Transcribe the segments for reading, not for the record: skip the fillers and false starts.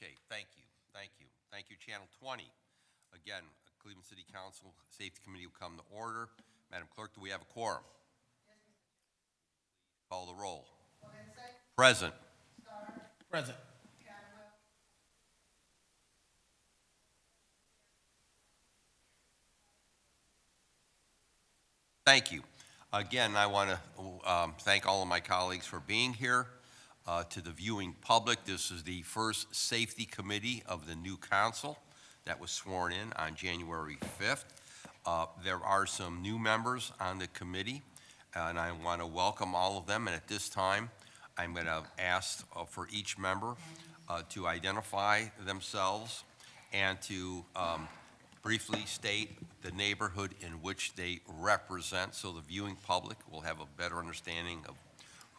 Okay, thank you, thank you. Thank you, Channel 20. Again, Cleveland City Council Safety Committee will come to order. Madam Clerk, do we have a quorum? Call the roll. Present. Present. Thank you. Again, I want to thank all of my colleagues for being here. To the viewing public, this is the first safety committee of the new council that was sworn in on January 5th. There are some new members on the committee, and I want to welcome all of them. And at this time, I'm going to ask for each member to identify themselves and to briefly state the neighborhood in which they represent, so the viewing public will have a better understanding of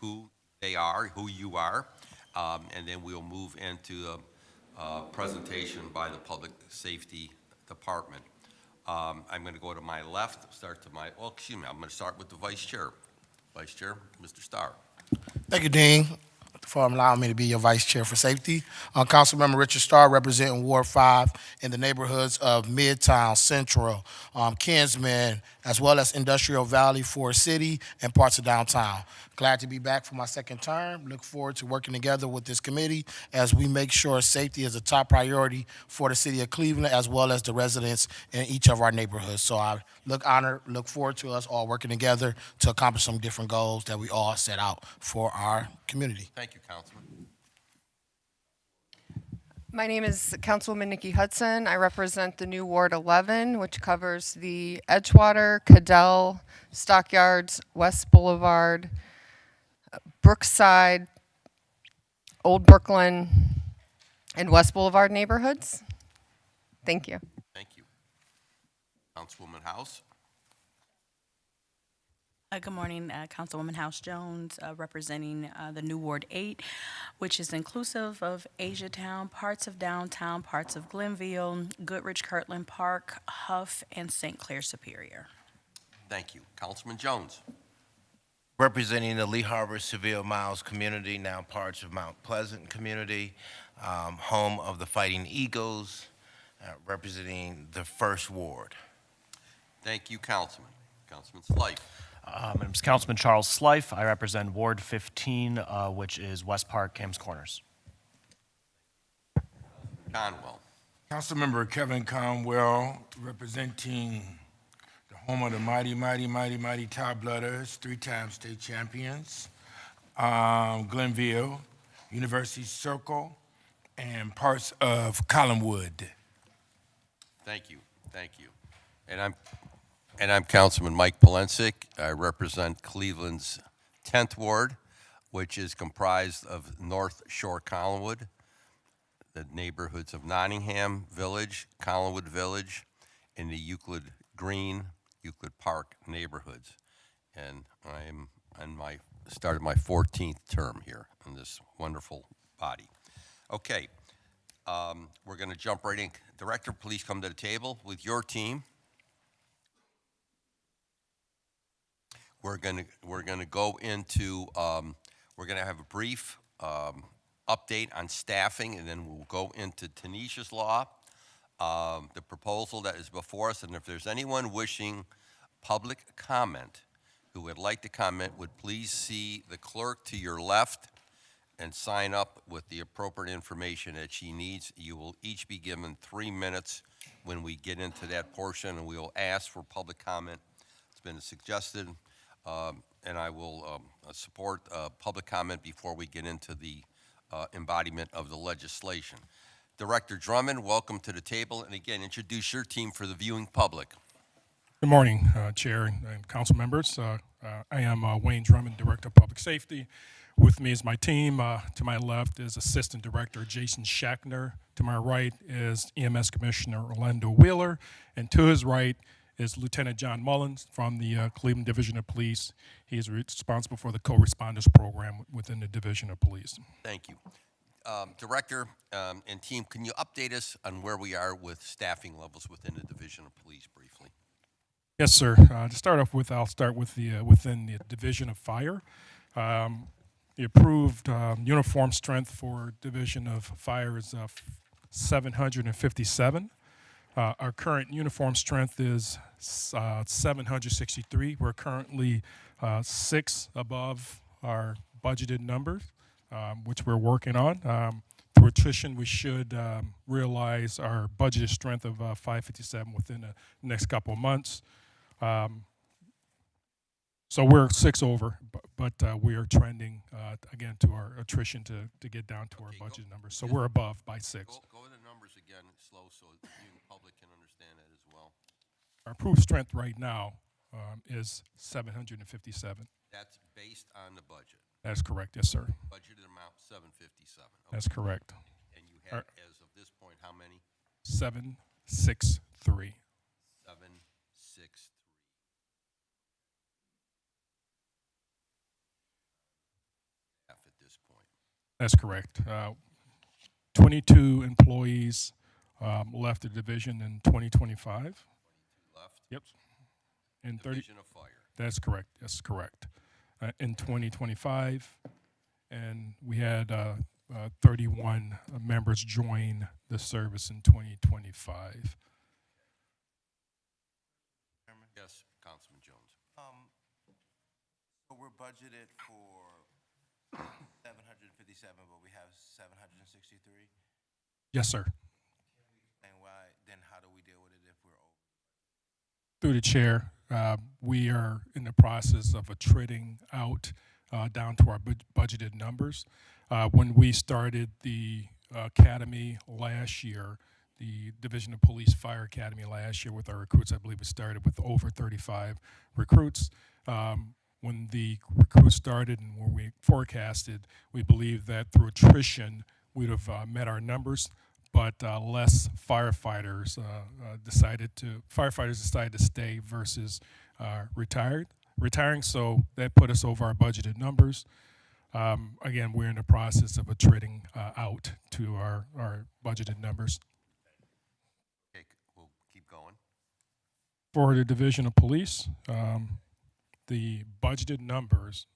who they are, who you are, and then we'll move into a presentation by the Public Safety Department. I'm going to go to my left, I'm going to start with the Vice Chair. Vice Chair, Mr. Starr. Thank you, Dean, for allowing me to be your Vice Chair for Safety. Councilmember Richard Starr, representing Ward 5 in the neighborhoods of Midtown, Central, Kinsman, as well as Industrial Valley, Forest City, and parts of downtown. Glad to be back for my second term. Look forward to working together with this committee as we make sure safety is a top priority for the city of Cleveland, as well as the residents in each of our neighborhoods. So I look forward to us all working together to accomplish some different goals that we all set out for our community. Thank you, Councilman. My name is Councilwoman Nikki Hudson. I represent the new Ward 11, which covers the Edgewater, Cadell, Stockyards, West Boulevard, Brookside, Old Brooklyn, and West Boulevard neighborhoods. Thank you. Thank you. Councilwoman House. Good morning, Councilwoman House Jones, representing the new Ward 8, which is inclusive of Asiatown, parts of downtown, parts of Glenville, Goodrich, Kirtland Park, Huff, and St. Clair Superior. Thank you. Councilman Jones. Representing the Lee Harbor Seville Miles community, now parts of Mount Pleasant community, home of the Fighting Eagles, representing the First Ward. Thank you, Councilman. Councilman Slife. My name is Councilman Charles Slife. I represent Ward 15, which is West Park, Cam's Corners. Conwell. Councilmember Kevin Conwell, representing the home of the mighty Top Blooders, 3-time state champions, Glenville, University Circle, and parts of Collinwood. Thank you. Thank you. And I'm Councilman Mike Polensik. I represent Cleveland's 10th Ward, which is comprised of North Shore Collinwood, the neighborhoods of Nottingham Village, Collinwood Village, and the Euclid Green, Euclid Park neighborhoods. And I'm on started my 14th term here in this wonderful body. Okay, we're going to jump right in. Director, please come to the table with your team. We're going to go into, we're going to have a brief update on staffing, and then we'll go into Tanisha's Law, the proposal that is before us. And if there's anyone wishing public comment who would like to comment, would please see the clerk to your left and sign up with the appropriate information that she needs. You will each be given 3 minutes when we get into that portion, and we will ask for public comment. It's been suggested. And I will support public comment before we get into the embodiment of the legislation. Director Drummond, welcome to the table. And again, introduce your team for the viewing public. Good morning, Chair and council members. I am Wayne Drummond, Director of Public Safety. With me is my team. To my left is Assistant Director Jason Shackner. To my right is EMS Commissioner Orlando Wheeler. And to his right is Lieutenant John Mullins from the Cleveland Division of Police. He is responsible for the co-responders program within the Division of Police. Thank you. Director and team, can you update us on where we are with staffing levels within the Division of Police briefly? Yes, sir. To start off with, I'll start with within the Division of Fire. The approved uniform strength for Division of Fire is 757. Our current uniform strength is 763. We're currently 6 above our budgeted numbers, which we're working on. Through attrition, we should realize our budgeted strength of 557 within the next couple of months. So we're 6 over, but we are trending again to our attrition to get down to our Okay, budget numbers. So we're above by 6. Go with the numbers again, slow, so the viewing public can understand that as well. Our approved strength right now is 757. That's based on the budget. That's correct, yes, sir. Budgeted amount, 757. That's correct. And you had, as of this point, how many? 763. 763. At this point. That's correct. 22 employees left the division in 2025. Left. Yep. And 30. Division of Fire. That's correct. That's correct. In 2025, and we had 31 members join the service in 2025. Yes, Councilman Jones. So we're budgeted for 757, but we have 763. Yes, sir. And why? Then how do we deal with it if we're over? Through the chair, we are in the process of attriting out down to our budgeted numbers. When we started the academy last year, the Division of Police Fire Academy last year with our recruits, I believe it started with over 35 recruits. When the recruits started and when we forecasted, we believed that through attrition, we'd have met our numbers, but less firefighters decided to stay versus retiring. So that put us over our budgeted numbers. Again, we're in the process of attriting out to our budgeted numbers. Okay, we'll keep going. For the Division of Police, the budgeted numbers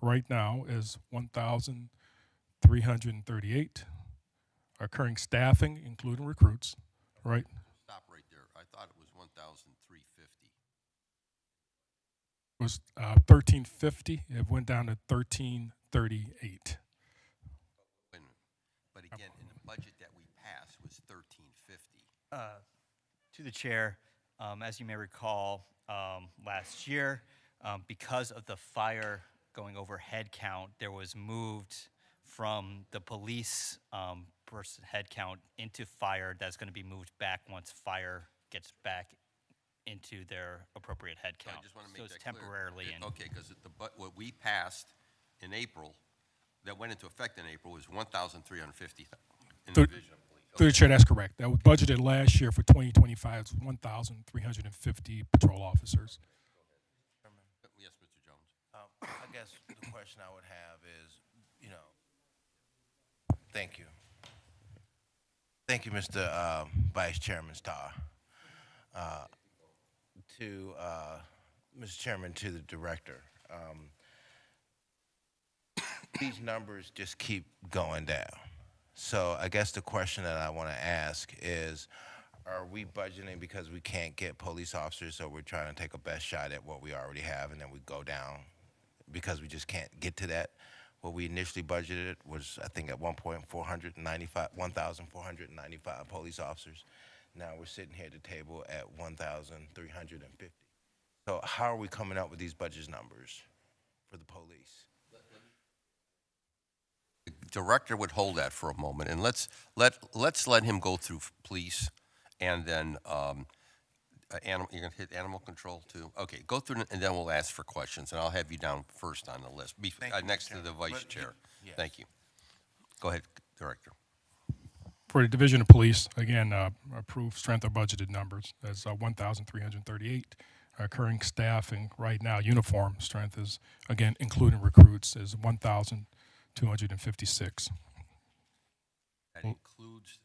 right now is 1,338. Our current staffing, including recruits, right? Stop right there. I thought it was 1,350. Was 1350. It went down to 1338. Wait a minute. But again, in the budget that we passed was 1,350. To the chair, as you may recall, last year, because of the fire going over head count, there was moved from the police person head count into fire. That's going to be moved back once fire gets back into their appropriate head So count. I just want to So make it's that clear. temporarily in. Okay, because what we passed in April, that went into effect in April, was 1,350 in the Through- Division of Police. Through the chair, that's correct. That was budgeted last year for 2025 was 1,350 patrol officers. Yes, Mr. Jones. I guess the question I would have is, thank you. Thank you, Mr. Vice Chairman Starr. To Mr. Chairman, to the director. These numbers just keep going down. So I guess the question that I want to ask is, are we budgeting because we can't get police officers, so we're trying to take a best shot at what we already have, and then we go down because we just can't get to that? What we initially budgeted was, I think, at one point, 1,495 police officers. Now we're sitting here at the table at 1,350. So how are we coming up with these budget numbers for the police? The director would hold that for a moment, and let's let him go through police, and then animal. You're gonna hit animal control too. Okay, go through, and then we'll ask for questions, and I'll have you down first on the list, Thank you, next to Chairman. the vice But- chair. yes. Thank you. Go ahead, director. For the Division of Police, again, approved strength of budgeted numbers. That's 1,338. Our current staffing right now, uniform strength is, again, including recruits, is 1,256. That includes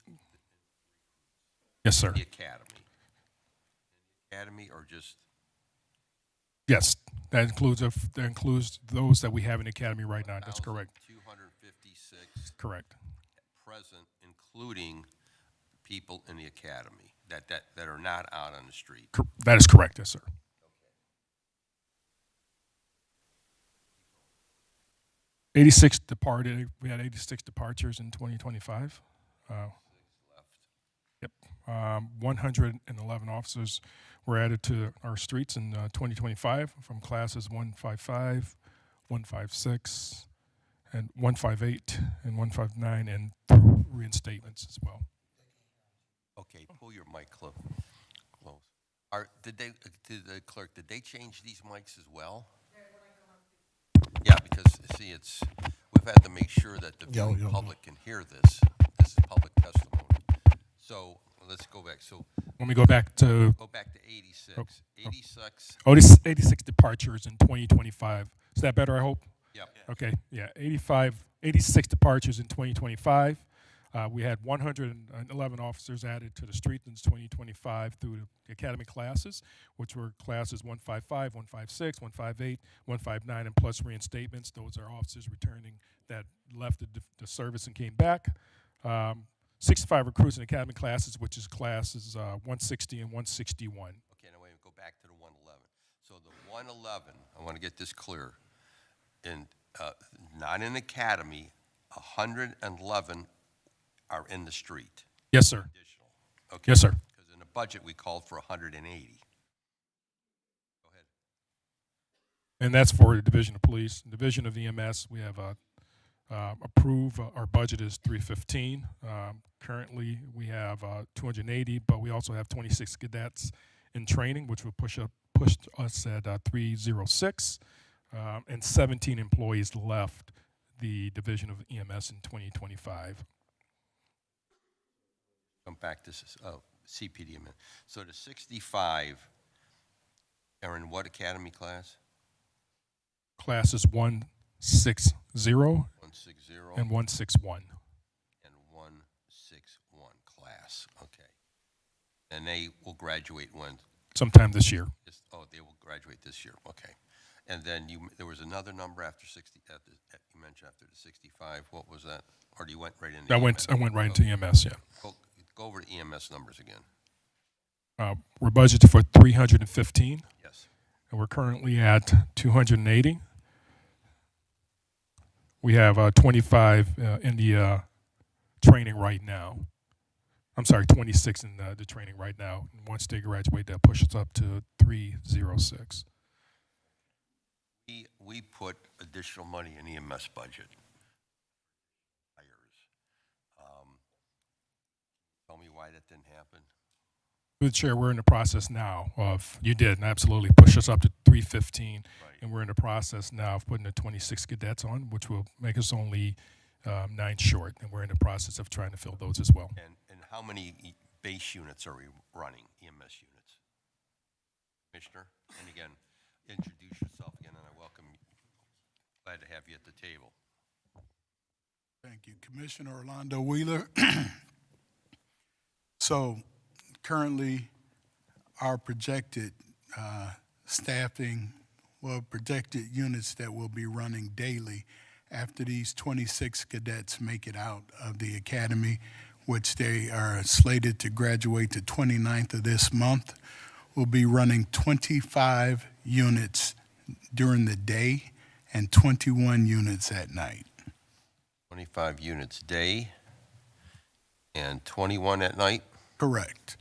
Yes, sir. the academy. Academy or just Yes, that includes those that we have in the academy right now. That's correct. 256 Correct. present, including people in the academy that are not out on the street. That is correct. Yes, sir. We had 86 departures in 2025. Yep. 111 officers were added to our streets in 2025 from classes 155, 156, and 158, and 159, and through reinstatements as well. Okay, pull your mic close. Did the clerk, did they change these mics as well? Yeah, because, see, we've had to make sure that the viewing public can hear this. This is public testimony. So, let's go back. So, When we go back to go back to 86. 86, 86 departures in 2025. Is that better, I hope? yep. Okay, yeah, 86 departures in 2025. We had 111 officers added to the street in 2025 through the academy classes, which were classes 155, 156, 158, 159, and plus reinstatements. Those are officers returning that left the service and came back. 65 recruits in academy classes, which is classes 160 and 161. Okay, now wait, go back to the 111. So the 111, I want to get this clear. Not in academy, 111 are in the street. Yes, sir. Additional. Okay. Yes, sir. Because in the budget, we called for 180. Go ahead. And that's for the Division of Police. Division of EMS, we have approved, our budget is 315. Currently, we have 280, but we also have 26 cadets in training, which will push us at 306, and 17 employees left the Division of EMS in 2025. Come back to CPD a minute. So the 65 are in what academy class? Classes 160 160 and 161. and 161 class. Okay. And they will graduate when? Sometime this year. They will graduate this year. Okay. And then there was another number after 60. You mentioned after the 65. What was that? Or you went right into? I went right into EMS. Yeah. Go over to EMS numbers again. We're budgeted for 315, Yes. and we're currently at 280. We have 25 in the training right now. I'm sorry, 26 in the training right now. And once they graduate, that pushes up to 306. We put additional money in EMS budget. Tell me why that didn't happen. Through the chair, we're in the process now of, you did, and absolutely push us up to 315. Right. And we're in the process now of putting the 26 cadets on, which will make us only 9 short. And we're in the process of trying to fill those as well. And how many base units are we running, EMS units? Commissioner, and again, introduce yourself again, and I welcome you. Glad to have you at the table. Thank you. Commissioner Orlando Wheeler. So currently, our projected projected units that will be running daily after these 26 cadets make it out of the academy, which they are slated to graduate the 29th of this month, will be running 25 units during the day and 21 units at night. 25 units day and 21 at night? Correct.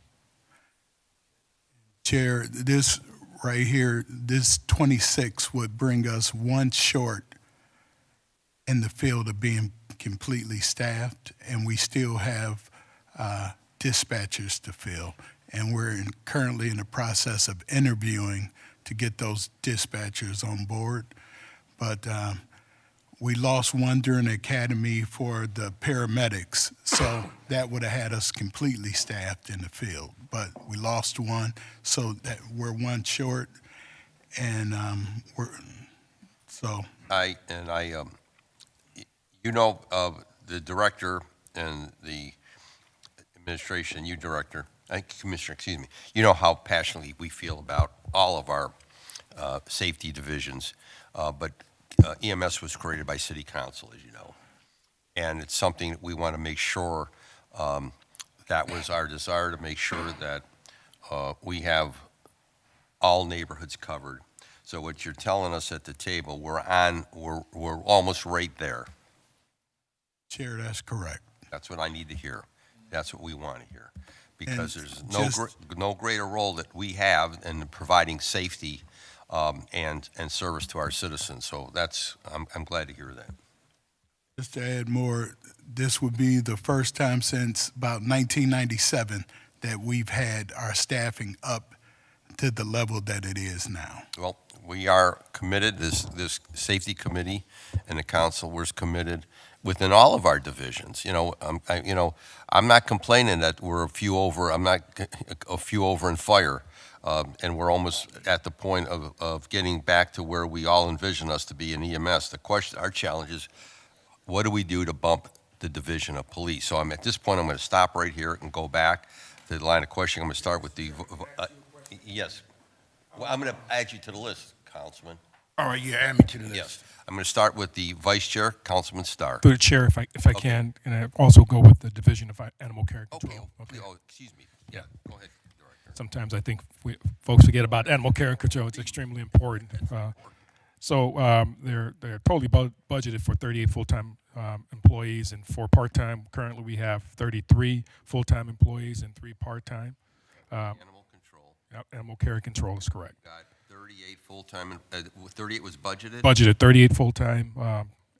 Chair, this right here, this 26 would bring us 1 short in the field of being completely staffed, and we still have dispatchers to fill. And we're currently in the process of interviewing to get those dispatchers on board. But we lost one during the academy for the paramedics, so that would have had us completely staffed in the field. But we lost one, so that we're 1 short, and The director and the administration, you director, Commissioner, excuse me, you know how passionately we feel about all of our safety divisions, but EMS was created by city council, as you know. And it's something that we want to make sure, that was our desire, to make sure that we have all neighborhoods covered. So what you're telling us at the table, we're almost right there. Chair, that's correct. That's what I need to hear. That's what we want to hear. Because And there's no greater role that we have in providing safety and service to our citizens. So I'm glad to hear that. Just to add more, this would be the first time since about 1997 that we've had our staffing up to the level that it is now. Well, we are committed, this safety committee and the council was committed within all of our divisions. I'm not complaining that we're a few over, I'm not a few over in fire. And we're almost at the point of getting back to where we all envision us to be in EMS. Our challenge is, what do we do to bump the division of police? So at this point, I'm going to stop right here and go back to the line of questioning. I'm going to start with yes. Well, I'm going to add you to the list, Councilman. All right, yeah, add me to the list. Yes. I'm going to start with the Vice Chair, Councilman Starr. Through the chair, if I Okay. can, and I also go with the Division of Animal Care Control. Excuse me. Yeah, go ahead, Director. Sometimes I think folks forget about animal care and control. It's extremely important. They're totally budgeted for 38 full-time employees and 4 part-time. Currently, we have 33 full-time employees and 3 part-time. Animal control. Animal care and control is correct. Got 38 full-time, 38 was budgeted? Budgeted 38 full-time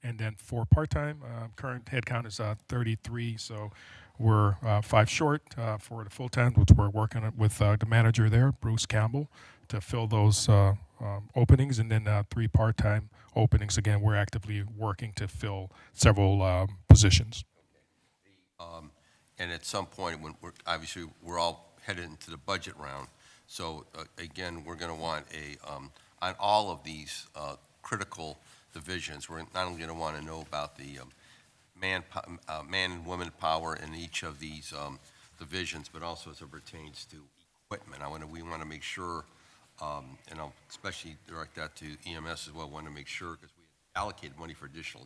and then 4 part-time. Current head count is 33, so we're 5 short for the full-time, which we're working with the manager there, Bruce Campbell, to fill those openings, and then 3 part-time openings. Again, we're actively working to fill several positions. And at some point, when we're all headed into the budget round, so again, we're going to want on all of these critical divisions, we're not only going to want to know about the man and woman power in each of these divisions, but also as it pertains to equipment. We want to make sure, and I'll especially direct that to EMS as well, want to make sure, because we allocated money for additional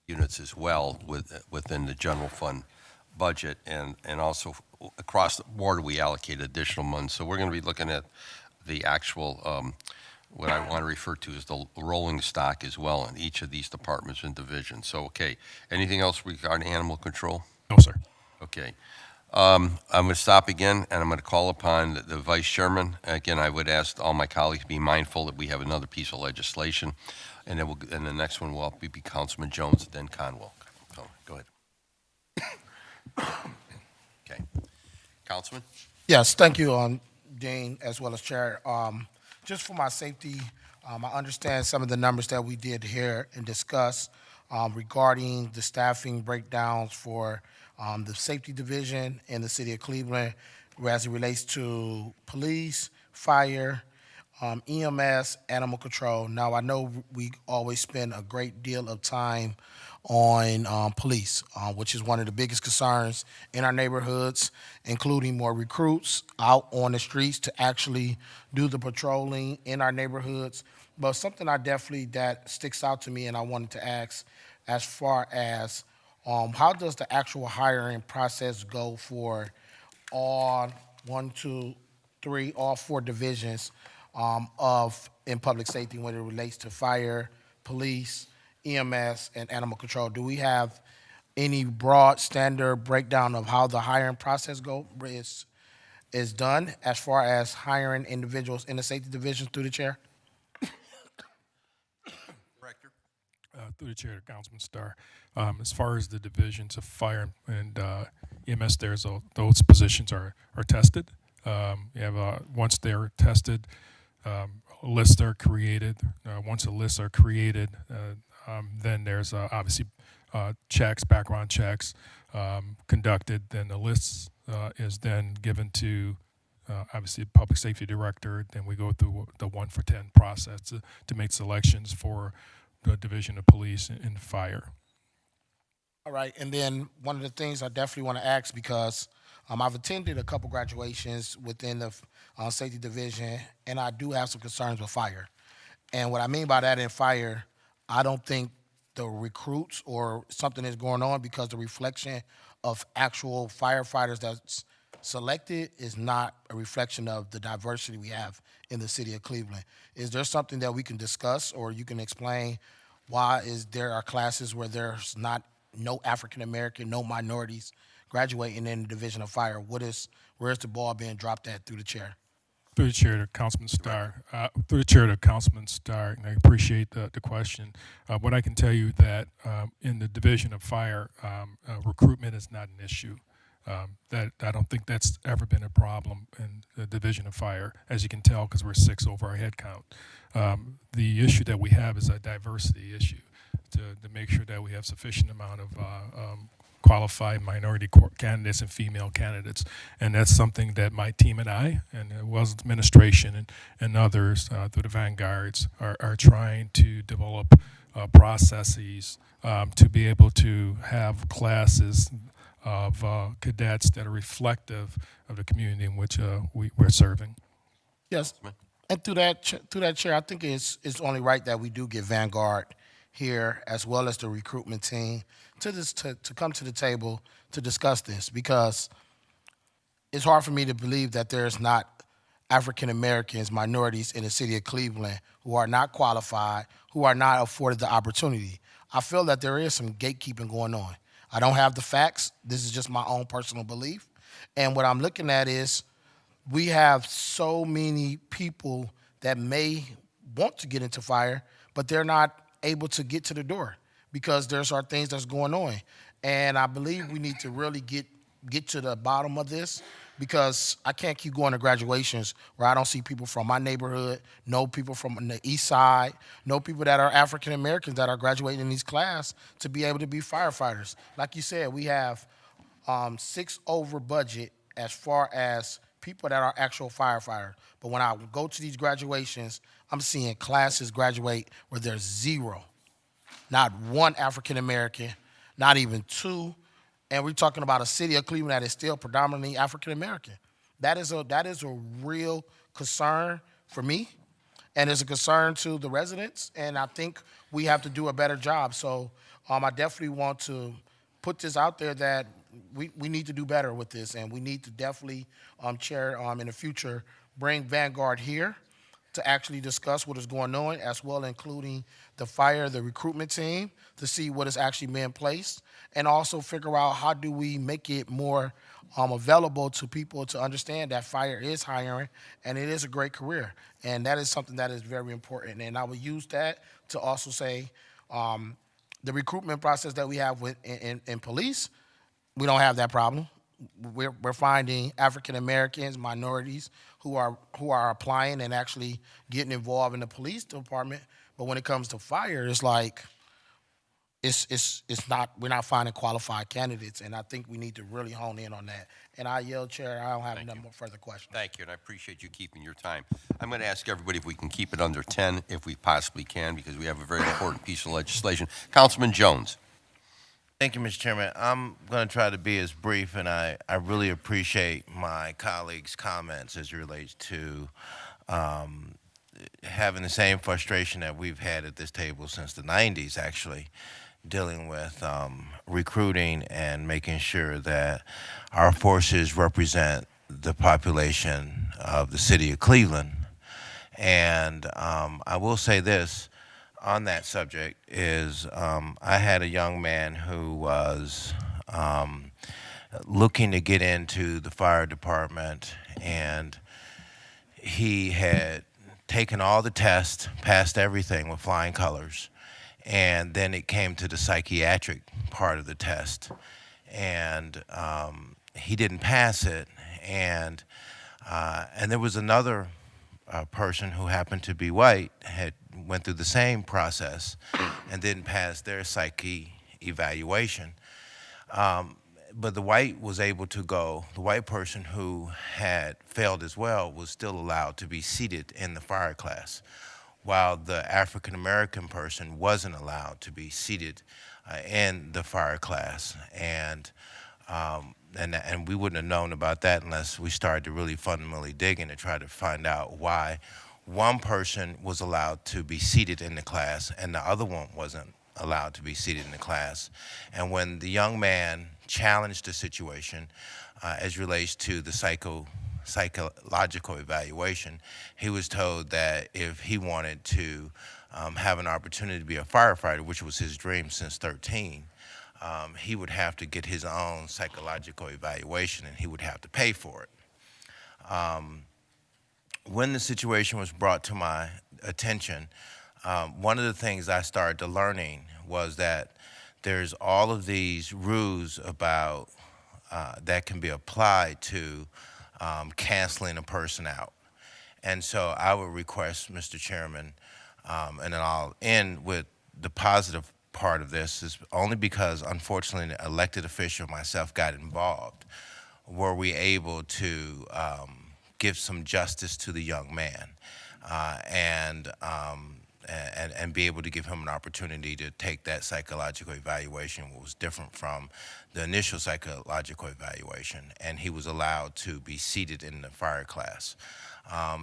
units as well within the general fund budget, and also across the board we allocate additional money. So we're going to be looking at the actual what I want to refer to as the rolling stock as well in each of these departments and divisions. So, okay. Anything else regarding animal control? No, sir. Okay. I'm going to stop again, and I'm going to call upon the Vice Chairman. Again, I would ask all my colleagues to be mindful that we have another piece of legislation, and then the next one will be Councilman Jones, and then Conwell. So, go ahead. Okay. Councilman? Yes, thank you, Dean, as well as Chair. Just for my safety, I understand some of the numbers that we did hear and discuss regarding the staffing breakdowns for the safety division in the city of Cleveland, as it relates to police, fire, EMS, animal control. Now, I know we always spend a great deal of time on police, which is one of the biggest concerns in our neighborhoods, including more recruits out on the streets to actually do the patrolling in our neighborhoods. But something that sticks out to me and I wanted to ask as far as how does the actual hiring process go for all 4 divisions in public safety when it relates to fire, police, EMS, and animal control? Do we have any broad standard breakdown of how the hiring process is done as far as hiring individuals in the safety division through the chair? Director? Through the chair, Councilman Starr. As far as the divisions of fire and EMS, those positions are tested. Once they're tested, lists are created. Once the lists are created, then there's obviously checks, background checks conducted. Then the list is then given to obviously the public safety director. Then we go through the 1 for 10 process to make selections for the division of police and fire. All right, and then one of the things I definitely want to ask, because I've attended a couple graduations within the safety division, and I do have some concerns with fire. And what I mean by that in fire, I don't think the recruits or something is going on, because the reflection of actual firefighters that's selected is not a reflection of the diversity we have in the city of Cleveland. Is there something that we can discuss, or you can explain why is there are classes where there's no African American, no minorities graduating in the Division of Fire? Where's the ball being dropped at through the chair? Through the chair to Councilman Starr. Through the chair to Councilman Starr, and I appreciate the question. What I can tell you that in the Division of Fire, recruitment is not an issue. That I don't think that's ever been a problem in the Division of Fire, as you can tell, because we're 6 over our head count. The issue that we have is a diversity issue, to make sure that we have sufficient amount of qualified minority candidates and female candidates. And that's something that my team and I, and it was administration and others through the Vanguards, are trying to develop processes to be able to have classes of cadets that are reflective of the community in which we're serving. Yes, and through that chair, I think it's only right that we do get Vanguard here, as well as the recruitment team, to come to the table to discuss this, because it's hard for me to believe that there's not African Americans, minorities in the city of Cleveland who are not qualified, who are not afforded the opportunity. I feel that there is some gatekeeping going on. I don't have the facts. This is just my own personal belief. And what I'm looking at is we have so many people that may want to get into fire, but they're not able to get to the door because there's our things that's going on. And I believe we need to really get to the bottom of this, because I can't keep going to graduations where I don't see people from my neighborhood, no people from the east side, no people that are African Americans that are graduating in these classes to be able to be firefighters. Like you said, we have 6 over budget as far as people that are actual firefighters. But when I go to these graduations, I'm seeing classes graduate where there's 0, not 1 African American, not even 2. And we're talking about a city of Cleveland that is still predominantly African American. That is a real concern for me, and it's a concern to the residents. And I think we have to do a better job. So I definitely want to put this out there that we need to do better with this, and we need to definitely, Chair, in the future, bring Vanguard here to actually discuss what is going on, as well including the recruitment team, to see what is actually being placed, and also figure out how do we make it more available to people to understand that fire is hiring and it is a great career. And that is something that is very important. And I will use that to also say the recruitment process that we have in police, we don't have that problem. We're finding African Americans, minorities who are applying and actually getting involved in the police department. But when it comes to fire, it's like it's not, we're not finding qualified candidates, and I think we need to really hone in on that. And I yield, Chair. I don't have no more further questions. Thank you, and I appreciate you keeping your time. I'm going to ask everybody if we can keep it under 10, if we possibly can, because we have a very important piece of legislation. Councilman Jones. Thank you, Mr. Chairman. I'm going to try to be as brief, and I really appreciate my colleagues' comments as it relates to having the same frustration that we've had at this table since the 90s, actually, dealing with recruiting and making sure that our forces represent the population of the city of Cleveland. And I will say this on that subject is I had a young man who was looking to get into the fire department, and he had taken all the tests, passed everything with flying colors, and then it came to the psychiatric part of the test, and he didn't pass it, and there was another person who happened to be white, went through the same process and didn't pass their psyche evaluation. But the white was able to go, the white person who had failed as well was still allowed to be seated in the fire class, while the African-American person wasn't allowed to be seated in the fire class. And we wouldn't have known about that unless we started to really fundamentally dig in to try to find out why one person was allowed to be seated in the class and the other one wasn't allowed to be seated in the class. And when the young man challenged the situation as relates to the psychological evaluation, he was told that if he wanted to have an opportunity to be a firefighter, which was his dream since 13, he would have to get his own psychological evaluation and he would have to pay for it. When the situation was brought to my attention, one of the things I started to learning was that there's all of these rules about that can be applied to canceling a person out. And so I would request, Mr. Chairman, and then I'll end with the positive part of this, is only because, unfortunately, an elected official, myself, got involved, were we able to give some justice to the young man and be able to give him an opportunity to take that psychological evaluation, what was different from the initial psychological evaluation, and he was allowed to be seated in the fire class.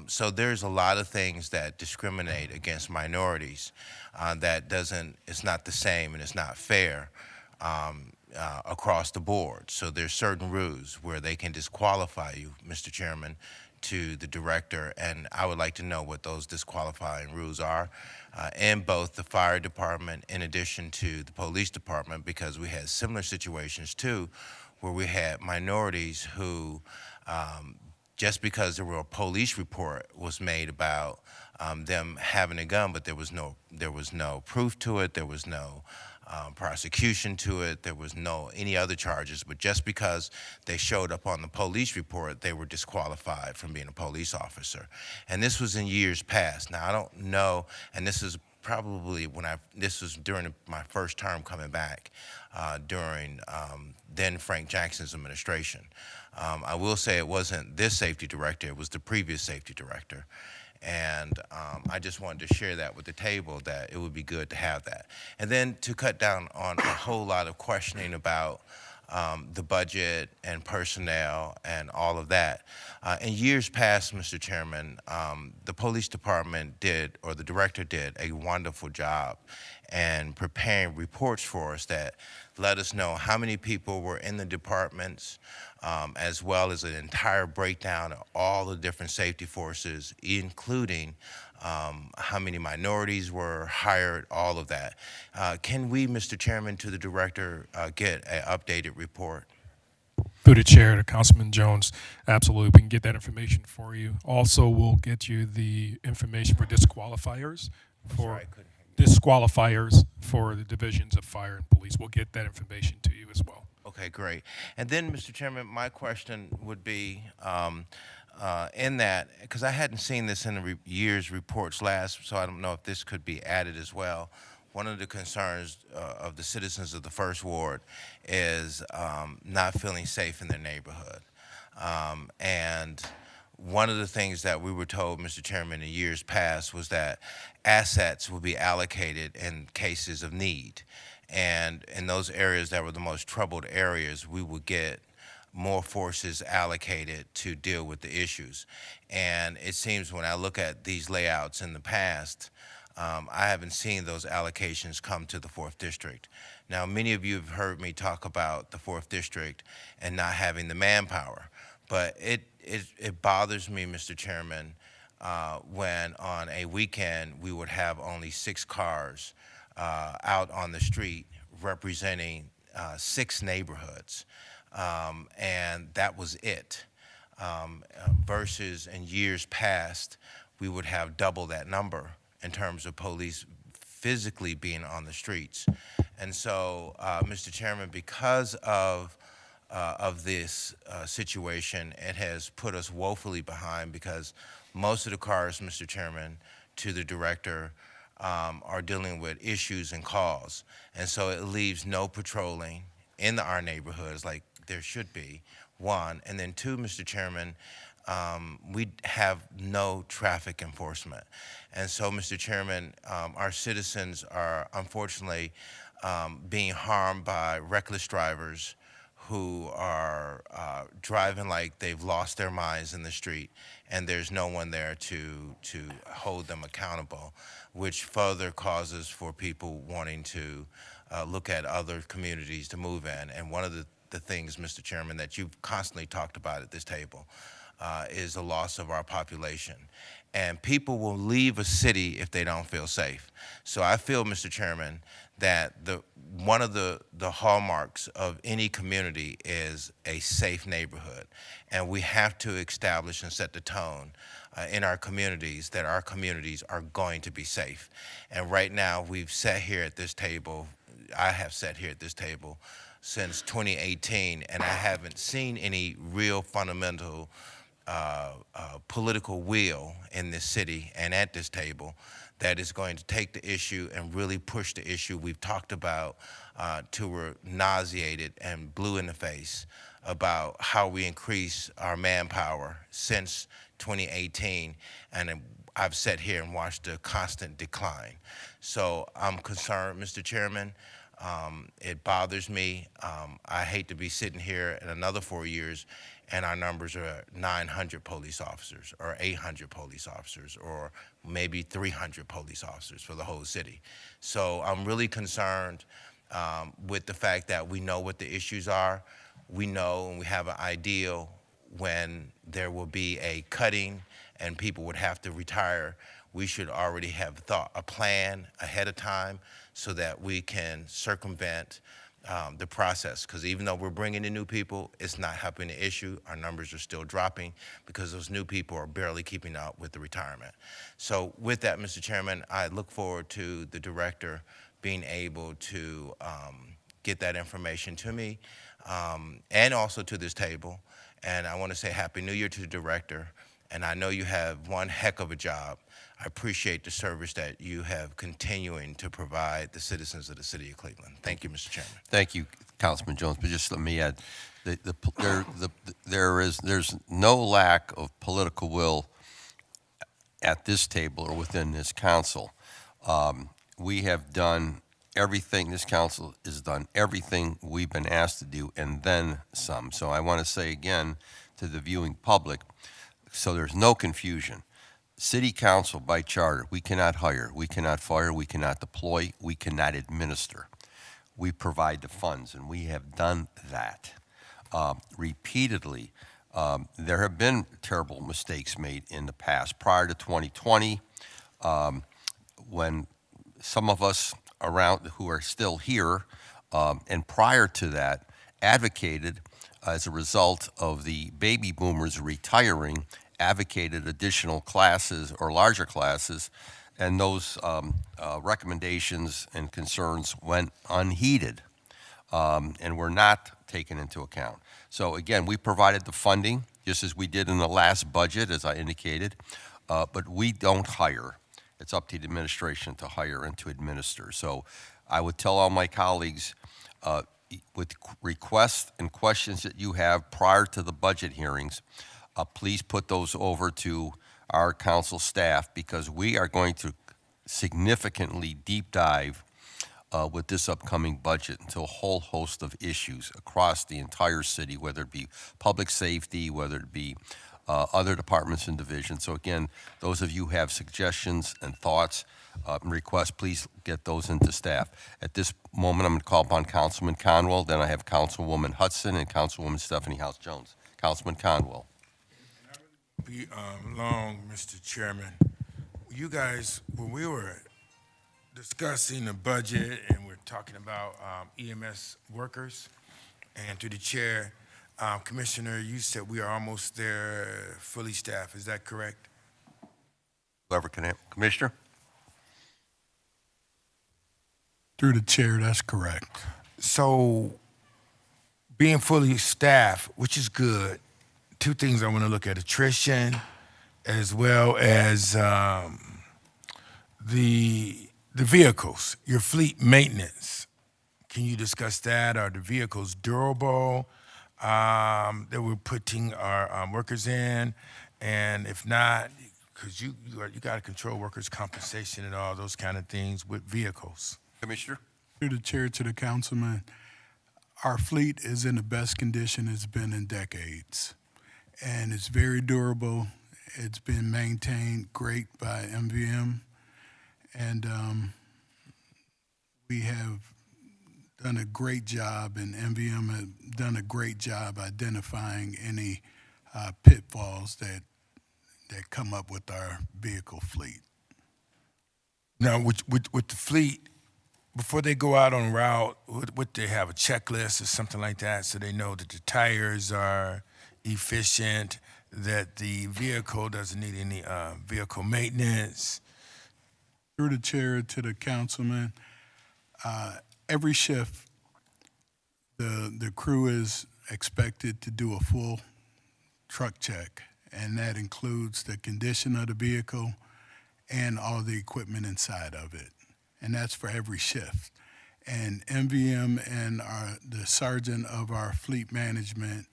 So there's a lot of things that discriminate against minorities it's not the same and it's not fair across the board. So there's certain rules where they can disqualify you, Mr. Chairman, to the director, and I would like to know what those disqualifying rules are in both the fire department in addition to the police department, because we had similar situations too where we had minorities who just because there were a police report was made about them having a gun, but there was no proof to it, there was no prosecution to it, there was no any other charges, but just because they showed up on the police report, they were disqualified from being a police officer. And this was in years past. Now, I don't know, and this is probably this was during my first term coming back during then Frank Jackson's administration. I will say it wasn't this safety director, it was the previous safety director. And I just wanted to share that with the table, that it would be good to have that. And then to cut down on a whole lot of questioning about the budget and personnel and all of that. In years past, Mr. Chairman, the police department did, or the director did, a wonderful job in preparing reports for us that let us know how many people were in the departments, as well as an entire breakdown of all the different safety forces, including how many minorities were hired, all of that. Can we, Mr. Chairman, to the director, get an updated report? Through the chair to Councilman Jones, absolutely, we can get that information for you. Also, we'll get you the information for disqualifiers for the divisions of fire and police. We'll get that information to you as well. Okay, great. And then, Mr. Chairman, my question would be, in that, because I hadn't seen this in the year's reports last, so I don't know if this could be added as well. One of the concerns of the citizens of the First Ward is not feeling safe in their neighborhood. And one of the things that we were told, Mr. Chairman, in years past was that assets will be allocated in cases of need. And in those areas that were the most troubled areas, we would get more forces allocated to deal with the issues. And it seems when I look at these layouts in the past, I haven't seen those allocations come to the 4th District. Now, many of you have heard me talk about the 4th District and not having the manpower, but it bothers me, Mr. Chairman, when on a weekend we would have only 6 cars out on the street representing 6 neighborhoods, and that was it. Versus in years past, we would have double that number in terms of police physically being on the streets. And so, Mr. Chairman, because of this situation, it has put us woefully behind, because most of the cars, Mr. Chairman, to the director, are dealing with issues and calls. And so it leaves no patrolling in our neighborhoods like there should be, 1. And then 2, Mr. Chairman, we have no traffic enforcement. And so, Mr. Chairman, our citizens are unfortunately being harmed by reckless drivers who are driving like they've lost their minds in the street, and there's no one there to hold them accountable, which further causes for people wanting to look at other communities to move in. And one of the things, Mr. Chairman, that you've constantly talked about at this table is the loss of our population. And people will leave a city if they don't feel safe. So I feel, Mr. Chairman, that one of the hallmarks of any community is a safe neighborhood. And we have to establish and set the tone in our communities that our communities are going to be safe. And right now, we've sat here at this table, I have sat here at this table since 2018, and I haven't seen any real fundamental political will in this city and at this table that is going to take the issue and really push the issue we've talked about till we're nauseated and blue in the face about how we increase our manpower since 2018, and I've sat here and watched a constant decline. So I'm concerned, Mr. Chairman. It bothers me. I hate to be sitting here in another 4 years and our numbers are 900 police officers or 800 police officers or maybe 300 police officers for the whole city. So I'm really concerned with the fact that we know what the issues are. We know and we have an ideal when there will be a cutting and people would have to retire. We should already have thought a plan ahead of time so that we can circumvent the process, because even though we're bringing in new people, it's not helping the issue. Our numbers are still dropping because those new people are barely keeping up with the retirement. So with that, Mr. Chairman, I look forward to the director being able to get that information to me and also to this table. And I want to say Happy New Year to the director. And I know you have one heck of a job. I appreciate the service that you have continuing to provide the citizens of the city of Cleveland. Thank you, Mr. Chairman. Thank you, Councilman Jones, but just let me add, there's no lack of political will at this table or within this council. We have done everything, this council has done everything we've been asked to do and then some. So I want to say again to the viewing public, so there's no confusion. City council by charter, we cannot hire, we cannot fire, we cannot deploy, we cannot administer. We provide the funds, and we have done that repeatedly. There have been terrible mistakes made in the past. Prior to 2020, when some of us around who are still here, and prior to that, advocated as a result of the baby boomers retiring, advocated additional classes or larger classes, and those recommendations and concerns went unheeded and were not taken into account. So again, we provided the funding, just as we did in the last budget, as I indicated, but we don't hire. It's up to the administration to hire and to administer. So I would tell all my colleagues, with requests and questions that you have prior to the budget hearings, please put those over to our council staff, because we are going to significantly deep dive with this upcoming budget into a whole host of issues across the entire city, whether it be public safety, whether it be other departments and divisions. So again, those of you who have suggestions and thoughts and requests, please get those into staff. At this moment, I'm going to call upon Councilman Conwell, then I have Councilwoman Hudson and Councilwoman Stephanie House-Jones. Councilman Conwell. Be long, Mr. Chairman. You guys, when we were discussing the budget and we're talking about EMS workers, and through the chair, Commissioner, you said we are almost there, fully staffed. Is that correct? Whoever can, Commissioner? Through the chair, that's correct. So, being fully staffed, which is good, two things I want to look at: attrition, as well as the vehicles, your fleet maintenance. Can you discuss that? Are the vehicles durable that we're putting our workers in? And if not, because you got to control workers' compensation and all those kind of things with vehicles. Commissioner? Through the chair to the councilman, our fleet is in the best condition it's been in decades. And it's very durable. It's been maintained great by MVM. And we have done a great job, and MVM has done a great job identifying any pitfalls that come up with our vehicle fleet. Now, with the fleet, before they go out on route, would they have a checklist or something like that so they know that the tires are efficient, that the vehicle doesn't need any vehicle maintenance? Through the chair to the councilman, every shift, the crew is expected to do a full truck check, and that includes the condition of the vehicle and all the equipment inside of it. And that's for every shift. And MVM and the sergeant of our fleet management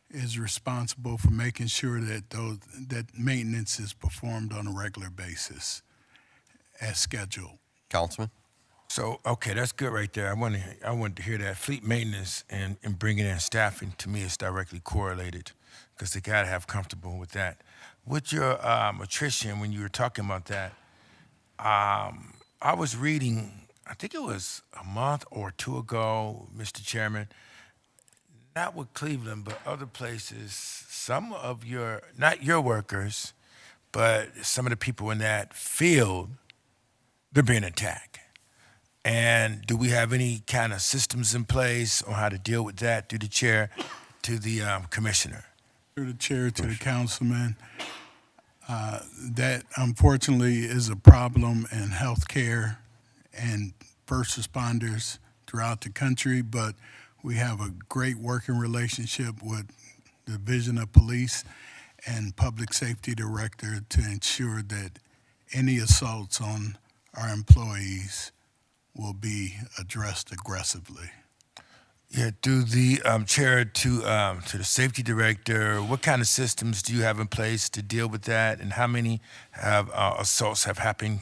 is responsible for making sure that that maintenance is performed on a regular basis as scheduled. Councilman? So, okay, that's good right there. I wanted to hear that. Fleet maintenance and bringing in staffing, to me, is directly correlated because they got to have comfortable with that. With your attrition, when you were talking about that, I was reading, I think it was a month or two ago, Mr. Chairman, not with Cleveland, but other places, some of your, not your workers, but some of the people in that field, they're being attacked. And do we have any kind of systems in place on how to deal with that through the chair to the commissioner? Through the chair to the councilman, that unfortunately is a problem in healthcare and first responders throughout the country, but we have a great working relationship with the Division of Police and Public Safety Director to ensure that any assaults on our employees will be addressed aggressively. Yeah, through the chair to the safety director, what kind of systems do you have in place to deal with that, and how many assaults have happened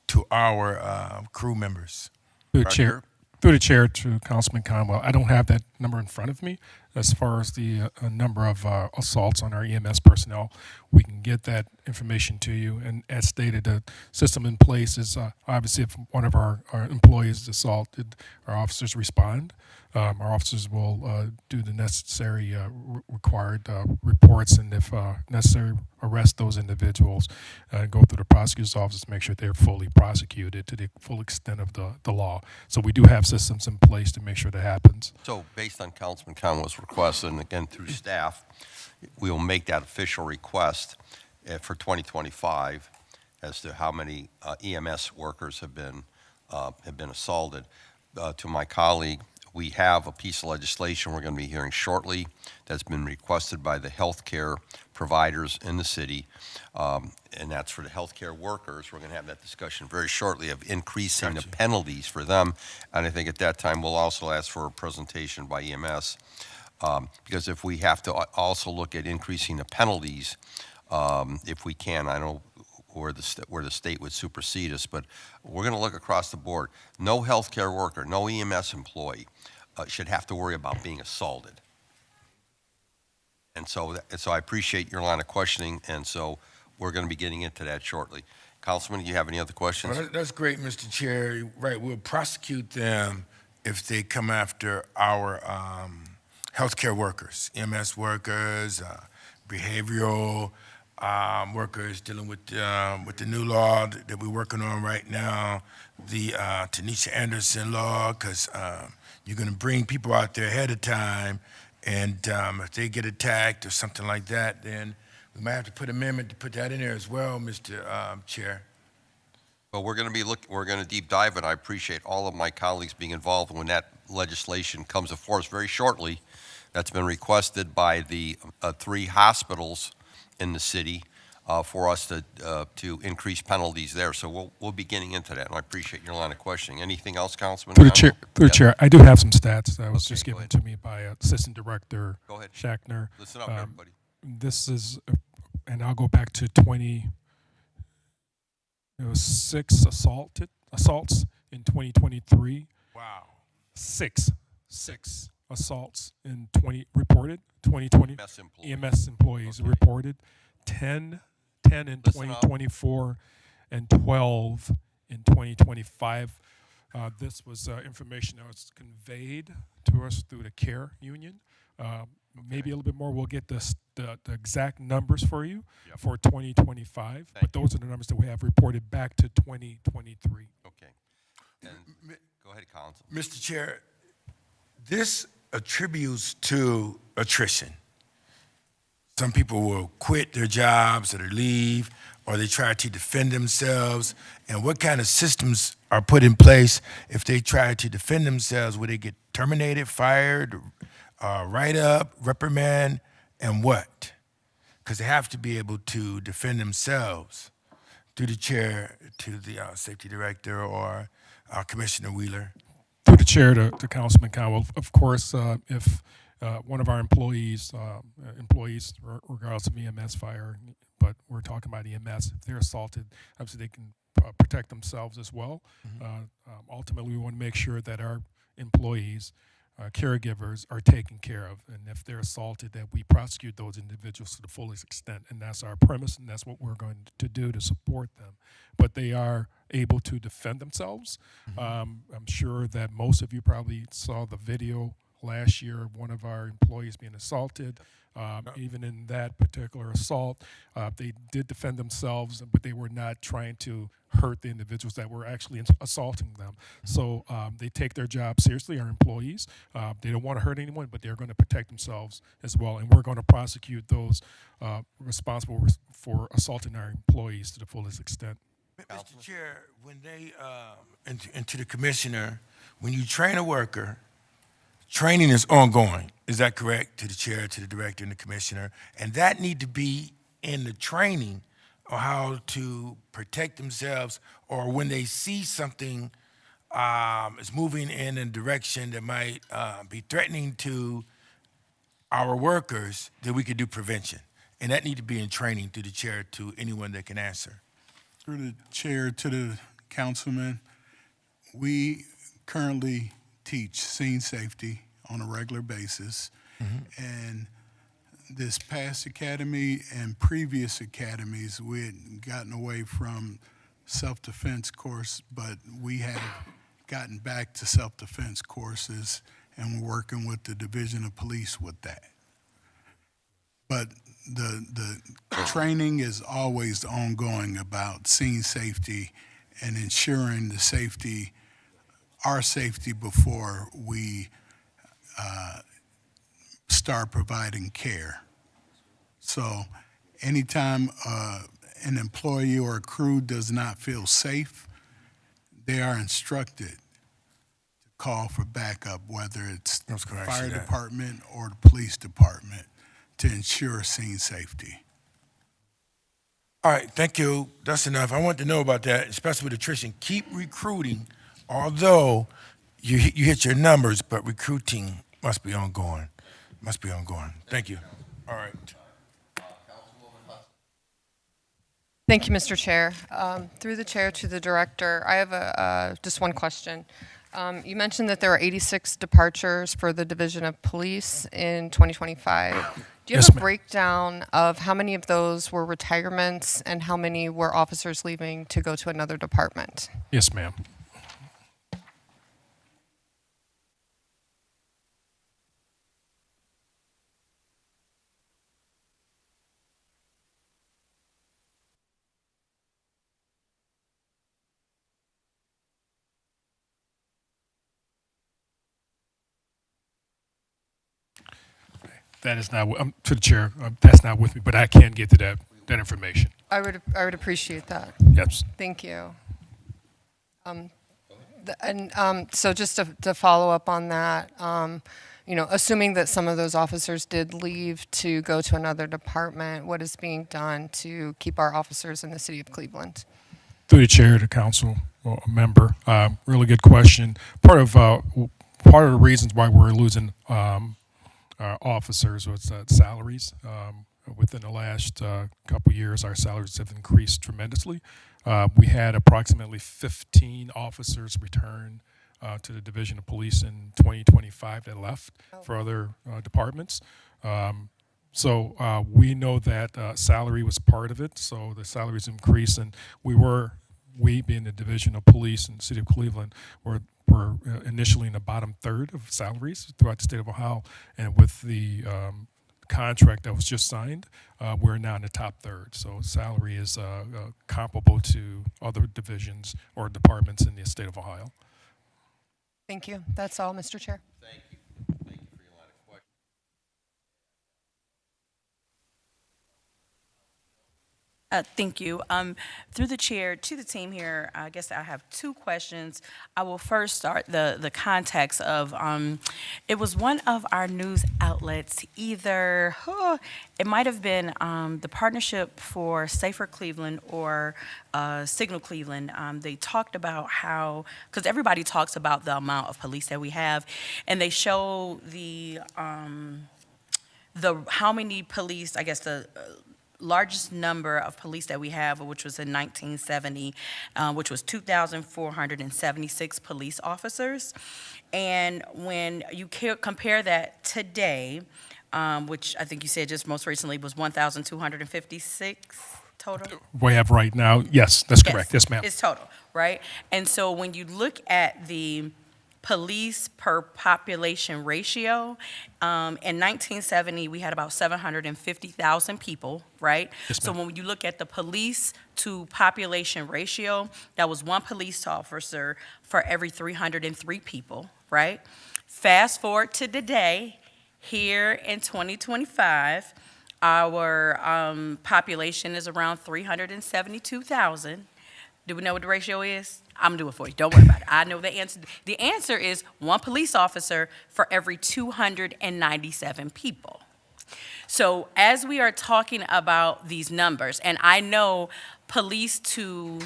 to our crew members? Through the Roger. chair, through the chair to Councilman Conwell, I don't have that number in front of me as far as the number of assaults on our EMS personnel. We can get that information to you. And as stated, the system in place is obviously if one of our employees is assaulted, our officers respond. Our officers will do the necessary required reports, and if necessary, arrest those individuals and go through the prosecutor's office to make sure they're fully prosecuted to the full extent of the law. So we do have systems in place to make sure that happens. So based on Councilman Conwell's request, and again through staff, we will make that official request for 2025 as to how many EMS workers have been assaulted. To my colleague, we have a piece of legislation we're going to be hearing shortly that's been requested by the healthcare providers in the city, and that's for the healthcare workers. We're going to have that discussion very shortly of increasing the penalties for them, and I think at that time we'll also ask for a presentation by EMS, because if we have to also look at increasing the penalties, if we can, I know where the state would supersede us, but we're going to look across the board. No healthcare worker, no EMS employee should have to worry about being assaulted. And so I appreciate your line of questioning, and so we're going to be getting into that shortly. Councilman, do you have any other questions? Well, that's great, Mr. Chair. Right, we'll prosecute them if they come after our healthcare workers, EMS workers, behavioral workers dealing with the new law that we're working on right now, the Tanisha Anderson law, because you're going to bring people out there ahead of time, and if they get attacked or something like that, then we might have to put an amendment to put that in there as well, Mr. Chair. Well, we're going to deep dive, and I appreciate all of my colleagues being involved when that legislation comes before us very shortly. That's been requested by the 3 hospitals in the city for us to increase penalties there. So we'll be getting into that, and I appreciate your line of questioning. Anything else, Councilman? Through the chair, I do have some stats that was just go given ahead. to me by Assistant Director Go ahead. Shackner. Listen up, everybody. This is, and I'll go back to 6 assaults in 2023, Wow. Six assaults in 2020. EMS employees. EMS employees Okay. reported 10 in Listen up. 2024 and 12 in 2025. This was information that was conveyed to us through the care union. Maybe a little bit more. We'll get the exact numbers for you Yep. for 2025, Thank but those are the numbers that we have reported back to 2023. Okay. And go ahead, Council. Mr. Chair, this attributes to attrition. Some people will quit their jobs or they leave, or they try to defend themselves. And what kind of systems are put in place if they try to defend themselves? Will they get terminated, fired, write up, reprimand, and what? Because they have to be able to defend themselves. Through the chair to the safety director or Commissioner Wheeler. Through the chair to Councilman Cowell, of course, if one of our employees, regardless of EMS fire, but we're talking about EMS, if they're assaulted, obviously they can protect themselves as well. Ultimately, we want to make sure that our employees, caregivers are taken care of, and if they're assaulted, that we prosecute those individuals to the fullest extent, and that's our premise, and that's what we're going to do to support them. But they are able to defend themselves. I'm sure that most of you probably saw the video last year of one of our employees being assaulted. Even in that particular assault, they did defend themselves, but they were not trying to hurt the individuals that were actually assaulting them. So they take their job seriously, our employees. They don't want to hurt anyone, but they're going to protect themselves as well. And we're going to prosecute those responsible for assaulting our employees to the fullest extent. Mr. Chair, when they, and to the commissioner, when you train a worker, training is ongoing. Is that correct? To the chair, to the director, and the commissioner? And that need to be in the training on how to protect themselves, or when they see something is moving in a direction that might be threatening to our workers, that we could do prevention. And that need to be in training through the chair to anyone that can answer. Through the chair to the councilman, we currently teach scene safety on a regular basis. And this past academy and previous academies, we had gotten away from self-defense course, but we have gotten back to self-defense courses, and we're working with the Division of Police with that. But the training is always ongoing about scene safety and ensuring the safety, our safety, before we start providing care. So anytime an employee or a crew does not feel safe, they are instructed to call for backup, whether it's the That's correct, fire see that. department or the police department, to ensure scene safety. All right, thank you. That's enough. I want to know about that, especially with attrition. Keep recruiting, although you hit your numbers, but recruiting must be ongoing. Must be ongoing. Thank you. All right. Thank you, Mr. Chair. Through the chair to the director, I have just one question. You mentioned that there were 86 departures for the Division of Police in 2025. Do you Yes, have a ma'am. breakdown of how many of those were retirements and how many were officers leaving to go to another department? Yes, ma'am. That is not, to the chair, that's not with me, but I can get to that information. I would appreciate that. Yes. Thank you. So just to follow up on that, assuming that some of those officers did leave to go to another department, what is being done to keep our officers in the city of Cleveland? Through the chair to council member, really good question. Part of the reasons why we're losing our officers was salaries. Within the last couple years, our salaries have increased tremendously. We had approximately 15 officers return to the Division of Police in 2025 that left for other departments. So we know that salary was part of it, so the salaries increased, and we being the Division of Police in the city of Cleveland, were initially in the bottom third of salaries throughout the state of Ohio, and with the contract that was just signed, we're now in the top third. So salary is comparable to other divisions or departments in the state of Ohio. Thank you. That's all, Mr. Chair. Thank you. Thank you for your line of questions. Thank you. Through the chair to the team here, I guess I have two questions. I will first start the context of, it was one of our news outlets, either, it might have been the Partnership for Safer Cleveland or Signal Cleveland. They talked about how, because everybody talks about the amount of police that we have, and they show the how many police, I guess the largest number of police that we have, which was in 1970, which was 2,476 police officers. And when you compare that today, which I think you said just most recently was 1,256 total? We have right now, yes, that's correct. Yes, ma'am. It's total, right? And so when you look at the police per population ratio, in 1970, we had about 750,000 people, right? Yes, So ma'am. when you look at the police to population ratio, that was one police officer for every 303 people, right? Fast forward to today, here in 2025, our population is around 372,000. Do we know what the ratio is? I'm gonna do it for you. Don't worry about it. I know the answer. The answer is one police officer for every 297 people. So as we are talking about these numbers, and I know police to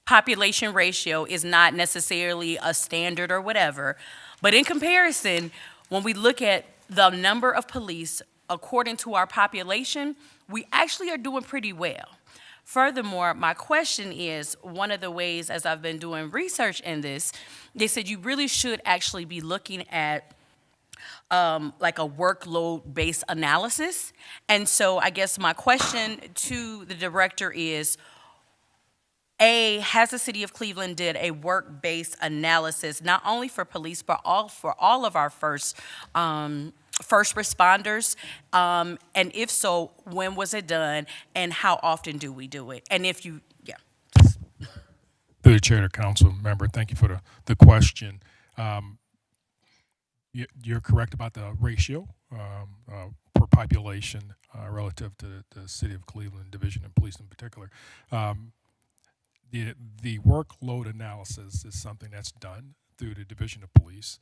population ratio is not necessarily a standard or whatever, but in comparison, when we look at the number of police according to our population, we actually are doing pretty well. Furthermore, my question is, one of the ways, as I've been doing research in this, they said you really should actually be looking at like a workload-based analysis. And so I guess my question to the director is, has the city of Cleveland did a work-based analysis, not only for police, but for all of our first responders? And if so, when was it done, and how often do we do it? And if you, Through the chair to council member, thank you for the question. You're correct about the ratio per population relative to the city of Cleveland Division of Police in particular. The workload analysis is something that's done through the Division of Police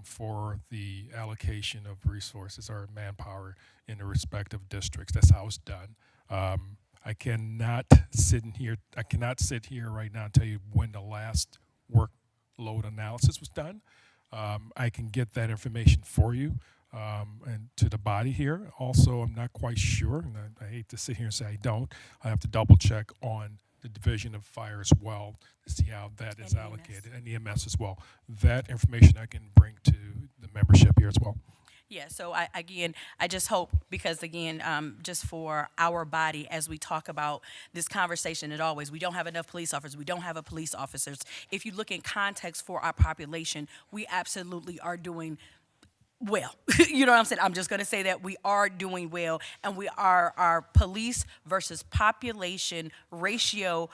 for the allocation of resources or manpower in the respective districts. That's how it's done. I cannot sit here right now and tell you when the last workload analysis was done. I can get that information for you and to the body here. Also, I'm not quite sure, and I hate to sit here and say I don't. I have to double check on the Division of Fire as well to see how that is allocated, and EMS as well. That information I can bring to the membership here as well. yeah, so I just hope, because again, just for our body, as we talk about this conversation, as always, we don't have enough police officers, we don't have enough police officers. If you look in context for our population, we absolutely are doing well. You know what I'm saying? I'm just going to say that we are doing well, and our police versus population ratio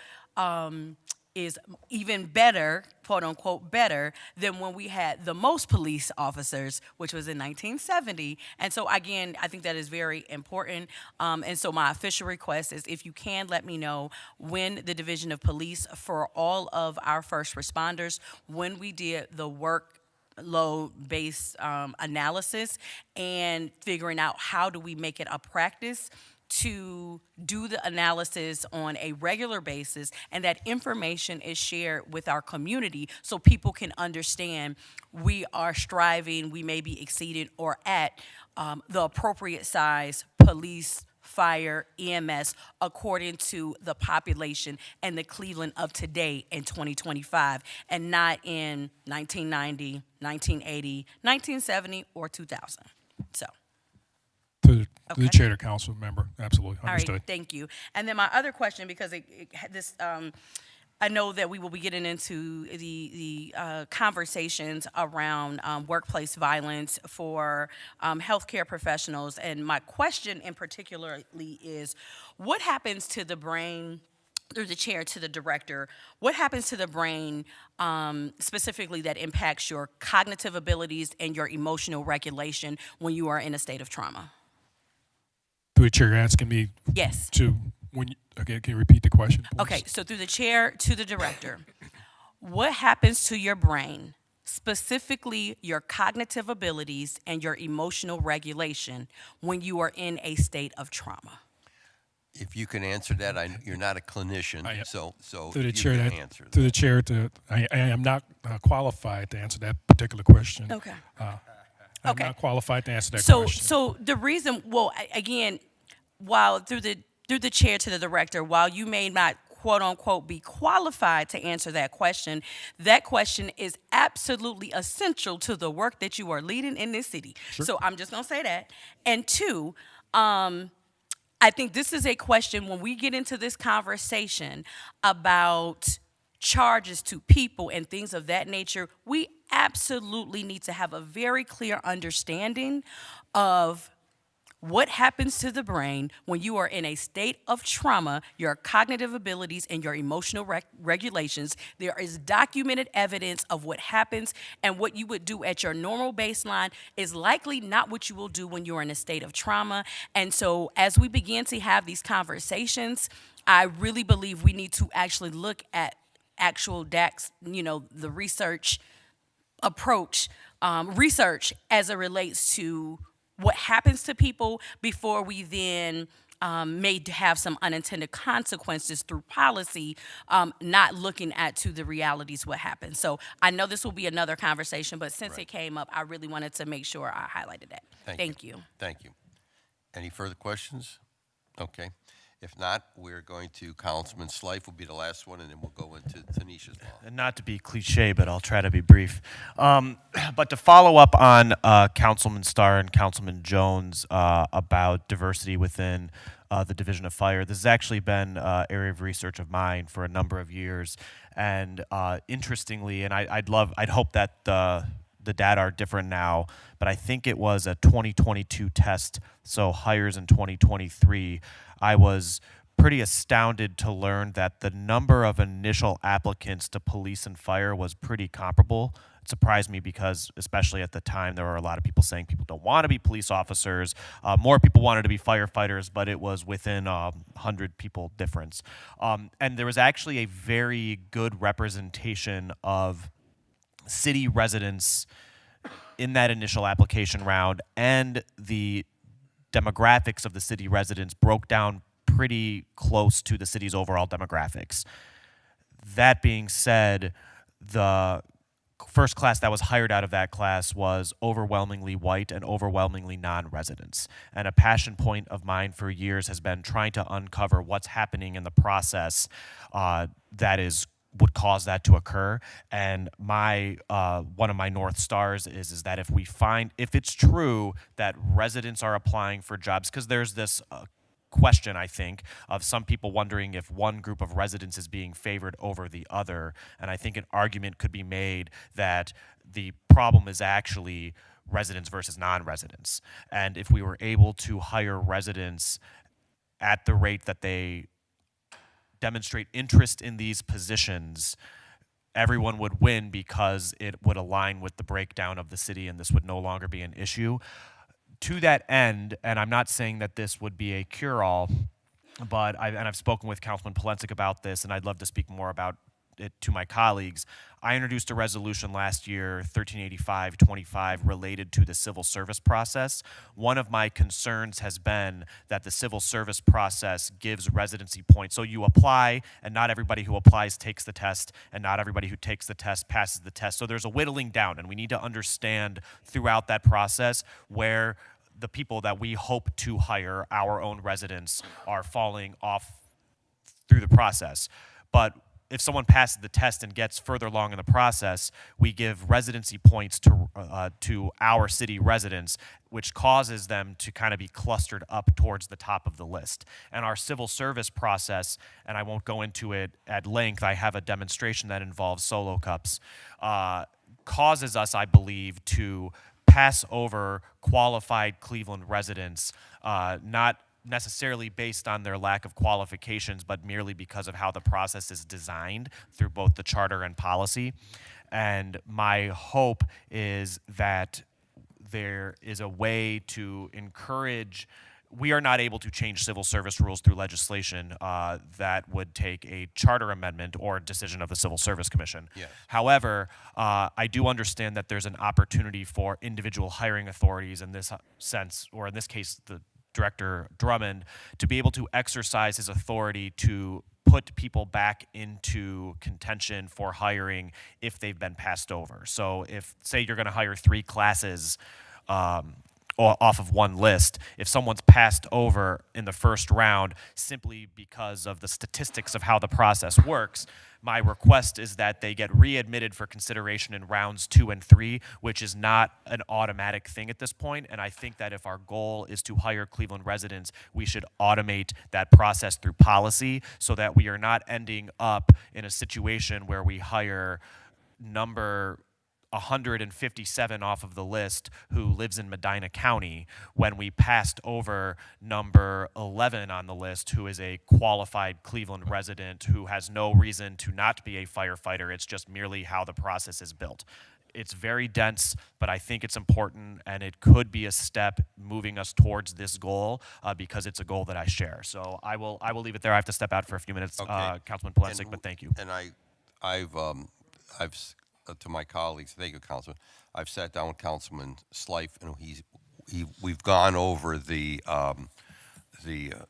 is even better, quote unquote, better than when we had the most police officers, which was in 1970. And so again, I think that is very important. And so my official request is, if you can, let me know when the Division of Police, for all of our first responders, when we did the workload-based analysis and figuring out how do we make it a practice to do the analysis on a regular basis, and that information is shared with our community so people can understand we are striving, we may be exceeding or at the appropriate size police fire, EMS, according to the population and the Cleveland of today in 2025, and not in 1990, 1980, 1970, or 2000. So. To the Okay. chair, to council member, absolutely, All understood. right, thank you. And then my other question, because I know that we will be getting into the conversations around workplace violence for healthcare professionals, and my question in particularly is, what happens to the brain, through the chair to the director, what happens to the brain specifically that impacts your cognitive abilities and your emotional regulation when you are in a state of trauma? Through the chair, you're asking me Yes. to, okay, can you repeat the question, please? Okay, so through the chair to the director, what happens to your brain, specifically your cognitive abilities and your emotional regulation, when you are in a state of trauma? If you can answer that, you're not a clinician, I am. so Through the if chair, you can that, answer through that. the chair, I am not qualified to answer that particular question. Okay. I'm Okay. not qualified to answer that So, question. so the reason, well, again, while through the chair to the director, while you may not quote unquote be qualified to answer that question is absolutely essential to the work that you are leading in this city. So I'm just gonna say that. And two, I think this is a question when we get into this conversation about charges to people and things of that nature, we absolutely need to have a very clear understanding of what happens to the brain when you are in a state of trauma, your cognitive abilities and your emotional regulations. There is documented evidence of what happens, and what you would do at your normal baseline is likely not what you will do when you're in a state of trauma. And so as we begin to have these conversations, I really believe we need to actually look at actual DACs, the research approach, research as it relates to what happens to people before we then may have some unintended consequences through policy, not looking at to the realities what happens. So I know this will be another conversation, but since it came up, I really wanted to make sure I highlighted that. Thank you. Thank you. Any further questions? Okay. If not, we're going to, Councilman Slife will be the last one, and then we'll go into Tanisha's law. And not to be cliche, but I'll try to be brief. But to follow up on Councilman Starr and Councilman Jones about diversity within the Division of Fire, this has actually been an area of research of mine for a number of years. And interestingly, and I'd hope that the data are different now, but I think it was a 2022 test, so hires in 2023. I was pretty astounded to learn that the number of initial applicants to police and fire was pretty comparable. It surprised me because, especially at the time, there were a lot of people saying people don't want to be police officers. More people wanted to be firefighters, but it was within 100 people difference. And there was actually a very good representation of city residents in that initial application round, and the demographics of the city residents broke down pretty close to the city's overall demographics. That being said, the first class that was hired out of that class was overwhelmingly white and overwhelmingly non-residents. And a passion point of mine for years has been trying to uncover what's happening in the process that would cause that to occur. And my one of my North Stars is that if it's true that residents are applying for jobs, because there's this question, I think, of some people wondering if one group of residents is being favored over the other. And I think an argument could be made that the problem is actually residents versus non-residents. And if we were able to hire residents at the rate that they demonstrate interest in these positions, everyone would win because it would align with the breakdown of the city, and this would no longer be an issue. To that end, and I'm not saying that this would be a cure-all, but I've spoken with Councilman Polensek about this, and I'd love to speak more about it to my colleagues. I introduced a resolution last year, 1385-25, related to the civil service process. One of my concerns has been that the civil service process gives residency points. So you apply, and not everybody who applies takes the test, and not everybody who takes the test passes the test. So there's a whittling down, and we need to understand throughout that process where the people that we hope to hire, our own residents, are falling off through the process. But if someone passes the test and gets further along in the process, we give residency points to our city residents, which causes them to kind of be clustered up towards the top of the list. And our civil service process, and I won't go into it at length, I have a demonstration that involves solo cups, causes us, I believe, to pass over qualified Cleveland residents, not necessarily based on their lack of qualifications, but merely because of how the process is designed through both the charter and policy. And my hope is that there is a way to encourage. We are not able to change civil service rules through legislation that would take a charter amendment or a decision of the Civil Service Commission. Yes. However, I do understand that there's an opportunity for individual hiring authorities in this sense, or in this case, the Director Drummond, to be able to exercise his authority to put people back into contention for hiring if they've been passed over. So if, say, you're going to hire 3 classes off of one list, if someone's passed over in the first round simply because of the statistics of how the process works, my request is that they get readmitted for consideration in rounds 2 and 3, which is not an automatic thing at this point. And I think that if our goal is to hire Cleveland residents, we should automate that process through policy so that we are not ending up in a situation where we hire number 157 off of the list who lives in Medina County when we passed over number 11 on the list who is a qualified Cleveland resident who has no reason to not be a firefighter. It's just merely how the process is built. It's very dense, but I think it's important, and it could be a step moving us towards this goal because it's a goal that I share. So I will leave it there. I have to step out for a few minutes, Okay. Councilman Polensek, but thank you. And I've to my colleagues, thank you, Councilman. I've sat down with Councilman Slife, and we've gone over the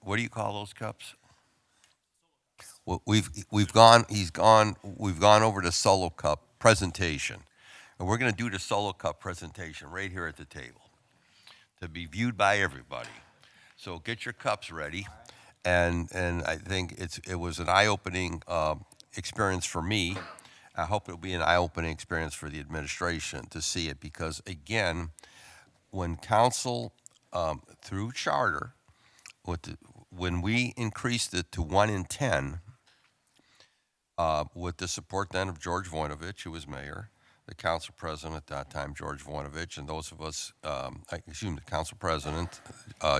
what do you call those cups? Well, we've gone over the solo cup presentation, and we're going to do the solo cup presentation right here at the table to be viewed by everybody. So get your cups ready, and I think it was an eye-opening experience for me. I hope it'll be an eye-opening experience for the administration to see it, because again, when council through charter, when we increased it to 1 in 10, with the support then of George Voinovich, who was mayor, the council president at that time, George Voinovich, and those of us, the council president,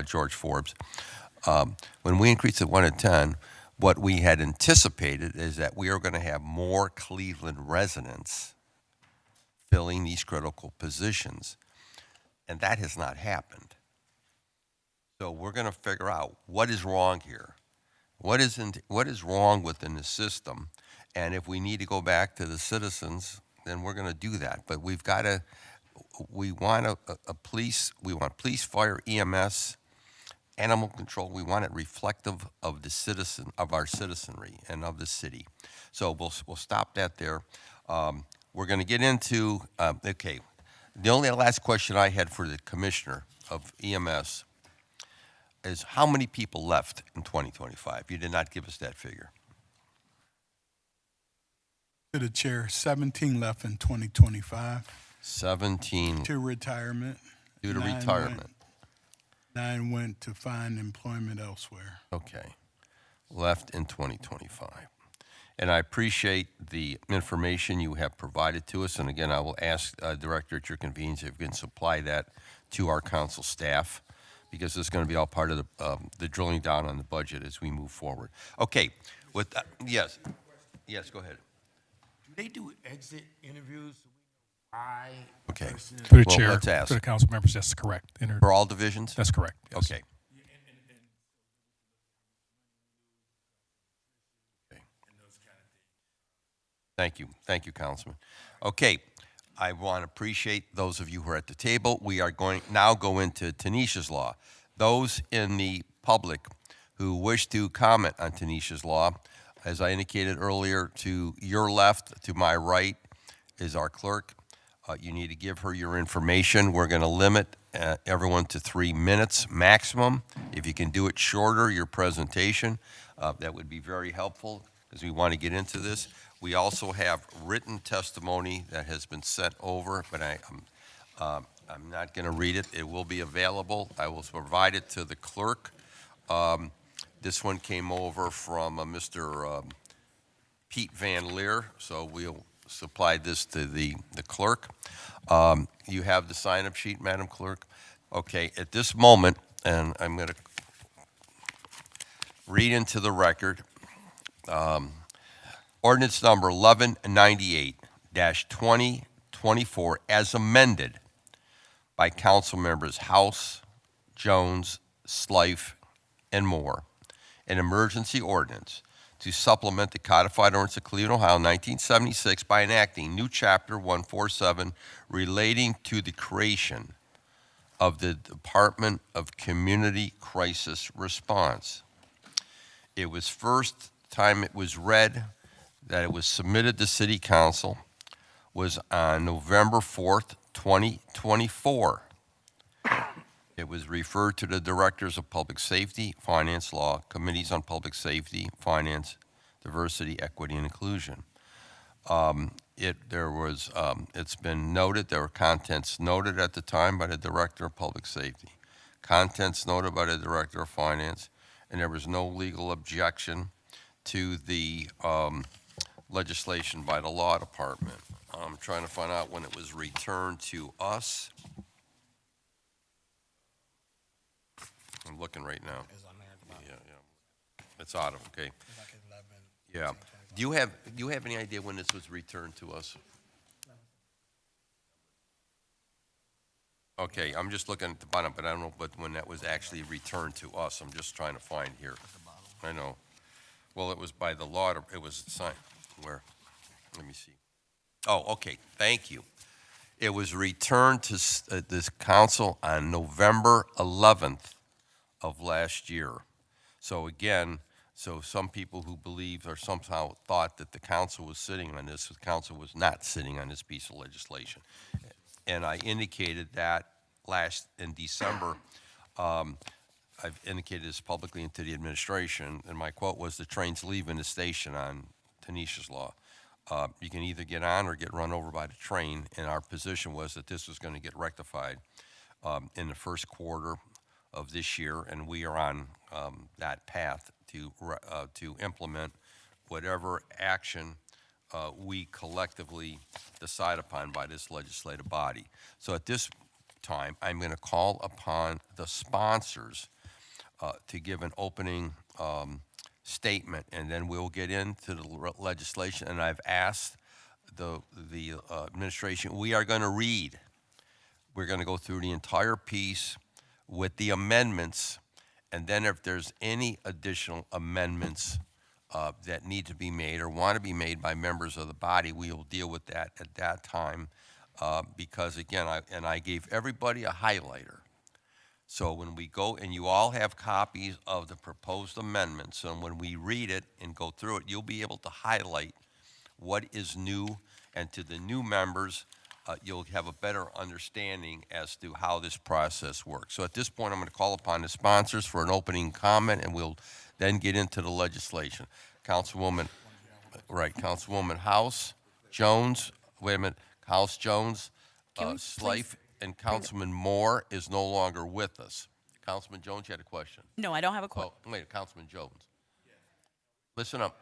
George Forbes, when we increased it 1 in 10, what we had anticipated is that we are going to have more Cleveland residents filling these critical positions, and that has not happened. So we're going to figure out what is wrong here, what is wrong within the system, and if we need to go back to the citizens, then we're going to do that. But we want police, fire, EMS, animal control. We want it reflective of our citizenry and of the city. So we'll stop that there. We're going to get into, okay, the only last question I had for the commissioner of EMS is how many people left in 2025? You did not give us that figure. To the chair, 17 left in 2025. 17 To retirement. due to 9 retirement. 9 went to find employment elsewhere. Okay, left in 2025. And I appreciate the information you have provided to us. And again, I will ask Director at your convenience if you can supply that to our council staff, because it's going to be all part of the drilling down on the budget as we move forward. Okay, with that, yes, go ahead. Do they do exit interviews? Why? Okay. Through the Well, chair, let's ask. to the council members, that's correct. For all divisions? That's correct. Yes. Okay. Thank you, Councilman. Okay, I want to appreciate those of you who are at the table. We are going now go into Tanisha's Law. Those in the public who wish to comment on Tanisha's Law, as I indicated earlier, to your left, to my right, is our clerk. You need to give her your information. We're going to limit everyone to 3 minutes maximum. If you can do it shorter, your presentation, that would be very helpful because we want to get into this. We also have written testimony that has been sent over, but I'm not going to read it. It will be available. I will provide it to the clerk. This one came over from Mr. Pete Van Leer, so we'll supply this to the clerk. You have the sign-up sheet, Madam Clerk? Okay, at this moment, and I'm going to read into the record, ordinance number 1198-2024 as amended by council members House, Jones, Slife, and Moore, an emergency ordinance to supplement the codified ordinance of Cleveland, Ohio, 1976 by enacting new chapter 147 relating to the creation of the Department of Community Crisis Response. It was first time it was read that it was submitted to City Council was on November 4th, 2024. It was referred to the Directors of Public Safety, Finance, Law, Committees on Public Safety, Finance, Diversity, Equity, and Inclusion. It's been noted, there were contents noted at the time by the Director of Public Safety, contents noted by the Director of Finance, and there was no legal objection to the legislation by the Law Department. I'm trying to find out when it was returned to us. I'm looking right now. Yeah. It's out of, okay. Yeah. Do you have any idea when this was returned to us? Okay, I'm just looking at the bottom, but I don't know when that was actually returned to us. I'm just trying to find here. I know. Well, it was by the law, it was signed, where? Let me see. Oh, okay, thank you. It was returned to this council on November 11th of last year. So again, some people who believed or somehow thought that the council was sitting on this, the council was not sitting on this piece of legislation. And I indicated that in December, I've indicated this publicly into the administration, and my quote was, "The train's leaving the station on Tanisha's Law. You can either get on or get run over by the train," and our position was that this was going to get rectified in the first quarter of this year, and we are on that path to implement whatever action we collectively decide upon by this legislative body. So at this time, I'm going to call upon the sponsors to give an opening statement, and then we'll get into the legislation. And I've asked the administration, we are going to read. We're going to go through the entire piece with the amendments, and then if there's any additional amendments that need to be made or want to be made by members of the body, we will deal with that at that time. Because again, I gave everybody a highlighter. So when we go, and you all have copies of the proposed amendments, and when we read it and go through it, you'll be able to highlight what is new, and to the new members, you'll have a better understanding as to how this process works. So at this point, I'm going to call upon the sponsors for an opening comment, and we'll then get into the legislation. Councilwoman House, Jones, wait a minute, House Jones, Slife, and Councilman Moore is no longer with us. Councilman Jones, you had a question? No, I don't have a question. Oh, wait, Councilman Jones. Listen up.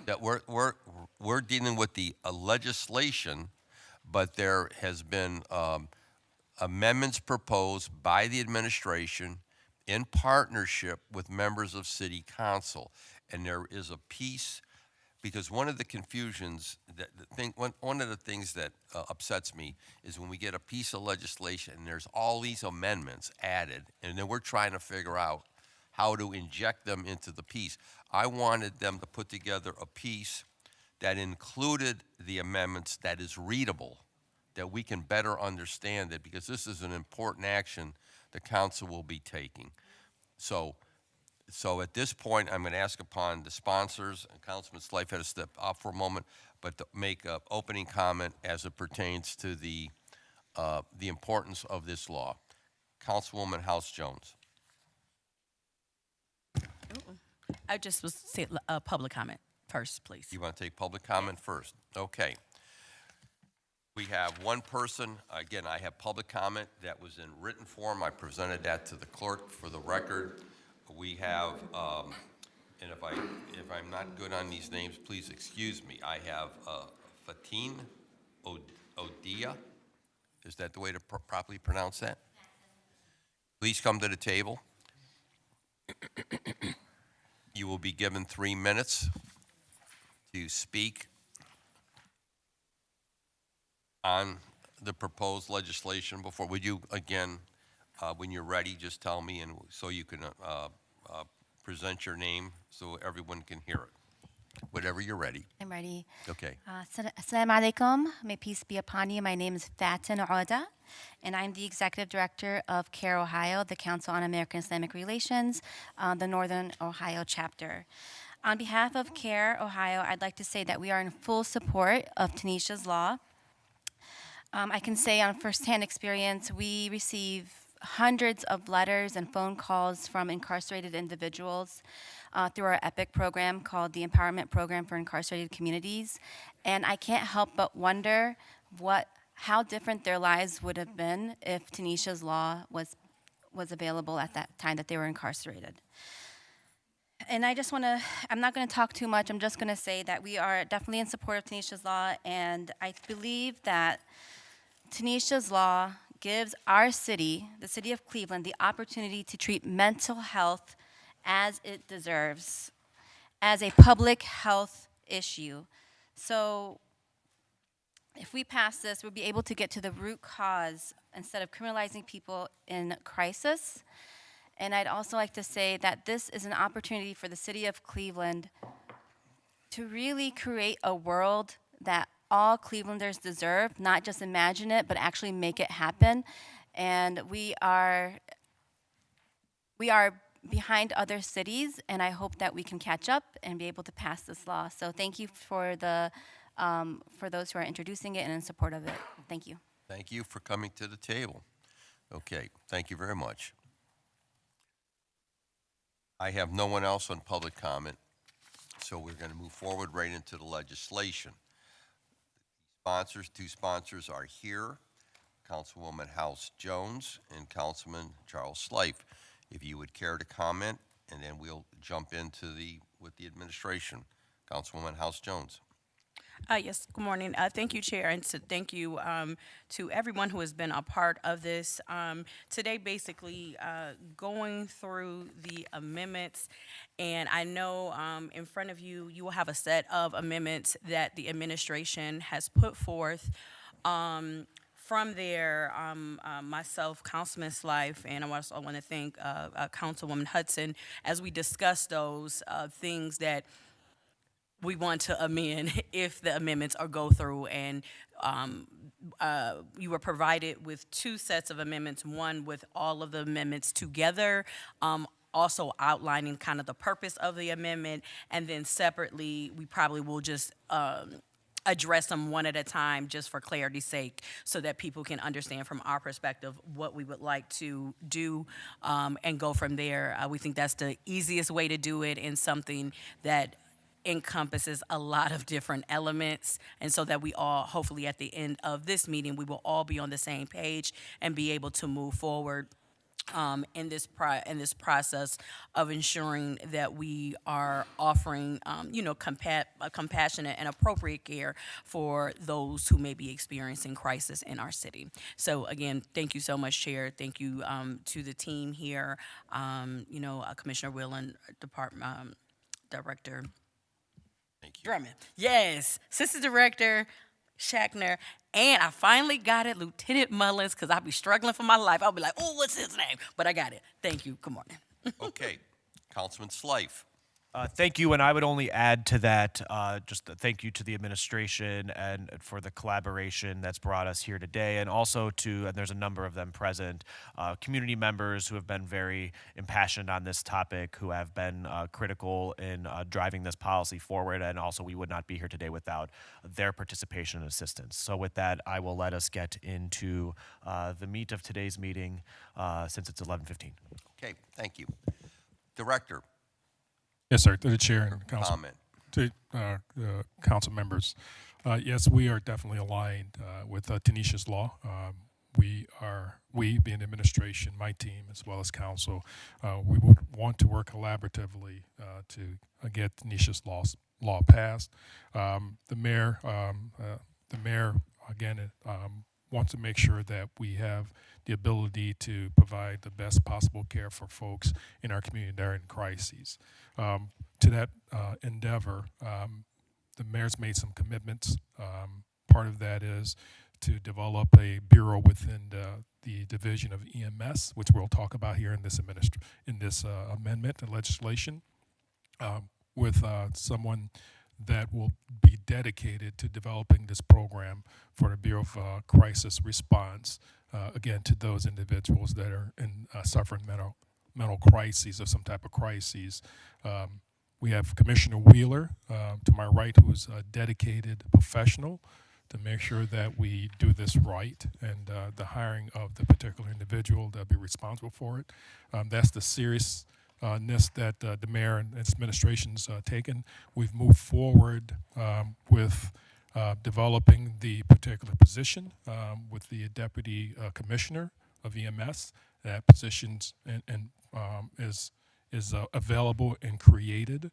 That we're dealing with the legislation, but there has been amendments proposed by the administration in partnership with members of City Council, and there is a piece, because one of the confusions, one of the things that upsets me is when we get a piece of legislation and there's all these amendments added, and then we're trying to figure out how to inject them into the piece. I wanted them to put together a piece that included the amendments that is readable, that we can better understand it, because this is an important action the council will be taking. So at this point, I'm going to ask upon the sponsors, and Councilman Slife had to step off for a moment, but to make an opening comment as it pertains to the importance of this law. Councilwoman House Jones. I just was say public comment first, please. You want to take public comment first? Okay. We have one person, again, I have public comment that was in written form. I presented that to the clerk for the record. We have, and if I'm not good on these names, please excuse me. I have Fatin Odia. Is that the way to properly pronounce that? Please come to the table. You will be given 3 minutes to speak on the proposed legislation before. Would you, again, when you're ready, just tell me, and so you can present your name so everyone can hear it. Whenever you're ready. I'm ready. Okay. Assalamu alaikum. May peace be upon you. My name is Fatin Oda, and I'm the Executive Director of CARE Ohio, the Council on American Islamic Relations, the Northern Ohio chapter. On behalf of CARE Ohio, I'd like to say that we are in full support of Tanisha's law. I can say on firsthand experience, we receive hundreds of letters and phone calls from incarcerated individuals through our EPIC program called the Empowerment Program for Incarcerated Communities. And I can't help but wonder how different their lives would have been if Tanisha's law was available at that time that they were incarcerated. And I'm not going to talk too much. I'm just going to say that we are definitely in support of Tanisha's law, and I believe that Tanisha's law gives our city, the city of Cleveland, the opportunity to treat mental health as it deserves, as a public health issue. So if we pass this, we'll be able to get to the root cause instead of criminalizing people in crisis. And I'd also like to say that this is an opportunity for the city of Cleveland to really create a world that all Clevelanders deserve, not just imagine it, but actually make it happen. And we are behind other cities, and I hope that we can catch up and be able to pass this law. So thank you for those who are introducing it and in support of it. Thank you. Thank you for coming to the table. Okay, thank you very much. I have no one else on public comment, so we're going to move forward right into the legislation. Two sponsors are here, Councilwoman House Jones and Councilman Charles Slife. If you would care to comment, and then we'll jump into with the administration. Councilwoman House Jones. Yes, good morning. Thank you, Chair, and thank you to everyone who has been a part of this. Today, basically, going through the amendments, and I know in front of you, you will have a set of amendments that the administration has put forth. From there, myself, Councilman Slife, and I also want to thank Councilwoman Hudson as we discuss those things that we want to amend if the amendments are go through. And you were provided with 2 sets of amendments, one with all of the amendments together, also outlining kind of the purpose of the amendment, and then separately, we probably will just address them one at a time just for clarity's sake so that people can understand from our perspective what we would like to do and go from there. We think that's the easiest way to do it, and something that encompasses a lot of different elements, and so that we all, hopefully at the end of this meeting, we will all be on the same page and be able to move forward in this process of ensuring that we are offering, compassionate and appropriate care for those who may be experiencing crisis in our city. So again, thank you so much, Chair. Thank you to the team here, Commissioner Whelan, Department Director. Thank you. Drummond. Yes, Assistant Director Shackner, and I finally got it, Lieutenant Mullins, because I'll be struggling for my life. I'll be like, oh, what's his name? But I got it. Thank you. Good morning. Okay, Councilman Slife. Thank you, and I would only add to that, just a thank you to the administration and for the collaboration that's brought us here today, and also to, and there's a number of them present, community members who have been very impassioned on this topic, who have been critical in driving this policy forward, and also we would not be here today without their participation and assistance. So with that, I will let us get into the meat of today's meeting, since it's 11:15. Okay, thank you. Director, Yes, sir. To the chair and council. comment. To council members, yes, we are definitely aligned with Tanisha's law. We being administration, my team, as well as council, we would want to work collaboratively to get Tanisha's law passed. The mayor, again, wants to make sure that we have the ability to provide the best possible care for folks in our community that are in crises. To that endeavor, the mayor's made some commitments. Part of that is to develop a bureau within the division of EMS, which we'll talk about here in this amendment and legislation, with someone that will be dedicated to developing this program for the Bureau of Crisis Response, again, to those individuals that are suffering mental crises of some type of crises. We have Commissioner Wheeler to my right, who is a dedicated professional to make sure that we do this right, and the hiring of the particular individual that will be responsible for it. That's the seriousness that the mayor and his administration's taken. We've moved forward with developing the particular position with the deputy commissioner of EMS. That position is available and created.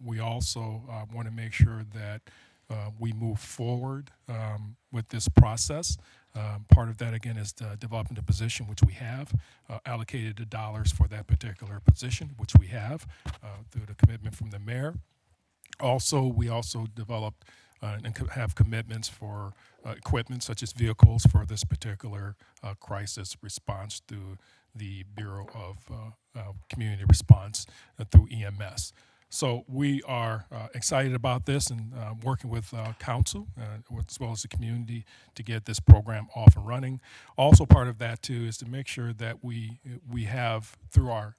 We also want to make sure that we move forward with this process. Part of that, again, is developing the position, which we have, allocated the dollars for that particular position, which we have through the commitment from the mayor. Also, we also developed and have commitments for equipment such as vehicles for this particular crisis response through the Bureau of Community Response through EMS. So we are excited about this and working with council as well as the community to get this program off and running. Also part of that too is to make sure that we have, through our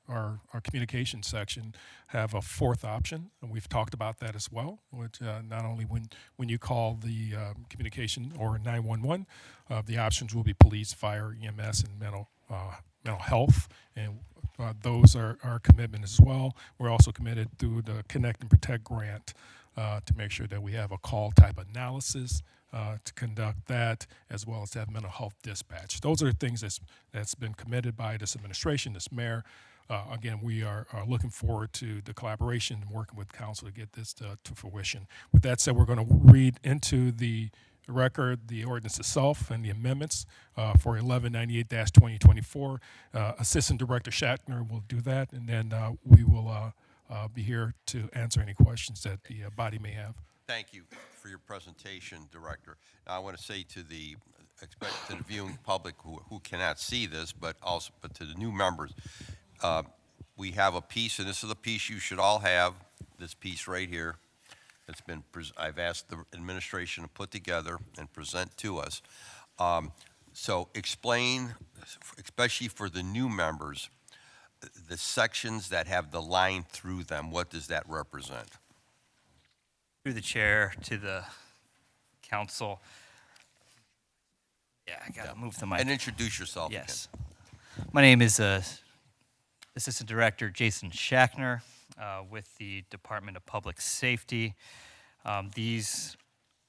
communication section, have a fourth option, and we've talked about that as well, which not only when you call the communication or 911, the options will be police, fire, EMS, and mental health, and those are our commitment as well. We're also committed through the Connect and Protect grant to make sure that we have a call type analysis to conduct that, as well as to have mental health dispatch. Those are things that's been committed by this administration, this mayor. Again, we are looking forward to the collaboration and working with council to get this to fruition. With that said, we're going to read into the record the ordinance itself and the amendments for 1198-2024. Assistant Director Shatner will do that, and then we will be here to answer any questions that the body may have. Thank you for your presentation, Director. Now, I want to say to the viewing public who cannot see this, but to the new members, we have a piece, and this is a piece you should all have, this piece right here. I've asked the administration to put together and present to us. So explain, especially for the new members, the sections that have the line through them. What does that represent? Through the chair to the council. Yeah, I gotta move the mic. And introduce yourself Yes. My name is Assistant Director Jason Schackner with the Department of Public Safety. These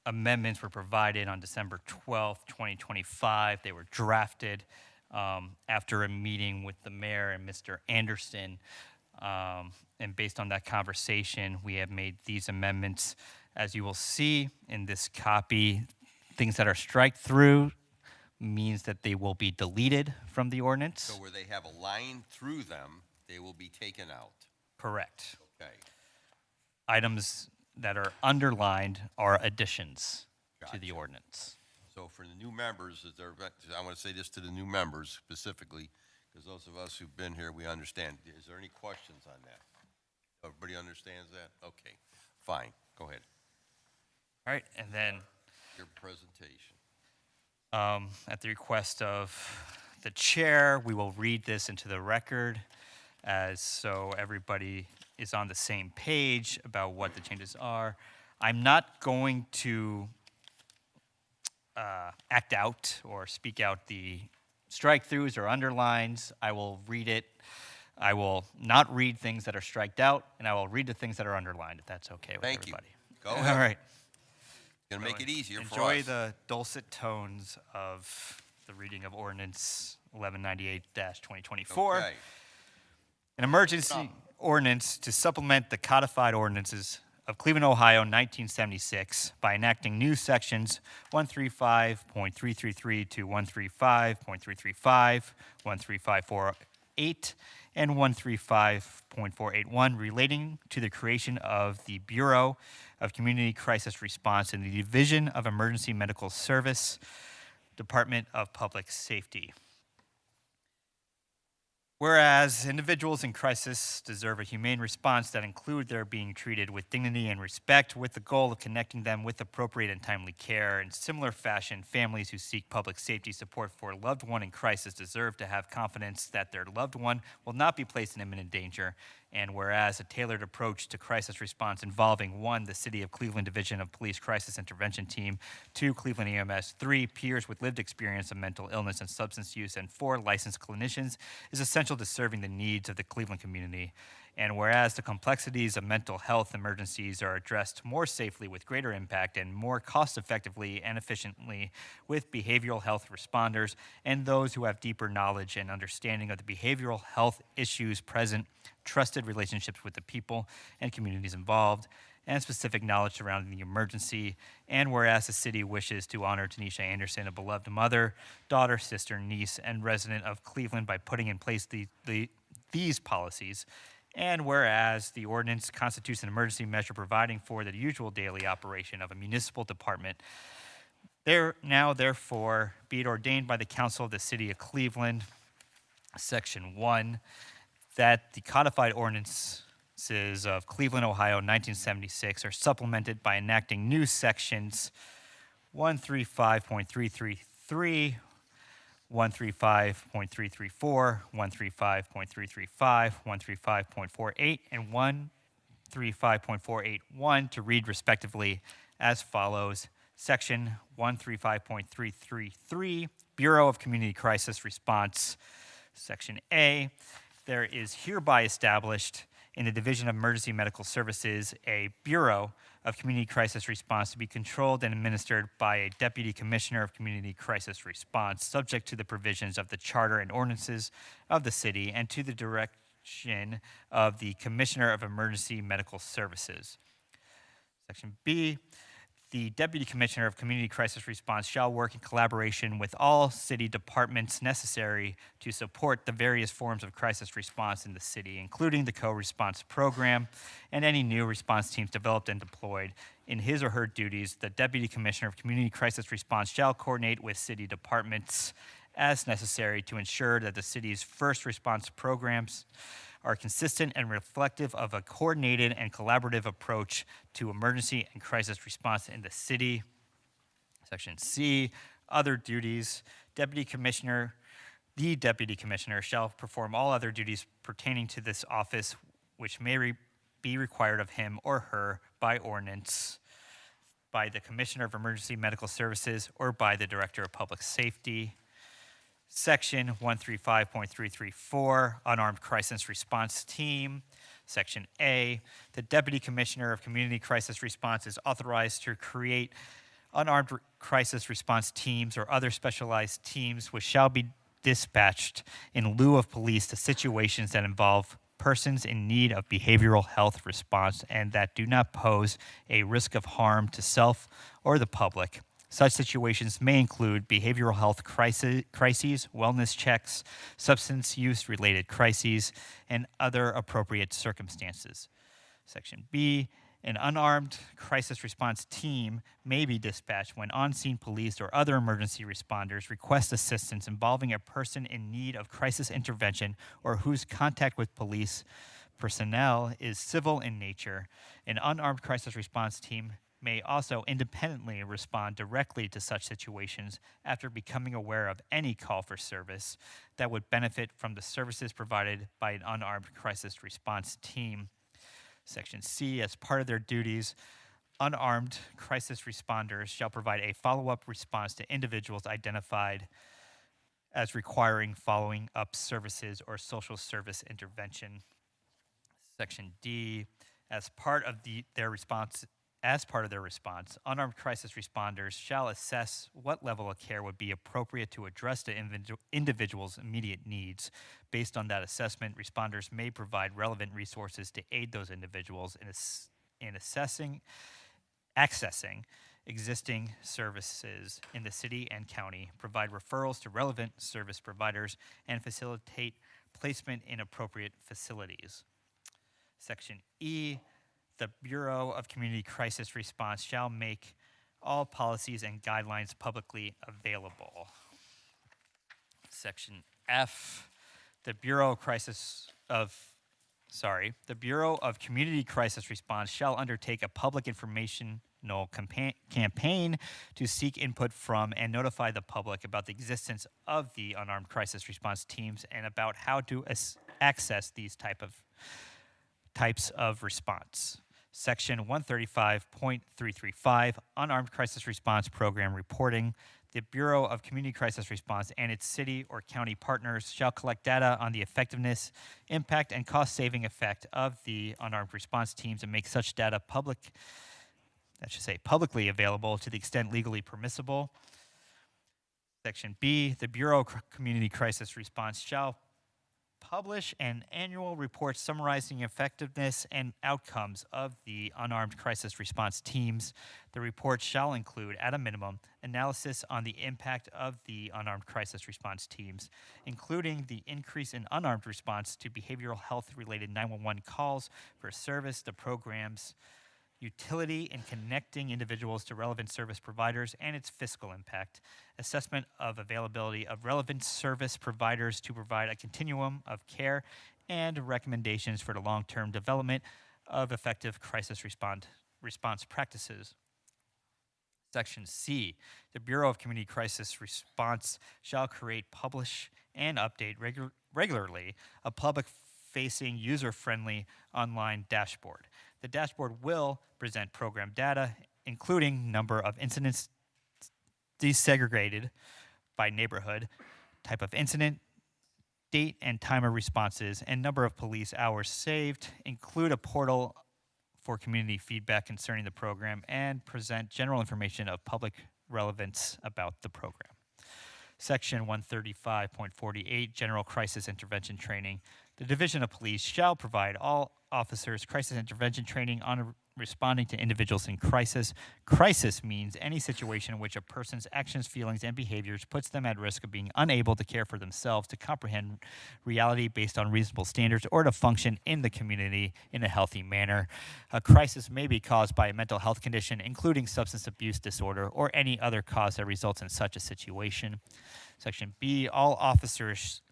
amendments were provided on December 12th, 2025. They were drafted after a meeting with the mayor and Mr. Anderson. And based on that conversation, we have made these amendments. As you will see in this copy, things that are strike through means that they will be deleted from the ordinance. So where they have a line through them, they will be taken out. Correct. Okay. Items that are underlined are additions to the ordinance. So for the new members, I want to say this to the new members specifically, because those of us who've been here, we understand. Is there any questions on that? Everybody understands that? Okay, fine, go ahead, All right, and then your presentation. at the request of the chair, we will read this into the record as so everybody is on the same page about what the changes are. I'm not going to act out or speak out the strike-throughs or underlines. I will read it. I will not read things that are striked out, and I will read the things that are underlined, if that's okay with Thank you. everybody. Go All ahead. right. Gonna make it easier for us. Enjoy the dulcet tones of the reading of ordinance 1198-2024. Okay. An emergency ordinance to supplement the codified ordinances of Cleveland, Ohio, 1976 by enacting new sections 135.333 to 135.335, 13548, and 135.481 relating to the creation of the Bureau of Community Crisis Response in the Division of Emergency Medical Service, Department of Public Safety. Whereas individuals in crisis deserve a humane response that include their being treated with dignity and respect, with the goal of connecting them with appropriate and timely care. In similar fashion, families who seek public safety support for a loved one in crisis deserve to have confidence that their loved one will not be placed in imminent danger. And whereas a tailored approach to crisis response involving 1, the City of Cleveland Division of Police Crisis Intervention Team, 2, Cleveland EMS, 3, peers with lived experience of mental illness and substance use, and 4, licensed clinicians, is essential to serving the needs of the Cleveland community. And whereas the complexities of mental health emergencies are addressed more safely with greater impact and more cost-effectively and efficiently with behavioral health responders and those who have deeper knowledge and understanding of the behavioral health issues present, trusted relationships with the people and communities involved, and specific knowledge surrounding the emergency. And whereas the city wishes to honor Tanisha Anderson, a beloved mother, daughter, sister, niece, and resident of Cleveland by putting in place these policies. And whereas the ordinance constitutes an emergency measure providing for the usual daily operation of a municipal department, therefore, be it ordained by the Council of the City of Cleveland, Section 1, that the codified ordinances of Cleveland, Ohio, 1976 are supplemented by enacting new sections 135.333, 135.334, 135.335, 135.48, and 135.481 to read respectively as follows. Section 135.333, Bureau of Community Crisis Response. Section A, there is hereby established in the Division of Emergency Medical Services a Bureau of Community Crisis Response to be controlled and administered by a Deputy Commissioner of Community Crisis Response, subject to the provisions of the Charter and ordinances of the city and to the direction of the Commissioner of Emergency Medical Services. Section B, the Deputy Commissioner of Community Crisis Response shall work in collaboration with all city departments necessary to support the various forms of crisis response in the city, including the co-response program and any new response teams developed and deployed. In his or her duties, the Deputy Commissioner of Community Crisis Response shall coordinate with city departments as necessary to ensure that the city's first response programs are consistent and reflective of a coordinated and collaborative approach to emergency and crisis response in the city. Section C, other duties. The Deputy Commissioner shall perform all other duties pertaining to this office which may be required of him or her by ordinance, by the Commissioner of Emergency Medical Services, or by the Director of Public Safety. Section 135.334, Unarmed Crisis Response Team. Section A, the Deputy Commissioner of Community Crisis Response is authorized to create unarmed crisis response teams or other specialized teams which shall be dispatched in lieu of police to situations that involve persons in need of behavioral health response and that do not pose a risk of harm to self or the public. Such situations may include behavioral health crises, wellness checks, substance use-related crises, and other appropriate circumstances. Section B, an unarmed crisis response team may be dispatched when on-scene police or other emergency responders request assistance involving a person in need of crisis intervention or whose contact with police personnel is civil in nature, an unarmed crisis response team may also independently respond directly to such situations after becoming aware of any call for service that would benefit from the services provided by an unarmed crisis response team. Section C, as part of their duties, unarmed crisis responders shall provide a follow-up response to individuals identified as requiring following up services or social service intervention. Section D, as part of their response, unarmed crisis responders shall assess what level of care would be appropriate to address the individual's immediate needs. Based on that assessment, responders may provide relevant resources to aid those individuals in accessing existing services in the city and county, provide referrals to relevant service providers, and facilitate placement in appropriate facilities. Section E, the Bureau of Community Crisis Response shall make all policies and guidelines publicly available. Section F, the Bureau of Community Crisis Response shall undertake a public informational campaign to seek input from and notify the public about the existence of the unarmed crisis response teams and about how to access these types of response. Section 135.335, Unarmed Crisis Response Program Reporting. The Bureau of Community Crisis Response and its city or county partners shall collect data on the effectiveness, impact, and cost-saving effect of the unarmed response teams and make such data publicly available to the extent legally permissible. Section B, the Bureau of Community Crisis Response shall publish an annual report summarizing effectiveness and outcomes of the unarmed crisis response teams. The report shall include, at a minimum, analysis on the impact of the unarmed crisis response teams, including the increase in unarmed response to behavioral health-related 911 calls for service, the program's utility in connecting individuals to relevant service providers, and its fiscal impact. Assessment of availability of relevant service providers to provide a continuum of care, and recommendations for the long-term development of effective crisis response practices. Section C, the Bureau of Community Crisis Response shall create, publish, and update regularly a public-facing, user-friendly online dashboard. The dashboard will present program data, including number of incidents desegregated by neighborhood, type of incident, date and time of responses, and number of police hours saved, include a portal for community feedback concerning the program, and present general information of public relevance about the program. Section 135.48, General Crisis Intervention Training. The Division of Police shall provide all officers crisis intervention training on responding to individuals in crisis. Crisis means any situation in which a person's actions, feelings, and behaviors puts them at risk of being unable to care for themselves, to comprehend reality based on reasonable standards, or to function in the community in a healthy manner. A crisis may be caused by a mental health condition, including substance abuse disorder, or any other cause that results in such a situation. Section B, all officers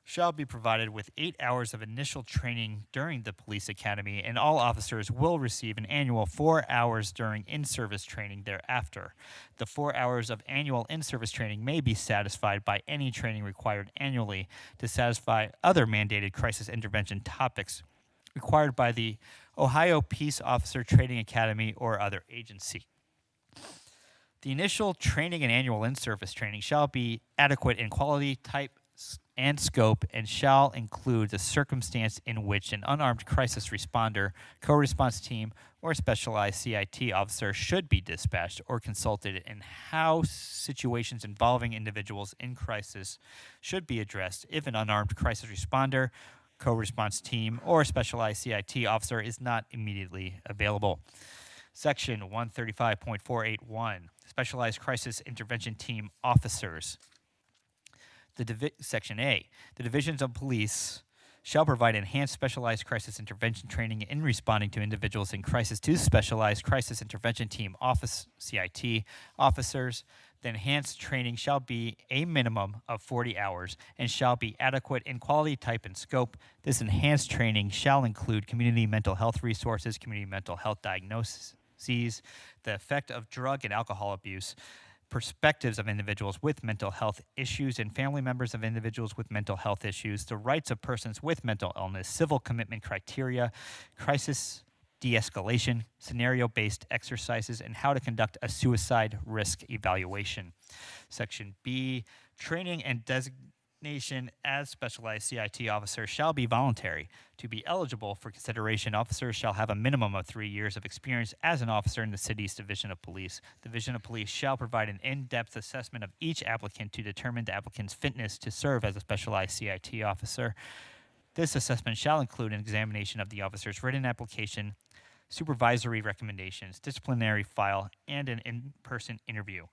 shall be provided with 8 hours of initial training during the police academy, and all officers will receive an annual 4 hours during in-service training thereafter. The 4 hours of annual in-service training may be satisfied by any training required annually to satisfy other mandated crisis intervention topics required by the Ohio Peace Officer Training Academy or other agency. The initial training and annual in-service training shall be adequate in quality, type, and scope, and shall include the circumstance in which an unarmed crisis responder, co-response team, or specialized CIT officer should be dispatched or consulted, and how situations involving individuals in crisis should be addressed if an unarmed crisis responder, co-response team, or specialized CIT officer is not immediately available. Section 135.481, Specialized Crisis Intervention Team Officers. Section A, the divisions of police shall provide enhanced specialized crisis intervention training in responding to individuals in crisis to specialized crisis intervention team CIT officers. The enhanced training shall be a minimum of 40 hours and shall be adequate in quality, type, and scope. This enhanced training shall include community mental health resources, community mental health diagnoses, the effect of drug and alcohol abuse, perspectives of individuals with mental health issues and family members of individuals with mental health issues, the rights of persons with mental illness, civil commitment criteria, crisis de-escalation, scenario-based exercises, and how to conduct a suicide risk evaluation. Section B, training and designation as specialized CIT officer shall be voluntary. To be eligible for consideration, officers shall have a minimum of 3 years of experience as an officer in the city's Division of Police. The Division of Police shall provide an in-depth assessment of each applicant to determine the applicant's fitness to serve as a specialized CIT officer. This assessment shall include an examination of the officer's written application, supervisory recommendations, disciplinary file, and an in-person interview.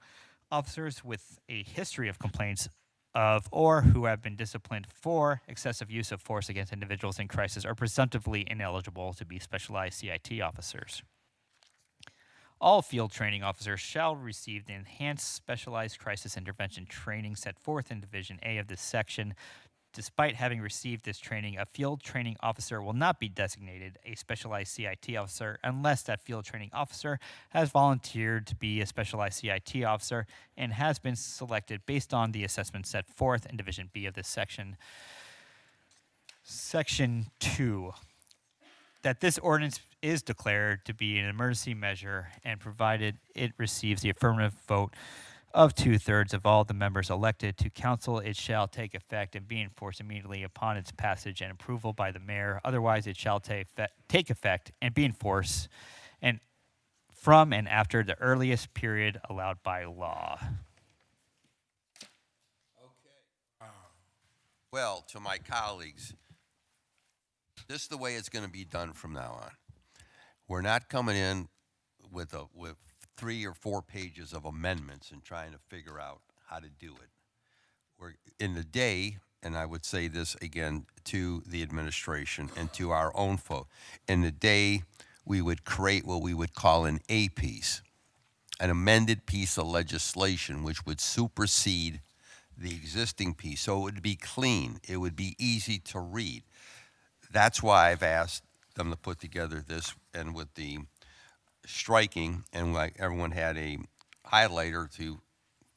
Officers with a history of complaints of or who have been disciplined for excessive use of force against individuals in crisis are presumptively ineligible to be specialized CIT officers. All field training officers shall receive the enhanced specialized crisis intervention training set forth in Division A of this section. Despite having received this training, a field training officer will not be designated a specialized CIT officer unless that field training officer has volunteered to be a specialized CIT officer and has been selected based on the assessment set forth in Division B of this section. Section 2, that this ordinance is declared to be an emergency measure and provided it receives the affirmative vote of 2/3 of all the members elected to council, it shall take effect and be enforced immediately upon its passage and approval by the mayor. Otherwise, it shall take effect and be enforced and from and after the earliest period allowed by law. Well, to my colleagues, this is the way it's going to be done from now on. We're not coming in with 3 or 4 pages of amendments and trying to figure out how to do it. We're in the day, and I would say this again to the administration and to our own folk, in the day we would create what we would call an A piece, an amended piece of legislation which would supersede the existing piece. So it would be clean, it would be easy to read. That's why I've asked them to put together this, and with the striking, and like everyone had a highlighter to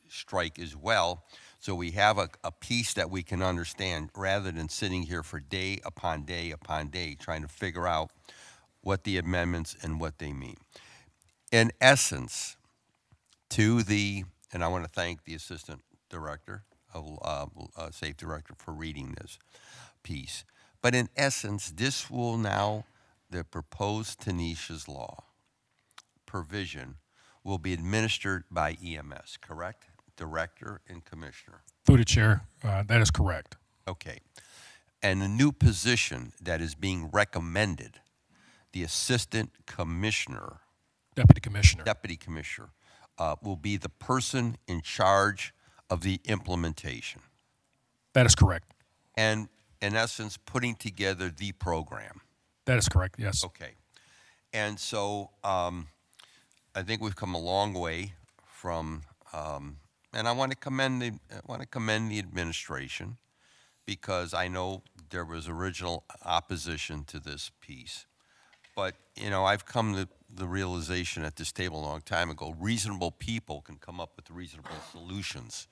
strike as well, so we have a piece that we can understand rather than sitting here for day upon day upon day trying to figure out what the amendments and what they mean. In essence, and I want to thank the assistant director, safety director, for reading this piece. But in essence, this will now, the proposed Tanisha's law provision will be administered by EMS, correct? Director and commissioner. Through the chair, that is correct. Okay. And the new position that is being recommended, the assistant commissioner, Deputy Commissioner. will be the person in charge of the implementation. That is correct. And in essence, putting together the program. That is correct, yes. Okay. And so I think we've come a long way from, and I want to commend the administration, because I know there was original opposition to this piece. But, you know, I've come to the realization at this table a long time ago, reasonable people can come up with reasonable solutions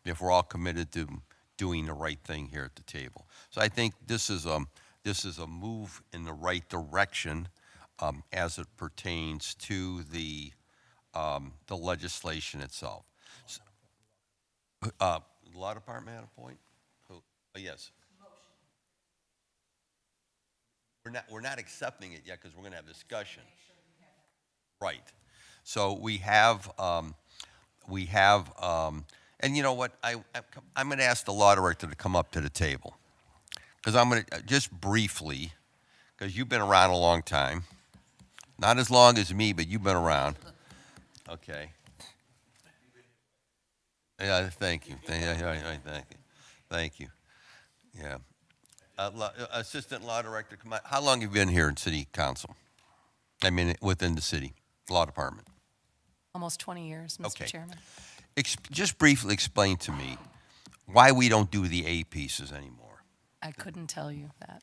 if we're all committed to doing the right thing here at the table. So I think this is a move in the right direction as it pertains to the legislation itself. Law Department had a point? Oh, yes. We're not accepting it yet because we're going to have discussion. Right. So we have, and you know what? I'm going to ask the law director to come up to the table, because I'm going to just briefly, because you've been around a long time, not as long as me, but you've been around. Okay. Yeah. Thank you. Thank you. Yeah. Assistant Law Director, come on. How long have you been here in City Council? I mean, within the city law department. Almost 20 years, Mr. Okay. Chairman. Just briefly explain to me why we don't do the A pieces anymore. I couldn't tell you that.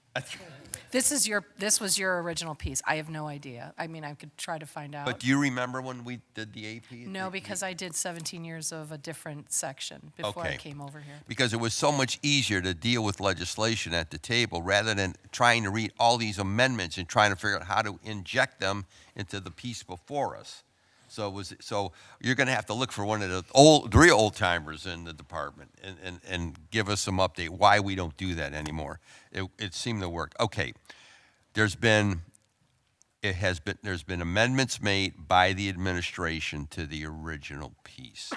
This was your original piece. I have no idea. I mean, I could try to find out. But do you remember when we did the AP? No, because I did 17 years of a different section before I Okay. came over here. Because it was so much easier to deal with legislation at the table rather than trying to read all these amendments and trying to figure out how to inject them into the piece before us. So you're going to have to look for one of the real old timers in the department and give us some update why we don't do that anymore. It seemed to work. Okay, there's been amendments made by the administration to the original piece.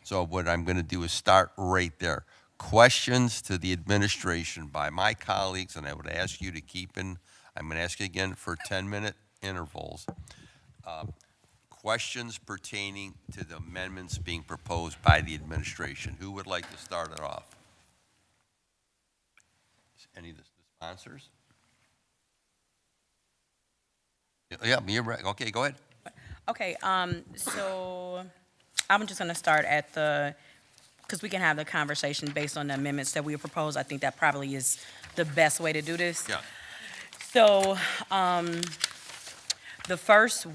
So what I'm going to do is start right there. Questions to the administration by my colleagues, and I would ask you to I'm going to ask you again for 10-minute intervals. Questions pertaining to the amendments being proposed by the administration. Who would like to start it off? Any of the sponsors? Yeah, you're right. Okay, go ahead. Okay, so I'm just gonna start at because we can have the conversation based on the amendments that we propose. I think that probably is the best way to do this. Yeah. So, the first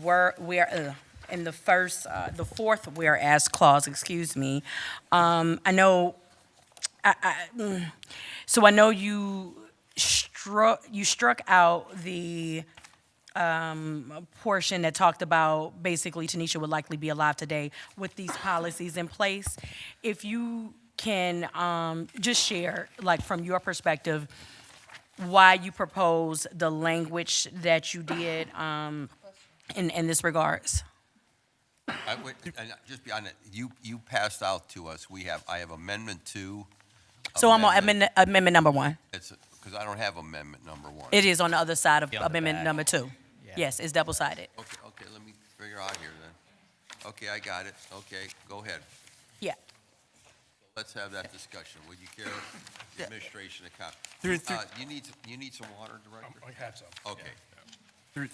in the fourth whereas clause, excuse me, I know you struck out the portion that talked about basically Tanisha would likely be alive today with these policies in place. If you can just share, like from your perspective, why you propose the language that you did in this regards. Just be honest, you passed out to us, I have amendment 2. So I'm on amendment number 1. Because I don't have amendment number 1. It is on the other side of On the amendment back. number 2. Yeah. Yes, it's double-sided. Okay, let me figure out here then. Okay, I got it. Okay, go ahead. Yeah. Let's have that discussion. Would you care, the administration to comment? Through- You need some water, Director? I have some. Okay. Through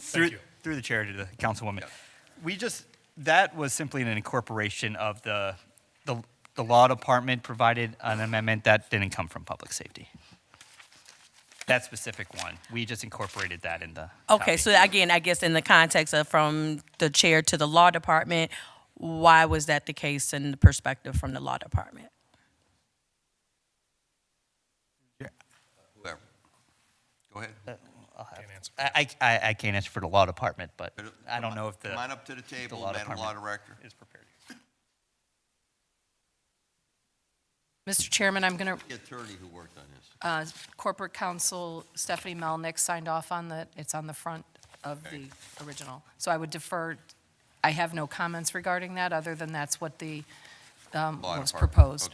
the chair to the councilwoman. Yeah. That was simply an incorporation of the law department provided an amendment that didn't come from public safety. That specific one, we just incorporated that in the. Okay, copy. so again, I guess in the context of from the chair to the law department, why was that the case in the perspective from the law department? Whoever. Go ahead. Can't answer. I can't answer for the law department, but I don't know if the. Come on up to the table, law Madam Law department Director. is prepared. Mr. Chairman, I'm going The attorney who worked on this. Corporate Counsel Stephanie Melnick signed off on that. It's on the front of the original. So I would defer, I have no comments regarding that, other than that's what the Law was Department. proposed.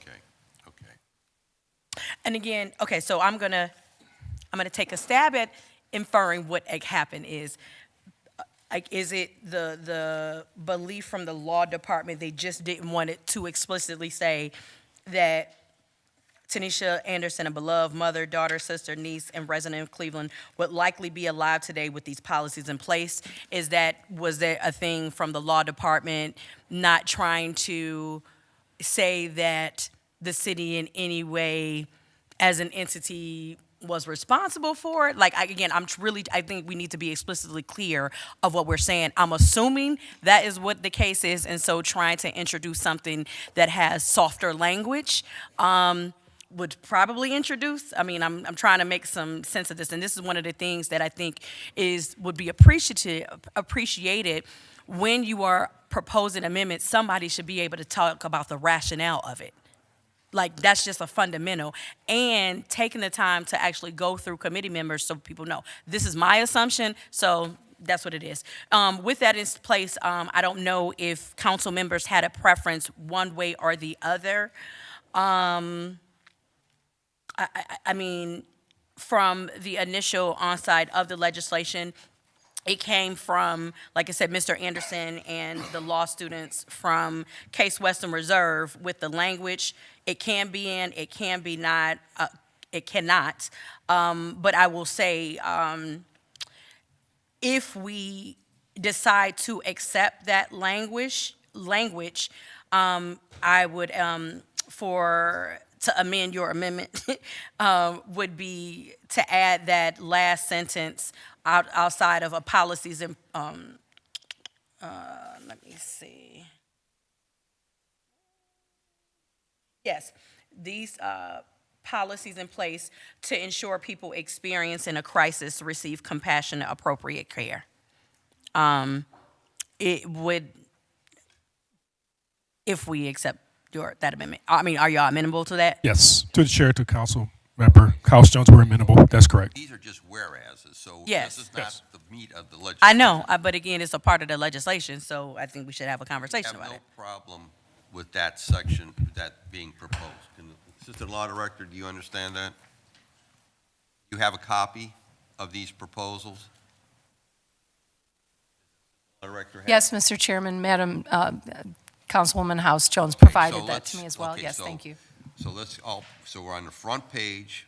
Okay. And again, okay, so I'm gonna take a stab at inferring what happened is. Like, is it the belief from the law department, they just didn't want it to explicitly say that Tanisha Anderson, a beloved mother, daughter, sister, niece, and resident of Cleveland, would likely be alive today with these policies in place? Was there a thing from the law department not trying to say that the city in any way, as an entity, was responsible for it? Like, I think we need to be explicitly clear of what we're saying. I'm assuming that is what the case is, and so trying to introduce something that has softer language would probably introduce. I mean, I'm trying to make some sense of this, and this is one of the things that I think would be appreciated when you are proposing amendments. Somebody should be able to talk about the rationale of it. Like, that's just a fundamental. And taking the time to actually go through committee members so people know, this is my assumption, so that's what it is. With that in place, I don't know if council members had a preference one way or the other. I mean, from the initial onside of the legislation, it came from, like I said, Mr. Anderson and the law students from Case Western Reserve with the language. It can be in, it can be not, it cannot. But I will say, if we decide to accept that language, I would, to amend your amendment, would be to add that last sentence outside of a policies and, let me see. Yes, these policies in place to ensure people experiencing a crisis receive compassionate, appropriate care. It would, if we accept that amendment. I mean, are y'all amenable to that? Yes, to the chair, to council member House Jones, we're amenable. That's correct. These are just whereases, so Yes. this is not the meat of the legislation. I know, but again, it's a part of the legislation, so I think we should have a I conversation have about no it. problem with that section, that being proposed. Can the Assistant Law Director, do you understand that? You have a copy of these proposals? Law Director has- Yes, Mr. Chairman, Madam Councilwoman House Jones provided So that to me let's- as well. okay, Yes, so- thank you. So we're on the front page,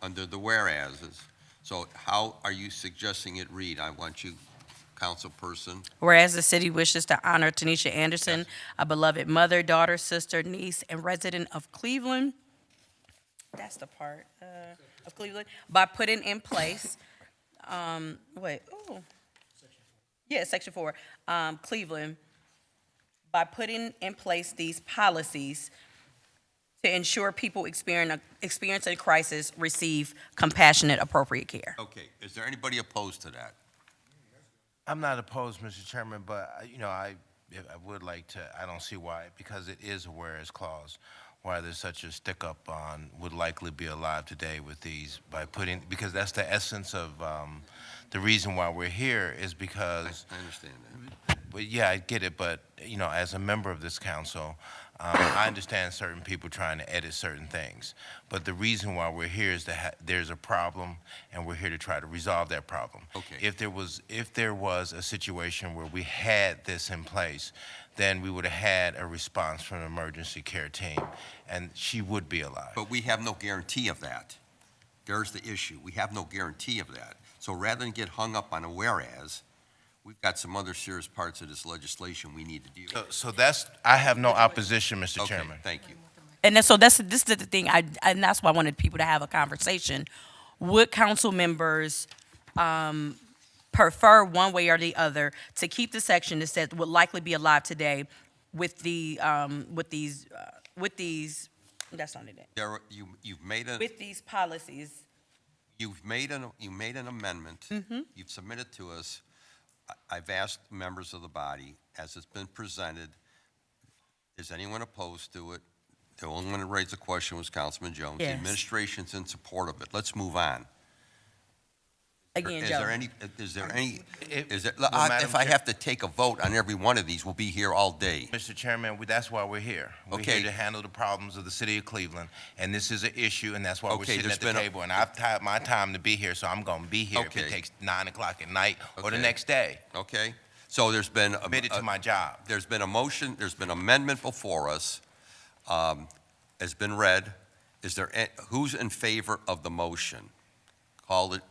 under the whereases. So how are you suggesting it read? I want you, councilperson. Whereas the city wishes to honor Tanisha Anderson, a beloved mother, daughter, sister, niece, and resident of Cleveland. That's the part of Cleveland. By putting in place, Section 4, Cleveland. By putting in place these policies to ensure people experiencing a crisis receive compassionate, appropriate care. Okay, is there anybody opposed to that? I'm not opposed, Mr. Chairman, but, I would like to, I don't see why, because it is a whereas clause, why there's such a stick-up on would likely be alive today with these, because that's the essence of, the reason why we're here is because, I understand that. well, yeah, I get it, but, as a member of this council, I understand certain people trying to edit certain things, but the reason why we're here is that there's a problem, and we're here to try to resolve that problem. Okay. If there was a situation where we had this in place, then we would have had a response from the emergency care team, and she would be alive. But we have no guarantee of that. There's the issue. We have no guarantee of that. So rather than get hung up on a whereas, we've got some other serious parts of this legislation we need to deal with. So I have no opposition, Mr. Okay, Chairman. thank you. And this is the thing, and that's why I wanted people to have a conversation. Would council members prefer one way or the other to keep the section that says would likely be alive today with these, that's not it. You've made a, With these policies, you made an amendment. You've submitted to us. I've asked members of the body, as it's been presented, is anyone opposed to it? The only one that raised the question was Councilman Jones. The Yes. administration's in support of it. Let's move on. again, Is Joe. there any, if Madam I Chair- have to take a vote on every one of these, we'll be here all day. Mr. Chairman, that's why we're here. We're Okay. here to handle the problems of the city of Cleveland, and this is an issue, and that's why we're Okay, sitting there's at the been a- table. And I've tied my time to be here, so I'm going to be here if Okay. it takes 9 o'clock at night or the Okay. next day. Okay? So there's been, Committed to my job. there's been a motion, there's been amendment before us, has been read. Is there, who's in favor of the motion? Call it.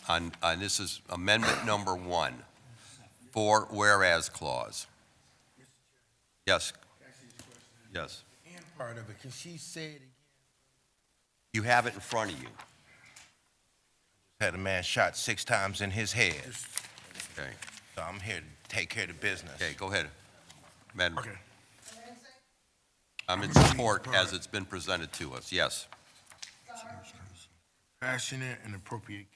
On this is amendment number 1, for whereas clause. Yes. Yes. And part of it, can she say it again? You have it in front of you. Had a man shot 6 times in his head, Okay. so I'm here to take care of the business. Okay, go ahead. Madam. Okay. I'm in support as it's been presented to us, yes. Passionate and appropriate care.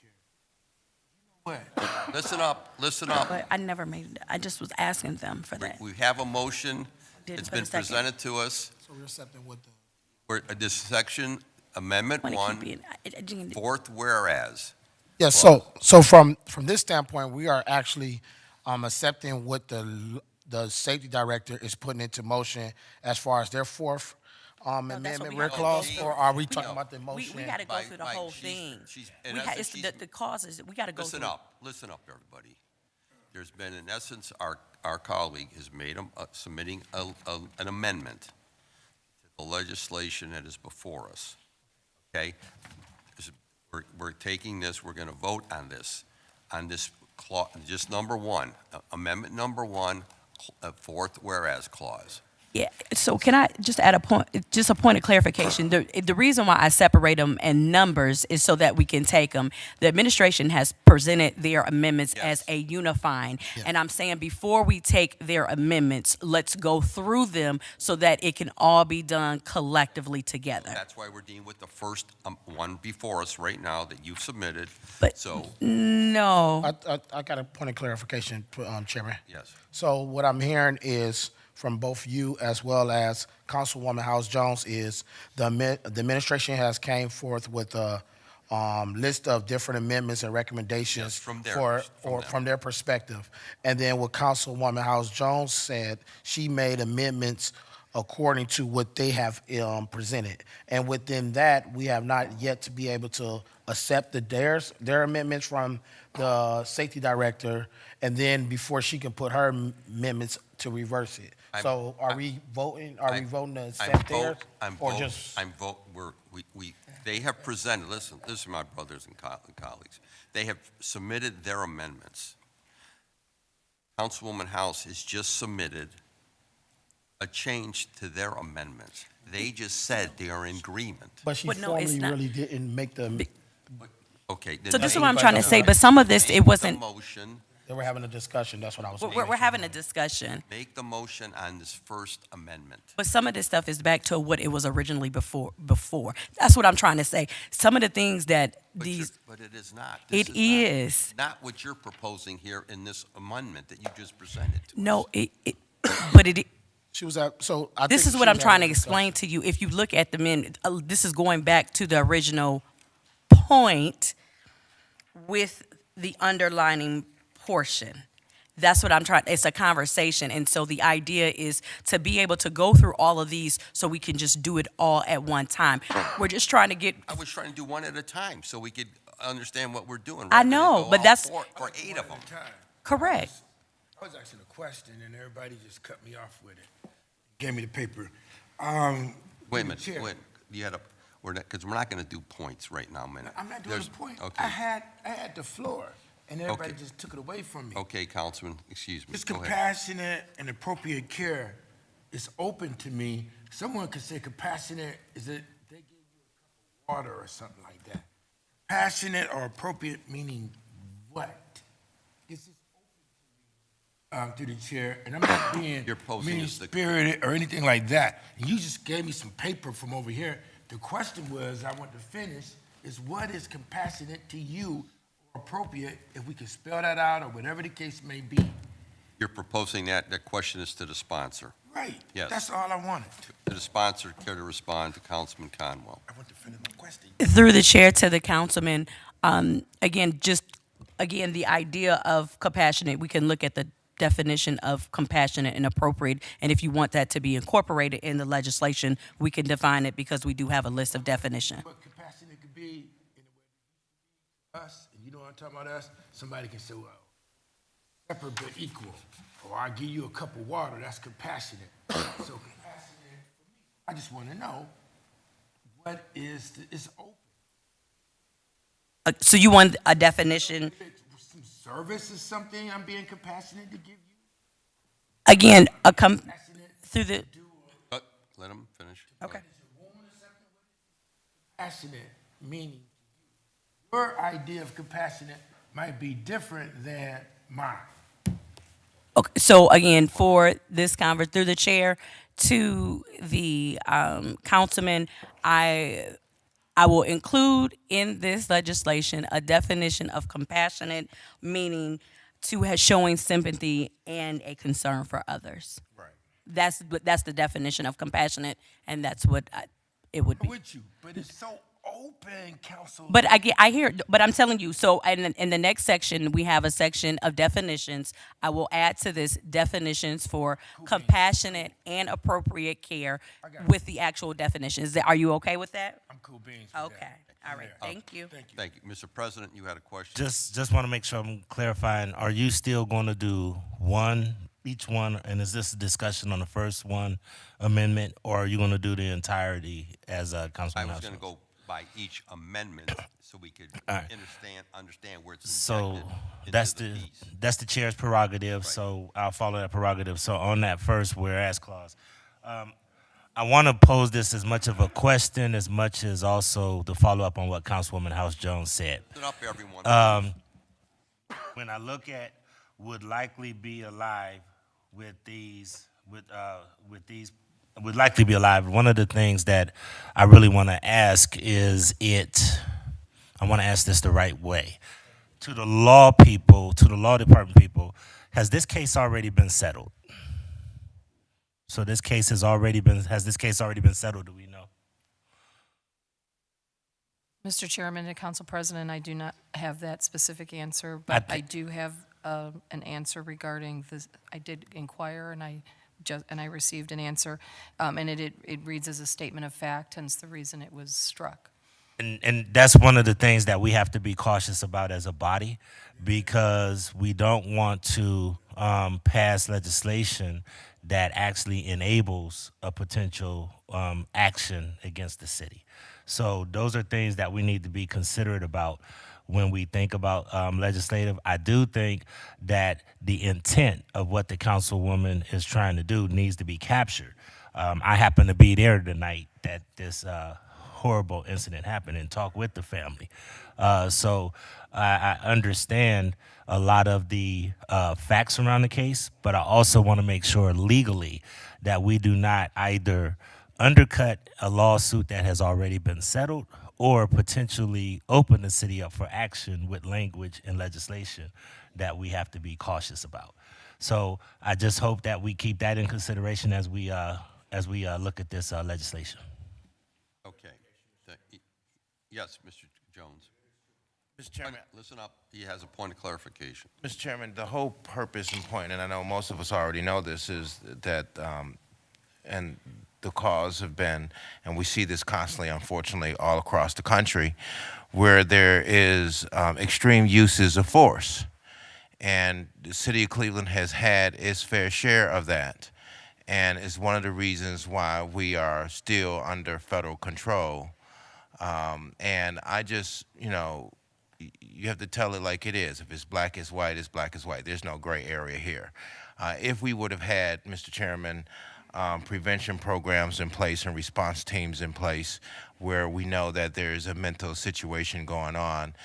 Listen up, listen up. But I never made, I just was asking them for that. We have a motion, Didn't it's put a been second. presented to us. So we're accepting what the. This section, Amendment Wanna 1, keep it- I didn't- fourth whereas. Yeah, so from this standpoint, we are actually accepting what the safety director is putting into motion as far as their fourth what amendment we rear gotta clause, go or are we through. talking No. about the We motion? gotta go By- through the by- whole she's- thing. she's- in We ha- essence, it's she's- the causes, we gotta go through. Listen up, everybody. There's been, in essence, our colleague has made, submitting an amendment to the legislation that is before us, okay? We're taking this, we're gonna vote on this clause, just number 1, amendment number 1, fourth whereas clause. Yeah, so can I just add a point of clarification? The reason why I separate them in numbers is so that we can take them. The administration has presented their amendments as a unifying. And I'm saying before we take their amendments, let's go through them so that it can all be done collectively together. That's why we're dealing with the first one before us right now that you've submitted. But- So, No. I got a point of clarification, Chairman. yes. So what I'm hearing is from both you as well as Councilwoman House Jones is the administration has came forth with a list of different amendments and recommendations Yes, from their- from their perspective. And then what Councilwoman House Jones said, she made amendments according to what they have presented. And within that, we have not yet to be able to accept their amendments from the safety director, and then before she can put her amendments to reverse it. So are we voting to accept theirs? Or just? They have presented, listen, my brothers and colleagues. They have submitted their amendments. Councilwoman House has just submitted a change to their amendments. They just said they are in agreement. But she But no, it's formally not. really didn't make the, Okay. then So this is make what I'm trying to the- say, but some of this, make it wasn't, the motion, they were having a discussion, that's what I was saying. we're having a discussion. make the motion on this first amendment. But some of this stuff is back to what it was originally before. That's what I'm trying to say. Some of the things that But these, it is not. it This is. not what you're proposing here in this amendment that you just presented to us. No, but it, She was at, so I this think is what she I'm was trying to having a explain to you. If you look at the men, this is going back to the original point with the underlining portion. That's what I'm trying, it's a conversation. And so the idea is to be able to go through all of these so we can just do it all at one time. We're just trying to get, I was trying to do one at a time so we could understand what we're doing. I rather than know, go but all that's- for 8 of them. correct. I was asking a question, and everybody just cut me off with it. Gave me the paper. Wait a minute, Chair. wait, you had a, because we're not going to do points right now, minute. I'm not doing There's- the point. Okay, I had the floor, and everybody Okay. just took it away from me. okay, Councilman, excuse me. This Go ahead. compassionate and appropriate care is open to me. Someone could say compassionate is it they give you a cup of water or something like that. Passionate or appropriate meaning what? This is open to me, through the chair, and I'm not being You're posing as the- mean-spirited or anything like that. And you just gave me some paper from over here. The question was, I want to finish, is what is compassionate to you or appropriate, if we could spell that out or whatever the case may be. You're proposing that question is to the sponsor. Right. Yes. That's all I wanted. To the sponsor, care to respond to Councilman Conwell? I want to finish my question. Through the chair to the councilman, again, the idea of compassionate, we can look at the definition of compassionate and appropriate, and if you want that to be incorporated in the legislation, we can define it because we do have a list of definition. But compassionate could be in a way us, and you know what I'm talking about us? Somebody can say, well, separate but equal. Or I give you a cup of water, that's compassionate. So compassionate, for me, I just want to know, what is, it's open. So you want a definition, Some service is something I'm being compassionate to give you? again, Compassionate through the, But let him finish. okay. compassionate meaning. Your idea of compassionate might be different than mine. Okay, so again, for this through the chair to the councilman, I will include in this legislation a definition of compassionate, meaning to have showing sympathy and a concern for others. Right. That's the definition of compassionate, and that's what it would be. With you, but it's so open, council. But I hear, but I'm telling you, so in the next section, we have a section of definitions. I will add to this definitions for compassionate and appropriate care with the actual definitions. Are you okay with that? I'm cool beans with that. Okay, all right, thank you. Thank you. Thank you. Mr. President, you had a question? Just want to make sure I'm clarifying. Are you still going to do each one, and is this a discussion on the first one amendment, or are you going to do the entirety as a I Councilman was House? going to go by each amendment so we could All right. understand where it's So injected into that's the the piece. that's the chair's prerogative. Right. So I'll follow that prerogative. So on that first whereas clause, I want to pose this as much of a question as much as also to follow up on what Councilwoman House Jones said. Sit up, everyone. When I look at would likely be alive with these, would likely be alive, one of the things that I really want to ask is I want to ask this the right way. To the law people, to the law department people, has this case already been settled? So this case has this case already been settled, do we know? Mr. Chairman and Council President, I do not have that specific answer, but I do have an answer regarding this. I did inquire, and I received an answer, and it reads as a statement of fact, hence the reason it was struck. And that's one of the things that we have to be cautious about as a body, because we don't want to pass legislation that actually enables a potential action against the city. So those are things that we need to be considerate about when we think about legislative. I do think that the intent of what the councilwoman is trying to do needs to be captured. I happen to be there the night that this horrible incident happened and talk with the family. So I understand a lot of the facts around the case, but I also want to make sure legally that we do not either undercut a lawsuit that has already been settled or potentially open the city up for action with language and legislation that we have to be cautious about. So I just hope that we keep that in consideration as we look at this legislation. Okay. Yes, Mr. Jones. Mr. Chairman. Listen up, he has a point of clarification. Mr. Chairman, the whole purpose and point, and I know most of us already know this, is that, and the cause have been, and we see this constantly, unfortunately, all across the country, where there is extreme uses of force. And the city of Cleveland has had its fair share of that, and is one of the reasons why we are still under federal control. And I just, you have to tell it like it is. If it's black, it's white, it's black, it's white. There's no gray area here. If we would have had, Mr. Chairman, prevention programs in place and response teams in place where we know that there's a mental situation going on,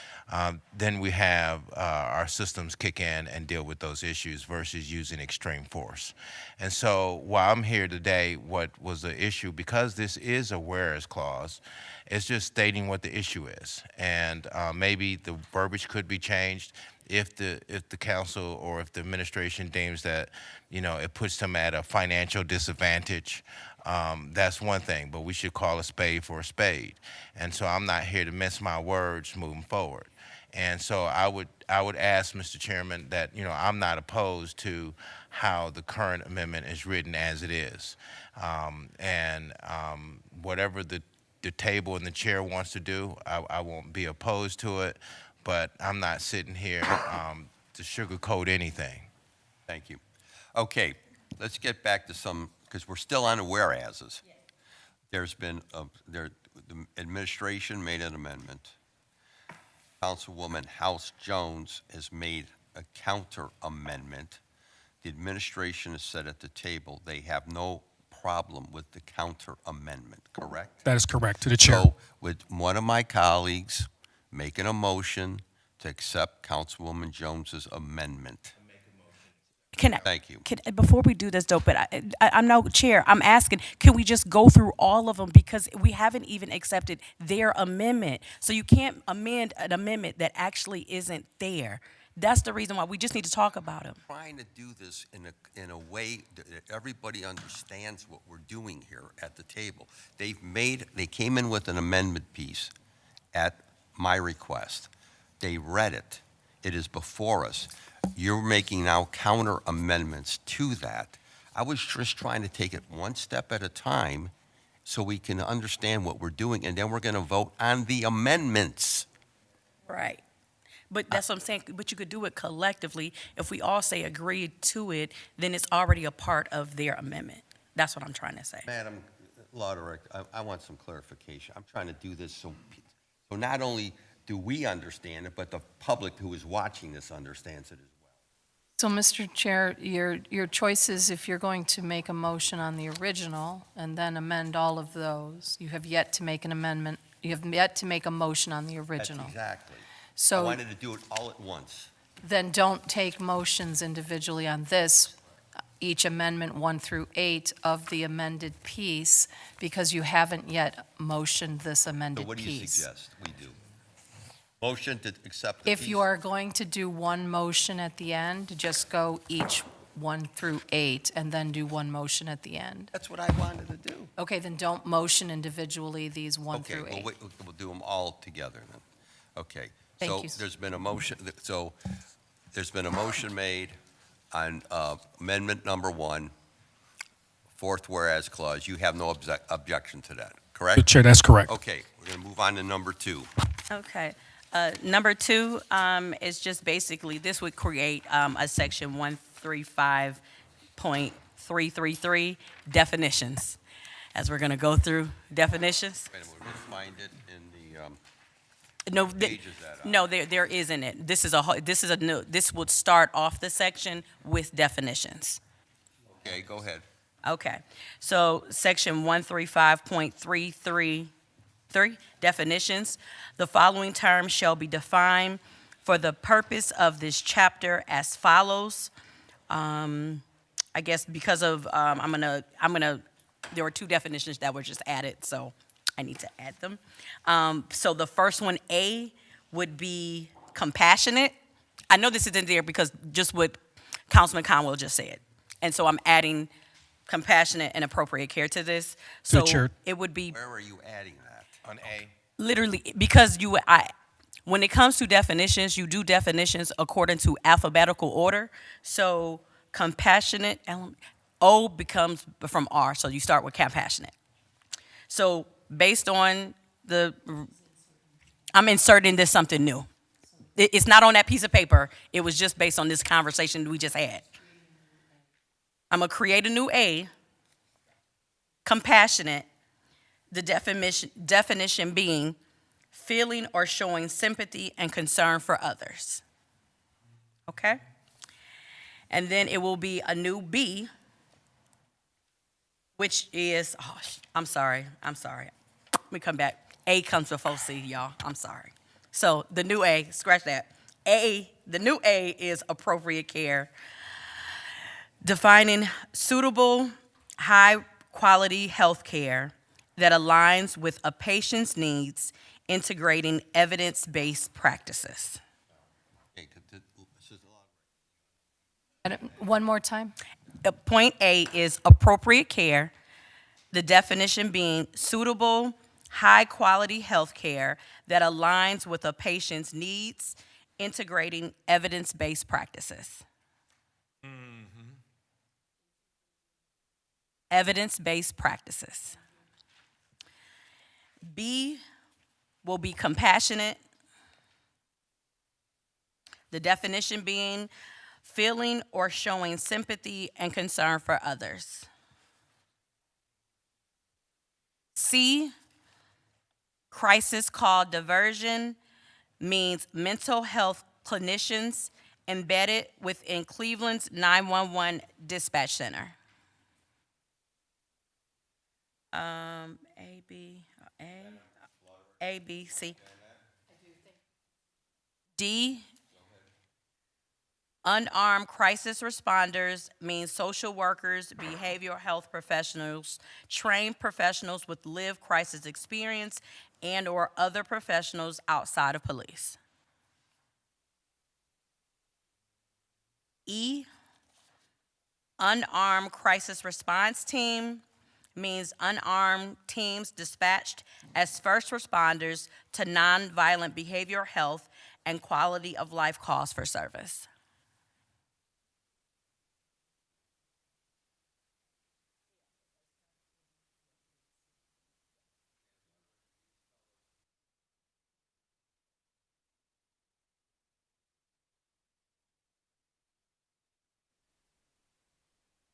then we have our systems kick in and deal with those issues versus using extreme force. And so while I'm here today, what was the issue, because this is a whereas clause, it's just stating what the issue is. And maybe the verbiage could be changed if the council or if the administration deems that, it puts them at a financial disadvantage. That's one thing, but we should call a spade for a spade. And so I'm not here to mince my words moving forward. And so I would ask, Mr. Chairman, that, I'm not opposed to how the current amendment is written as it is. Whatever the table and the chair wants to do, I won't be opposed to it, but I'm not sitting here to sugarcoat anything. Thank you. Okay, let's get back to some, because we're still on the whereases. Yes. There's been, the administration made an amendment. Councilwoman House Jones has made a counter amendment. The administration has said at the table they have no problem with the counter amendment, correct? That is correct, to the chair. So with one of my colleagues making a motion to accept Councilwoman Jones's amendment. Thank you. Before we do this, though, but I'm no chair. I'm asking, can we just go through all of them, because we haven't even accepted their amendment? So you can't amend an amendment that actually isn't there. That's the reason why we just need to talk about them. Trying to do this in a way that everybody understands what we're doing here at the table. They came in with an amendment piece at my request. They read it. It is before us. You're making now counter amendments to that. I was just trying to take it one step at a time so we can understand what we're doing, and then we're going to vote on the amendments. Right. But that's what I'm saying. But you could do it collectively. If we all say agree to it, then it's already a part of their amendment. That's what I'm trying to say. Madam Law Director, I want some clarification. I'm trying to do this so not only do we understand it, but the public who is watching this understands it as well. So, Mr. Chair, your choice is if you're going to make a motion on the original and then amend all of those. You have yet to make an amendment, you have yet to make a motion on the That's original. exactly. I So wanted to do it all at once. then don't take motions individually on this, each amendment 1 through 8 of the amended piece, because you haven't yet motioned this So amended what do you piece. suggest we do? Motion to accept the piece? If you are going to do one motion at the end, just go each 1 through 8 and then do one motion at the end. That's what I wanted to do. Okay, then don't motion individually these 1 Okay, through well, 8. we'll do them all together then. Okay. Thank you. So there's been a motion, so there's been a motion made on amendment number 1, fourth whereas clause. You have no objection to that, correct? Chair, that's correct. Okay, we're going to move on to number 2. Okay. Number 2 is just basically, this would create a section 135.333, definitions. As we're going to go through definitions. Wait a minute, we're going to find it in the, No, page is that on? no, there isn't it. This is a new, this would start off the section with definitions. Okay, go ahead. Okay, so section 135.333, definitions. The following terms shall be defined for the purpose of this chapter as follows. I guess because of, there were 2 definitions that were just added, so I need to add them. So the first one, A, would be compassionate. I know this isn't there because just what Councilman Conwell just said. And so I'm adding compassionate and appropriate care to this. So Chair. it would be Where are you adding that? On A, literally, because when it comes to definitions, you do definitions according to alphabetical order. So compassionate, O becomes from R, so you start with compassionate. So based on I'm inserting this something new. It's not on that piece of paper. It was just based on this conversation we just had. I'm gonna create a new A, compassionate, the definition being feeling or showing sympathy and concern for others. Okay? And then it will be a new B, which is, I'm sorry. Let me come back. A comes before C, y'all. I'm sorry. So the new A, scratch that. The new A is appropriate care, defining suitable, high-quality health care that aligns with a patient's needs, integrating evidence-based practices. Okay, this is a lot. And one more time? Point A is appropriate care, the definition being suitable, high-quality health care that aligns with a patient's needs, integrating evidence-based practices. Evidence-based practices. B will be compassionate, the definition being feeling or showing sympathy and concern for others. C, crisis call diversion, means mental health clinicians embedded within Cleveland's 911 dispatch center. A, B, C. D, unarmed crisis responders means social workers, behavioral health professionals, trained professionals with lived crisis experience, and/or other professionals outside of police. E, unarmed crisis response team means unarmed teams dispatched as first responders to nonviolent behavioral health and quality of life calls for service.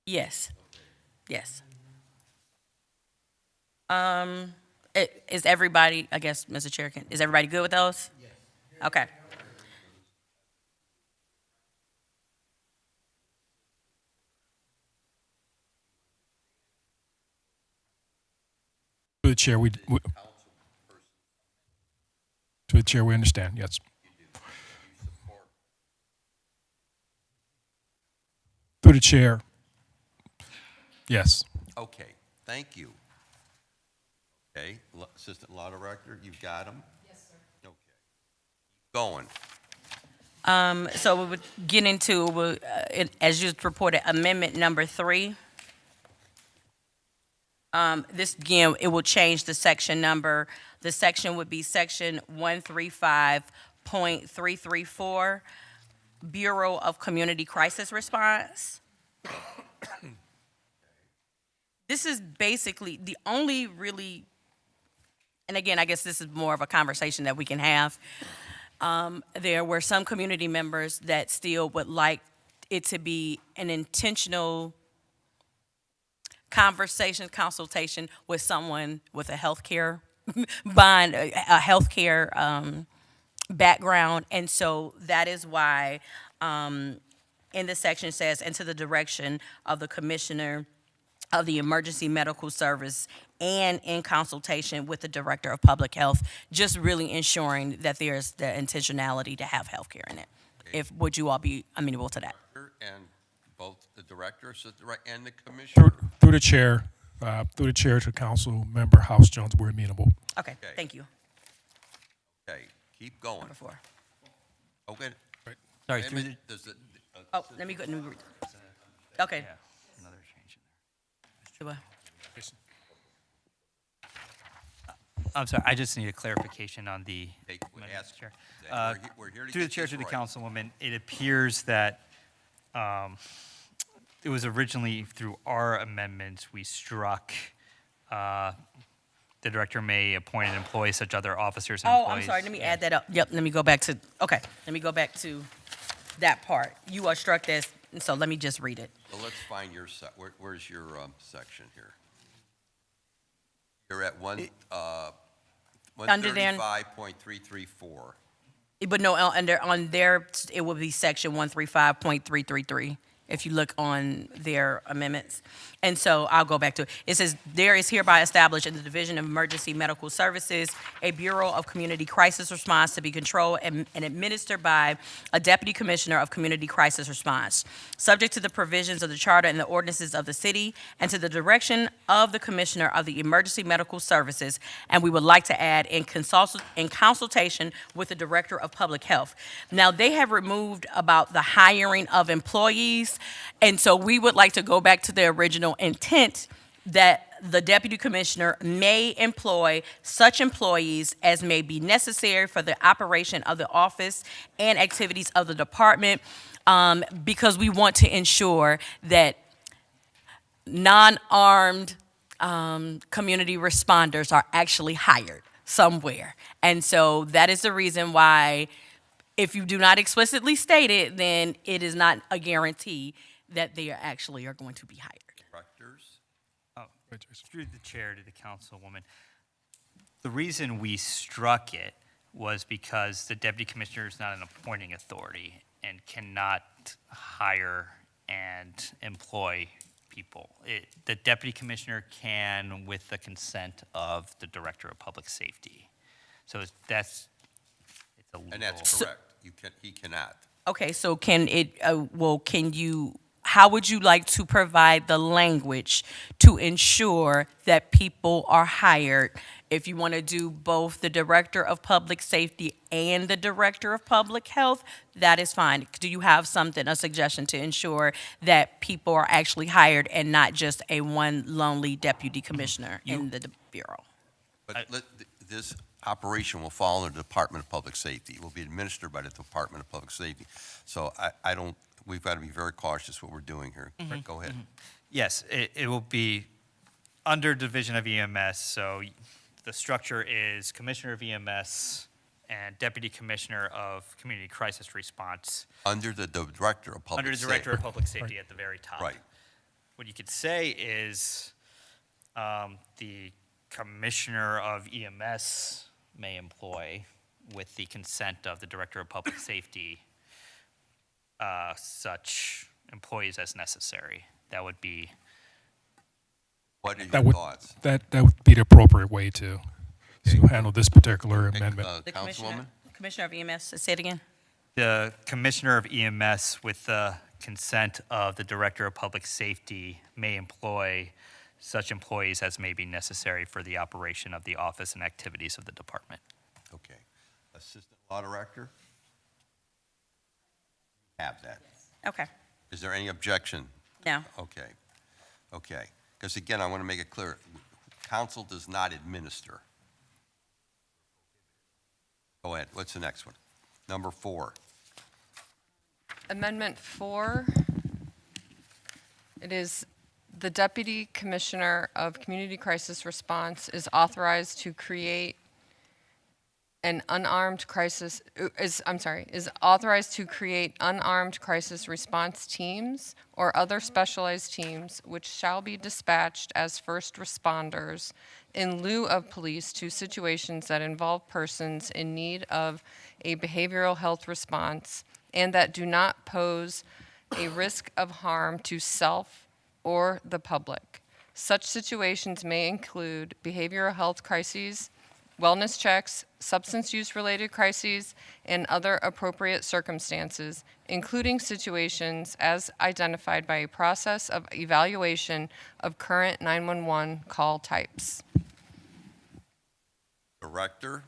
Yes, yes. Is everybody, I guess, Mr. Chair, is everybody good with those? Yes. Okay. the chair, to the chair, we understand, yes. Through the chair, yes. Okay, thank you. Okay, Assistant Law Director, you've got them? Yes, sir. Okay. Going. So we would get into, as you reported, amendment number 3. This, again, it will change the section number. The section would be section 135.334, Bureau of Community Crisis Response. This is basically the only really, and again, I guess this is more of a conversation that we can have. There were some community members that still would like it to be an intentional conversation, consultation with someone with a healthcare bond, a healthcare background, and so that is why in the section it says, "Into the direction of the Commissioner of the Emergency Medical Service and in consultation with the Director of Public Health," just really ensuring that there's the intentionality to have healthcare in it. Would you all be amenable to that? And both the Director and the Commissioner? Through the chair to Council Member House Jones, we're amenable. Okay, thank you. Okay, keep going. Number 4. Okay. Sorry, through the, Does it, Oh, let me go. Okay. another change in Sure. there. I'm sorry, I just need a clarification on the ask, Chair. we're here to Through the get chair this to the right. councilwoman, it appears that it was originally through our amendment, we struck the director may appoint and employ such other officers and Oh, employees. I'm sorry. Let me add that up. Yep, let me go back to, okay, let me go back to that part. You are struck this, so let me just read it. So let's find your, where's your section here? You're at Under there- 135.334. But no, on there, it will be section 135.333, if you look on their amendments. And so I'll go back to it. It says, "There is hereby established in the Division of Emergency Medical Services a Bureau of Community Crisis Response to be controlled and administered by a Deputy Commissioner of Community Crisis Response, subject to the provisions of the Charter and the ordinances of the city and to the direction of the Commissioner of the Emergency Medical Services." And we would like to add in consultation with the Director of Public Health. Now, they have removed about the hiring of employees, and so we would like to go back to the original intent that the Deputy Commissioner may employ such employees as may be necessary for the operation of the office and activities of the department, because we want to ensure that non-armed community responders are actually hired somewhere. And so that is the reason why, if you do not explicitly state it, then it is not a guarantee that they actually are going to be hired. Directors? Through the chair to the councilwoman, the reason we struck it was because the deputy commissioner is not an appointing authority and cannot hire and employ people. The deputy commissioner can with the consent of the director of public safety. So it's a legal. And that's correct. He cannot. Okay, so how would you like to provide the language to ensure that people are hired? If you want to do both the Director of Public Safety and the Director of Public Health, that is fine. Do you have a suggestion to ensure that people are actually hired and not just a one lonely deputy commissioner in the Bureau? But this operation will fall under the Department of Public Safety. It will be administered by the Department of Public Safety. So we've got to be very cautious what we're doing here. Go ahead. Yes, it will be under Division of EMS, so the structure is Commissioner of EMS and Deputy Commissioner of Community Crisis Response. Under the Director of Public Safety. Under the Director of Public Safety at the very top. Right. What you could say is the Commissioner of EMS may employ, with the consent of the Director of Public Safety, such employees as necessary. That would be What are That your would, thoughts? that would be the appropriate way to handle this particular amendment. The Councilwoman? Commissioner of EMS, say it again. The Commissioner of EMS, with the consent of the Director of Public Safety, may employ such employees as may be necessary for the operation of the office and activities of the department. Okay. Assistant Law Director? Have that. Okay, Is there any objection? no. Okay. Okay. Because again, I want to make it clear, council does not administer. Go ahead. What's the next one? Number 4. Amendment 4, it is the Deputy Commissioner of Community Crisis Response is authorized to create is authorized to create unarmed crisis response teams or other specialized teams which shall be dispatched as first responders in lieu of police to situations that involve persons in need of a behavioral health response and that do not pose a risk of harm to self or the public. Such situations may include behavioral health crises, wellness checks, substance use-related crises, and other appropriate circumstances, including situations as identified by a process of evaluation of current 911 call types. Director?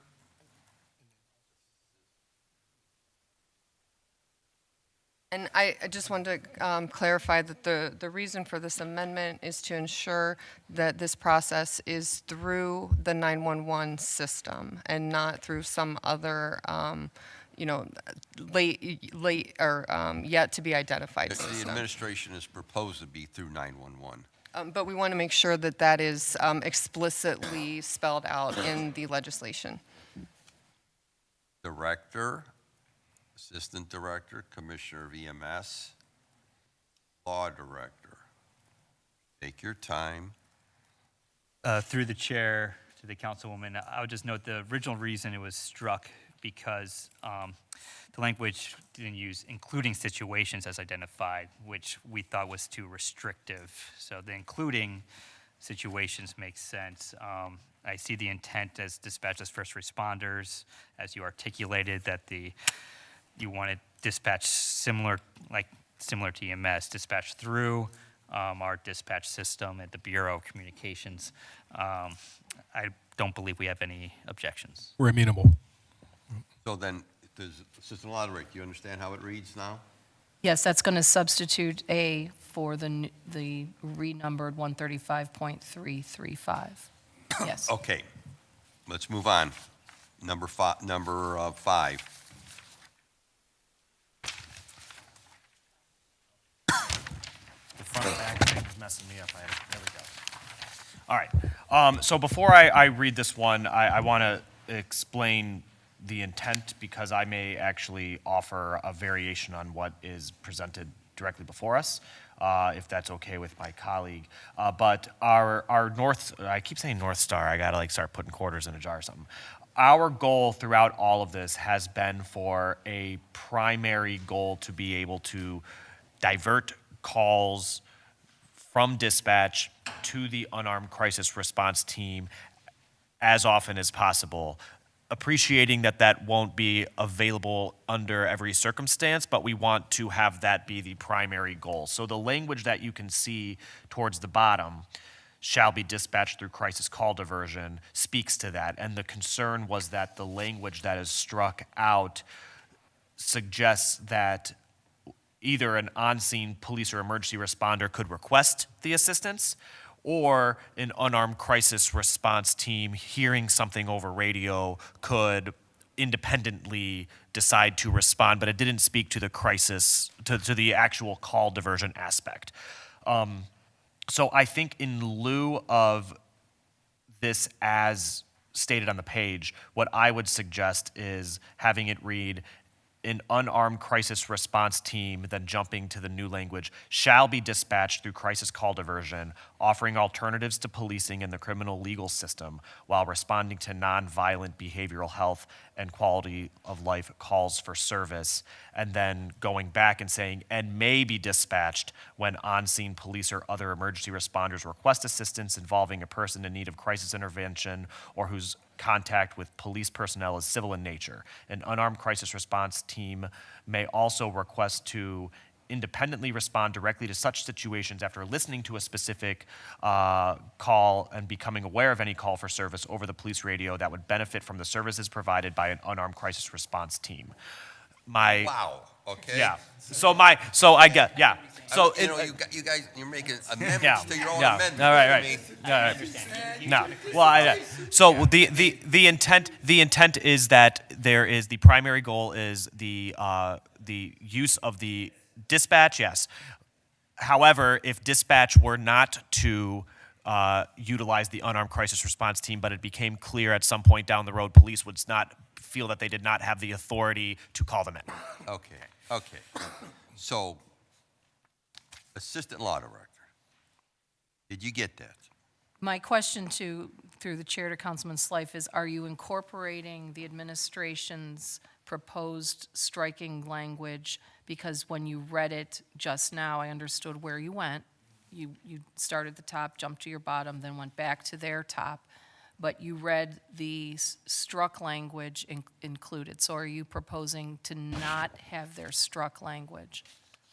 And I just wanted to clarify that the reason for this amendment is to ensure that this process is through the 911 system and not through some other, late or yet to be identified The system. administration is proposed to be through 911. But we want to make sure that that is explicitly spelled out in the legislation. Director, Assistant Director, Commissioner of EMS, Law Director. Take your time. Through the chair to the councilwoman, I would just note the original reason it was struck because the language didn't use including situations as identified, which we thought was too restrictive. So the including situations makes sense. I see the intent as dispatch as first responders, as you articulated that you wanted dispatch similar to EMS, dispatch through our dispatch system at the Bureau of Communications. I don't believe we have any objections. We're amenable. So then, does Assistant Law Director, do you understand how it reads now? Yes, that's going to substitute A for the renumbered 135.335. Yes. Okay, let's move on. Number 5. The front and back thing is messing me up. There we go. All right. So before I read this one, I want to explain the intent because I may actually offer a variation on what is presented directly before us, if that's okay with my colleague. But our I keep saying North Star. I got to start putting quarters in a jar or something. Our goal throughout all of this has been for a primary goal to be able to divert calls from dispatch to the unarmed crisis response team as often as possible, appreciating that that won't be available under every circumstance, but we want to have that be the primary goal. So the language that you can see towards the bottom, shall be dispatched through crisis call diversion, speaks to that. And the concern was that the language that is struck out suggests that either an on-scene police or emergency responder could request the assistance, or an unarmed crisis response team hearing something over radio could independently decide to respond, but it didn't speak to the crisis, to the actual call diversion aspect. So I think in lieu of this as stated on the page, what I would suggest is having it read, an unarmed crisis response team, then jumping to the new language, shall be dispatched through crisis call diversion, offering alternatives to policing in the criminal legal system while responding to nonviolent behavioral health and quality of life calls for service, and then going back and saying, and may be dispatched when on-scene police or other emergency responders request assistance involving a person in need of crisis intervention or whose contact with police personnel is civil in nature. An unarmed crisis response team may also request to independently respond directly to such situations after listening to a specific call and becoming aware of any call for service over the police radio that would benefit from the services provided by an unarmed crisis response team. Wow, okay? Yeah. So I get, yeah. So You know, you guys, you're making amendments yeah, to your own yeah. amendment. All right, I right. mean, No. Well, so the intent is that there is the primary goal is the use of the dispatch. Yes. However, if dispatch were not to utilize the unarmed crisis response team, but it became clear at some point down the road, police would not feel that they did not have the authority to call them in. Okay. So, Assistant Law Director, did you get that? My question through the chair to Councilman Slife is, are you incorporating the administration's proposed striking language? Because when you read it just now, I understood where you went. You started at the top, jumped to your bottom, then went back to their top. But you read the struck language included. So are you proposing to not have their struck language?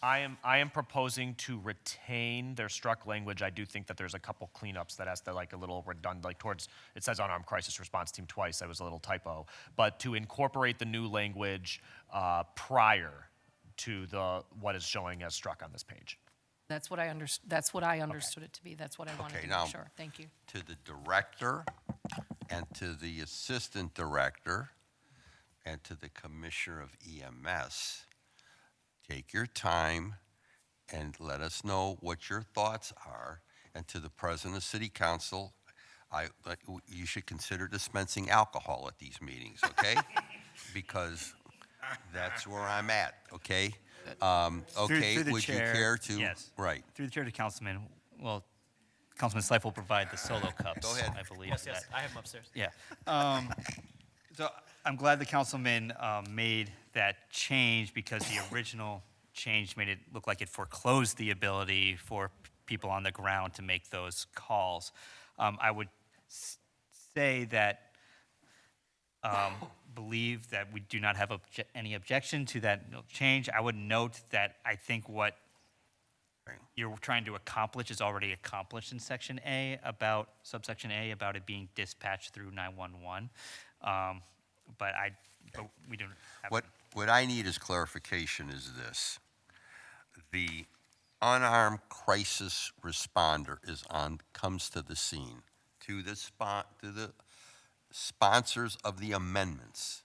I am proposing to retain their struck language. I do think that there's a couple cleanups that has to like a little redundant, like towards, it says unarmed crisis response team twice, that was a little typo. But to incorporate the new language prior to what is showing as struck on this page. That's what I understood it to be. That's what I wanted Okay, to now- make sure. Thank you. To the director and to the assistant director and to the commissioner of EMS, take your time and let us know what your thoughts are. And to the president of city council, you should consider dispensing alcohol at these meetings, okay? Because that's where I'm at, okay? Okay, Through the would you chair, care to? Yes. Right. Through the chair to Councilman, well, Councilman Slife will provide the solo cups. Go ahead. I believe. Yes, for that. I have them upstairs. Yeah. So I'm glad the councilman made that change because the original change made it look like it foreclosed the ability for people on the ground to make those calls. I would say that believe that we do not have any objection to that change. I would note that I think what you're trying to accomplish is already accomplished in subsection A about it being dispatched through 911. But we don't have. What I need is clarification is this. The unarmed crisis responder comes to the scene, to the sponsors of the amendments.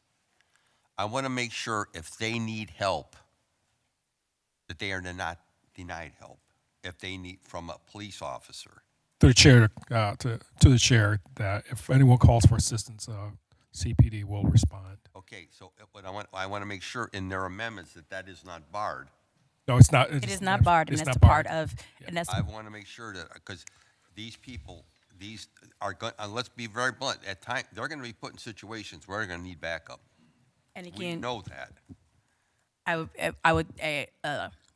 I want to make sure if they need help, that they are not denied help, if they need from a police officer. Through the chair, to the chair, that if anyone calls for assistance, CPD will respond. Okay, so what I want to make sure in their amendments that is not barred. No, it's not. It is not barred, and it's that's not part barred. of, and that's, I want to make sure that, because these people, these are going, let's be very blunt, at times, they're going to be put in situations where they're going to need backup. and We again, know that.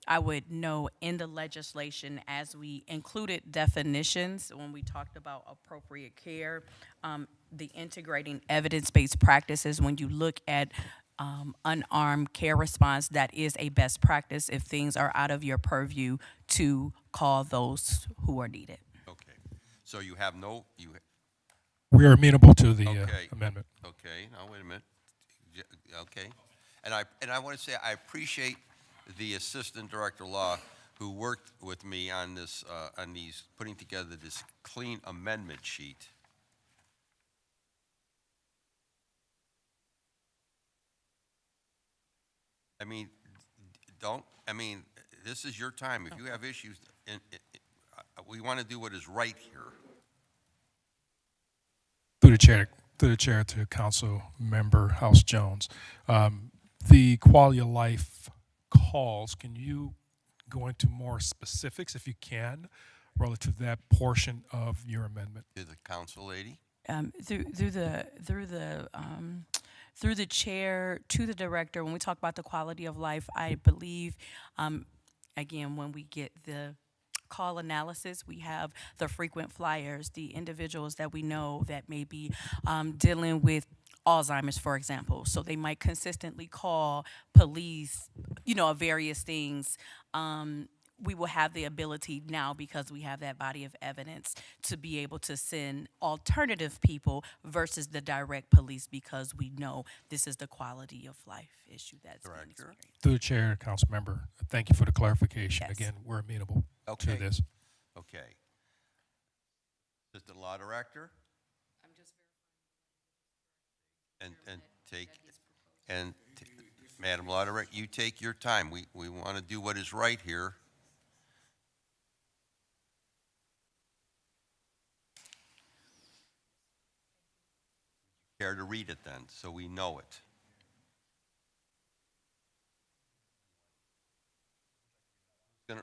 I would know in the legislation as we included definitions when we talked about appropriate care, the integrating evidence-based practices. When you look at unarmed care response, that is a best practice if things are out of your purview to call those who are needed. Okay, so you have no, We are amenable to the Okay. amendment. okay, now wait a minute. Okay, and I want to say I appreciate the Assistant Director of Law who worked with me on this, putting together this clean amendment sheet. I mean, this is your time. If you have issues, we want to do what is right here. Through the chair to Council Member House Jones. the quality of life calls, can you go into more specifics, if you can, relative to that portion of your amendment? To the council lady. Through the chair to the director, when we talk about the quality of life, I believe, again, when we get the call analysis, we have the frequent flyers, the individuals that we know that may be dealing with Alzheimer's, for example. So they might consistently call police, various things. We will have the ability now, because we have that body of evidence, to be able to send alternative people versus the direct police, because we know this is the quality of life issue that's being Director. experienced. Through the chair, council member, thank you for the clarification. Yes. Again, we're amenable Okay. to this. Okay. Assistant Law Director? I'm just verifying. Madam Law Director, you take your time. We want to do what is right here. Care to read it then, so we know it?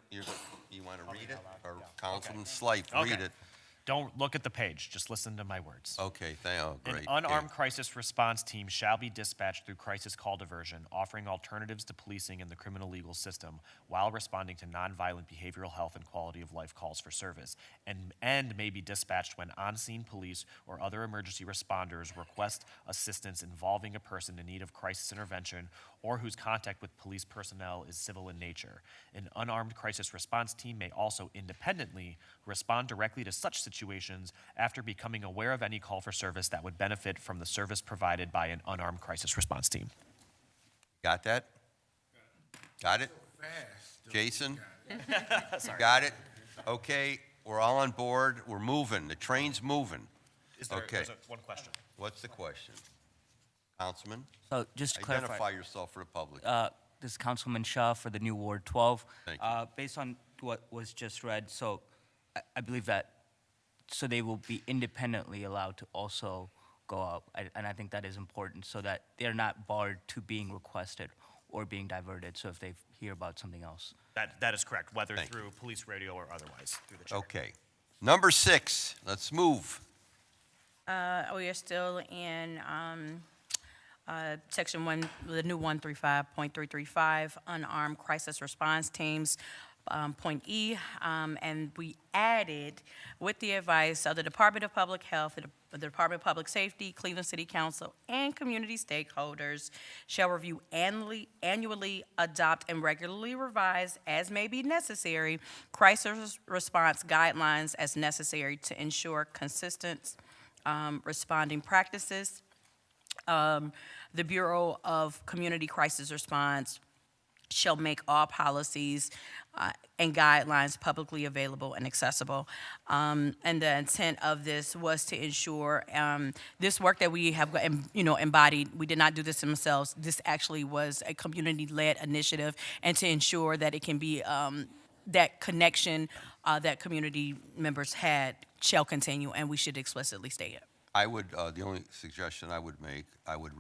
You want to read it? Or Councilman Slife, read Okay. it? Don't look at the page, just listen to my words. Okay, great. An unarmed crisis response team shall be dispatched through crisis call diversion, offering alternatives to policing in the criminal legal system while responding to nonviolent behavioral health and quality of life calls for service, and may be dispatched when on-scene police or other emergency responders request assistance involving a person in need of crisis intervention or whose contact with police personnel is civil in nature. An unarmed crisis response team may also independently respond directly to such situations after becoming aware of any call for service that would benefit from the service provided by an unarmed crisis response team. Got that? Got it? Jason? Got it? Okay, we're all on board. We're moving. The train's moving. Okay. One question? What's the question? Councilman? So just to clarify, Identify yourself for the public. this is Councilman Shah for the new Ward 12. Thank you. Based on what was just read, so I believe that, so they will be independently allowed to also go up, and I think that is important, so that they're not barred to being requested or being diverted, so if they hear about something else. That is correct, whether Thank you. through police radio or otherwise, through the chair. Okay. Number 6, let's move. We are still in section 1, the new 135.335, unarmed crisis response teams, point E, and we added, with the advice of the Department of Public Health, the Department of Public Safety, Cleveland City Council, and community stakeholders shall review annually, adopt, and regularly revise, as may be necessary, crisis response guidelines as necessary to ensure consistent responding practices. The Bureau of Community Crisis Response shall make all policies and guidelines publicly available and accessible. And the intent of this was to ensure this work that we have, embodied. We did not do this themselves. This actually was a community-led initiative, and to ensure that it can be that connection that community members had shall continue, and we should explicitly state it. I would, the only suggestion I would make, I would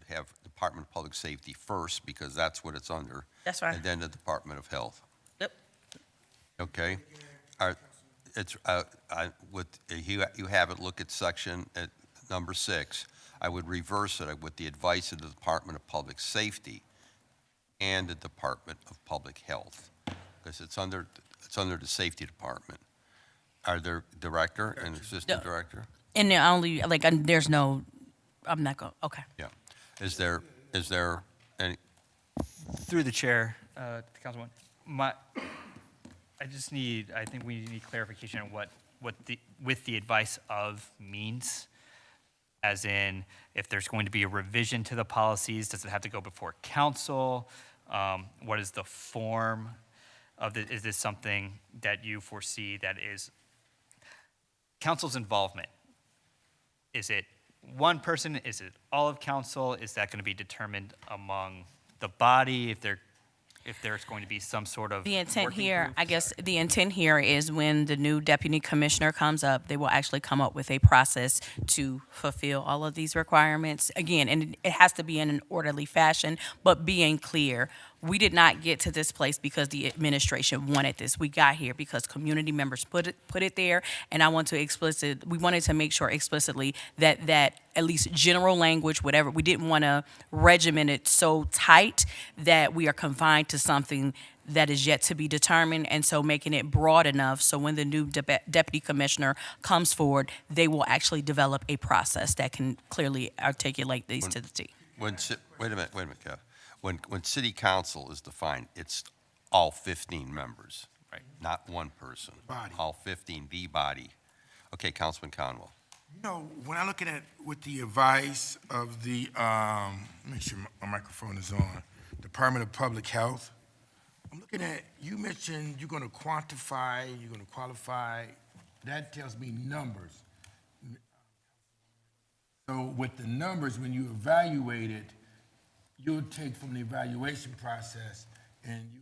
have Department of Public Safety first, because that's what it's under. That's fine. And then the Department of Health. Yep. Okay? You have it, look at section at number 6. I would reverse it with the advice of the Department of Public Safety and the Department of Public Health, because it's under the Safety Department. Are there director and assistant director? And the only, there's no, I'm not going, okay. Yeah. Is there any, Through the chair, Councilman, I think we need clarification on what with the advice of means, as in, if there's going to be a revision to the policies, does it have to go before council? What is the form of is this something that you foresee that is council's involvement? Is it one person? Is it all of council? Is that going to be determined among the body? If they're if there's going to be some sort of The intent working here, group? I guess, the intent here is when the new deputy commissioner comes up, they will actually come up with a process to fulfill all of these requirements. Again, and it has to be in an orderly fashion, but being clear, we did not get to this place because the administration wanted this. We got here because community members put it there, and we wanted to make sure explicitly that at least general language, whatever, we didn't want to regiment it so tight that we are confined to something that is yet to be determined, and so making it broad enough so when the new deputy commissioner comes forward, they will actually develop a process that can clearly articulate these to the T. Wait a minute, Kev. When city council is defined, it's all 15 members. Right. Not one person. Body. All 15, the body. Okay, Councilman Conwell. You know, when I look at it with the advice of the, make sure my microphone is on, Department of Public Health, I'm looking at, you mentioned you're gonna quantify, you're gonna qualify, that tells me numbers. So with the numbers, when you evaluate it, you'll take from the evaluation process and you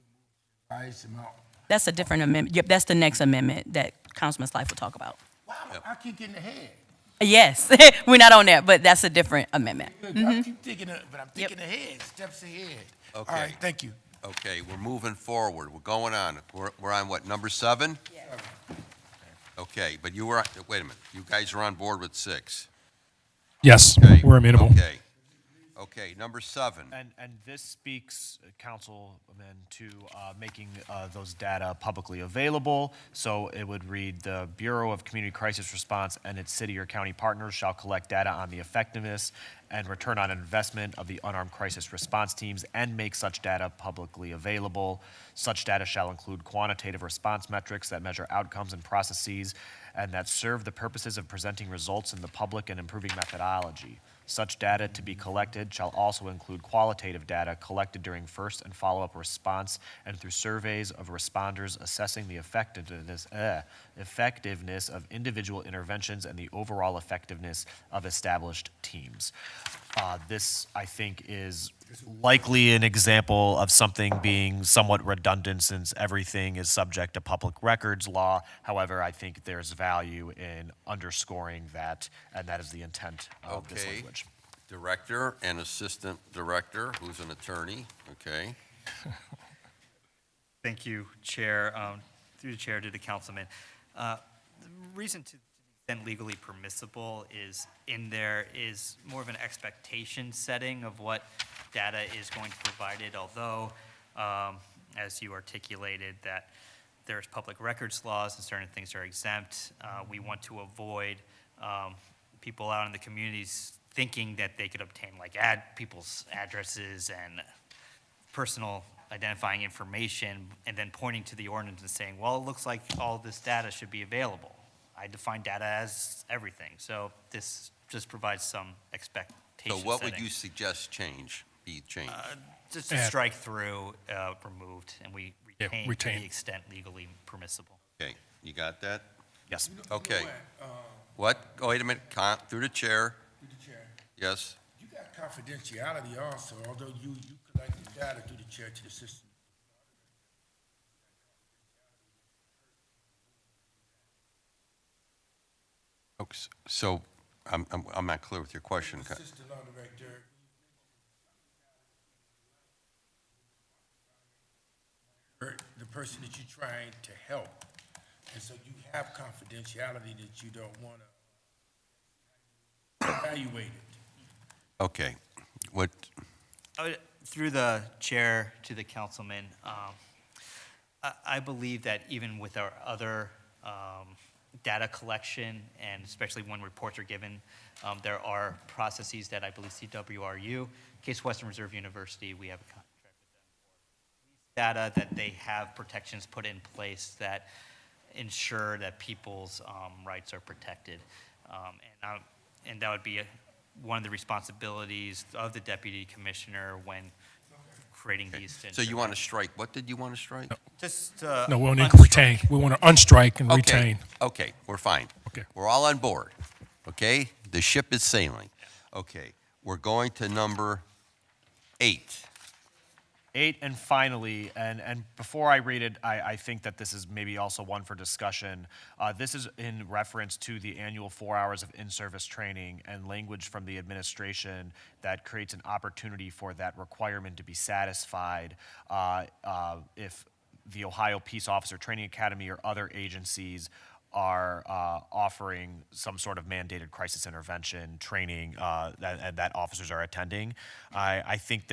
advise them out. That's a different amendment. Yep, that's the next amendment that Councilman Slife will talk about. Wow, I keep getting ahead. Yes, we're not on that, but that's a different amendment. I keep thinking, but I'm thinking ahead, steps ahead. All Okay. right, thank you. Okay, we're moving forward. We're going on. We're on what, number 7? Okay, but you were, wait a minute. You guys are on board with 6. Yes, Okay. we're amenable. Okay. Okay, number 7. And this speaks, Councilman, to making those data publicly available. So it would read, the Bureau of Community Crisis Response and its city or county partners shall collect data on the effectiveness and return on investment of the unarmed crisis response teams and make such data publicly available. Such data shall include quantitative response metrics that measure outcomes and processes and that serve the purposes of presenting results in the public and improving methodology. Such data to be collected shall also include qualitative data collected during first and follow-up response and through surveys of responders assessing the effectiveness of individual interventions and the overall effectiveness of established teams. This, I think, is likely an example of something being somewhat redundant since everything is subject to public records law. However, I think there's value in underscoring that, and that is the intent of this Okay. language. Director and assistant director, who's an attorney, okay? Thank you, Chair. Through the Chair to the Councilman. The reason to the extent legally permissible is in there is more of an expectation setting of what data is going to be provided, although, as you articulated, that there's public records laws and certain things are exempt. We want to avoid people out in the communities thinking that they could obtain like people's addresses and personal identifying information and then pointing to the ordinance and saying, well, it looks like all this data should be available. I define data as everything. So this just provides some expectation So what would setting. you suggest be changed? Just to strike through, removed, and we Yeah, retain to retain. the extent legally permissible. Okay, you got that? Yes. Okay. What? Oh, wait a minute, through the chair, Through the chair. yes? You got confidentiality also, although you collect the data through the chair to the system. Okay, so, I'm not clear with your question. Assistant law director. The person that you're trying to help. And so you have confidentiality that you don't want to evaluate it. Okay, what, Through the chair to the councilman, I believe that even with our other data collection, and especially when reports are given, there are processes that I believe CWRU, Case Western Reserve University, we have a contract with them for data that they have protections put in place that ensure that people's rights are protected. And that would be one of the responsibilities of the deputy commissioner when creating these. so you want to strike, what did you want to strike? Just, No, we want to retain. We want to unstrike and retain. Okay, we're fine. Okay. We're all on board, okay? The ship is sailing. Okay, we're going to number 8. 8, and finally, and before I read it, I think that this is maybe also one for discussion. This is in reference to the annual 4 hours of in-service training and language from the administration that creates an opportunity for that requirement to be satisfied if the Ohio Peace Officer Training Academy or other agencies are offering some sort of mandated crisis intervention training that officers are attending. I think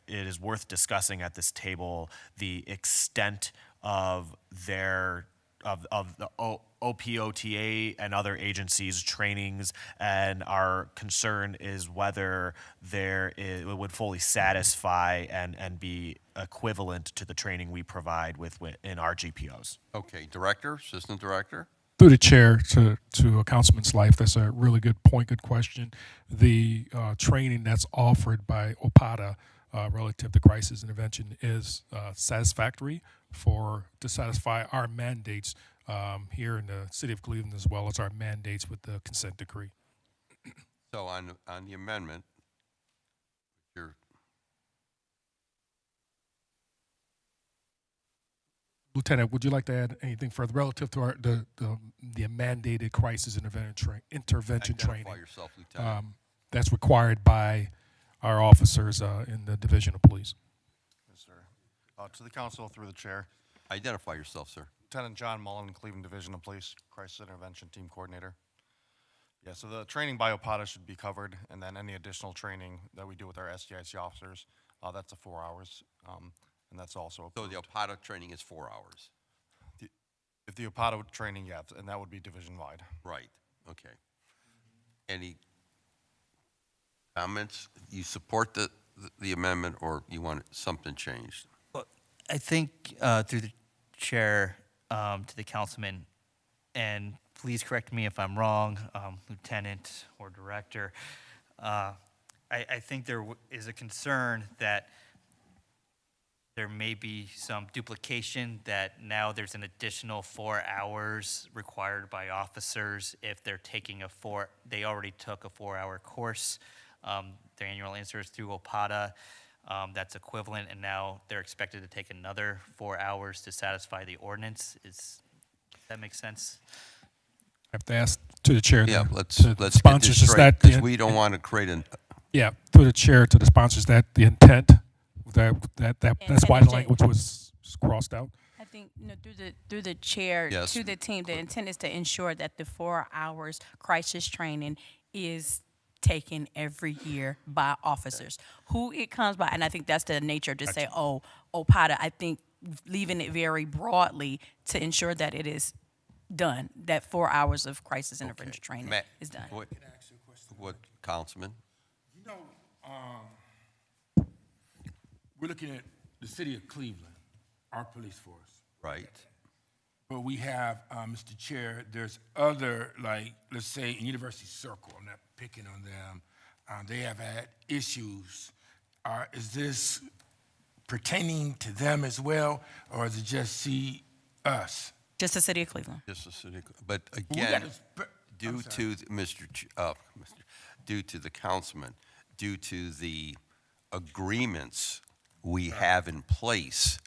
it is worth discussing at this table the extent of the OPOTA and other agencies' trainings, and our concern is whether it would fully satisfy and be equivalent to the training we provide in our GPOs. Okay, Director, Assistant Director? Through the chair to Councilman's Life, that's a really good point, good question. The training that's offered by OPATA relative to crisis intervention is satisfactory to satisfy our mandates here in the city of Cleveland, as well as our mandates with the consent decree. So on the amendment, Lieutenant, would you like to add anything further relative to the mandated crisis intervention training? identify yourself, Lieutenant. That's required by our officers in the Division of Police. Yes, sir. To the council, through the chair, Identify yourself, sir. Lieutenant John Mullen, Cleveland Division of Police, Crisis Intervention Team Coordinator. Yeah, so the training by OPATA should be covered, and then any additional training that we do with our SDIC officers, that's a 4 hours, and that's also So the OPATA training is 4 hours. if the OPATA training, yeah, and that would be division-wide. Right, okay. Any comments? You support the amendment, or you want something changed? I think through the chair to the councilman, and please correct me if I'm wrong, Lieutenant or Director, I think there is a concern that there may be some duplication, that now there's an additional 4 hours required by officers if they're taking they already took a 4-hour course, their annual in-service through OPATA, that's equivalent, and now they're expected to take another 4 hours to satisfy the ordinance. Does that make sense? I have to ask to the chair. Yeah, to let's the get this sponsors, is straight, that because we don't want to create Yeah, through the chair to the sponsors, is that the intent? That's why the language was crossed out? I think, through the chair Yes. to the team, the intent is to ensure that the 4 hours crisis training is taken every year by officers. Who it comes by, and I think that's the nature to say, OPATA. I think leaving it very broadly to ensure that it is done, that 4 hours of crisis intervention training Matt, is done. What, Councilman? You know, we're looking at the city of Cleveland, our police force. Right. But we have, Mr. Chair, there's other, like, let's say in University Circle, I'm not picking on them, they have had issues. Is this pertaining to them as well, or is it just us? Just the city of Cleveland. Just the city, but We got again, to sp- due I'm sorry. to due to the councilman, due to the agreements we have in place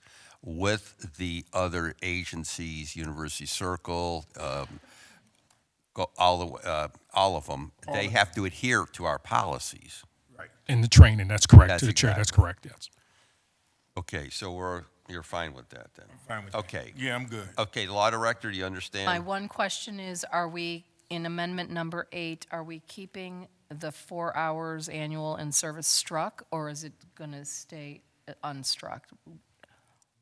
with the other agencies, University Circle, all of them, they have to adhere to our policies. Right. In the training, that's correct. That's To the chair, that's exactly. correct, yes. Okay, so you're fine with that then? I'm fine with that. Okay. Yeah, I'm good. Okay, Law Director, do you understand? My one question is, are we, in amendment number 8, are we keeping the 4 hours annual in service struck, or is it going to stay unstruck?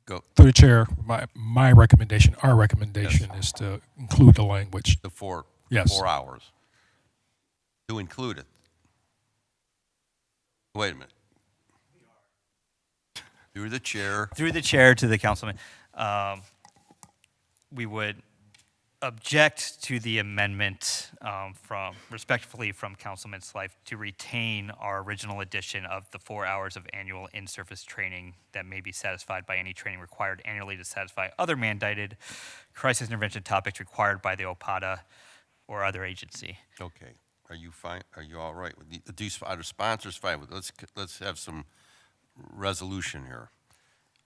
Go, Through the chair, my recommendation, our recommendation is to include the language. the 4 Yes. hours. To include it. Wait a minute. Through the chair. Through the chair to the councilman, we would object to the amendment respectfully from Councilman's Life to retain our original addition of the 4 hours of annual in-service training that may be satisfied by any training required annually to satisfy other mandated crisis intervention topics required by the OPATA or other agency. Okay. Are you fine? Are you all right? Are the sponsors fine with, let's have some resolution here.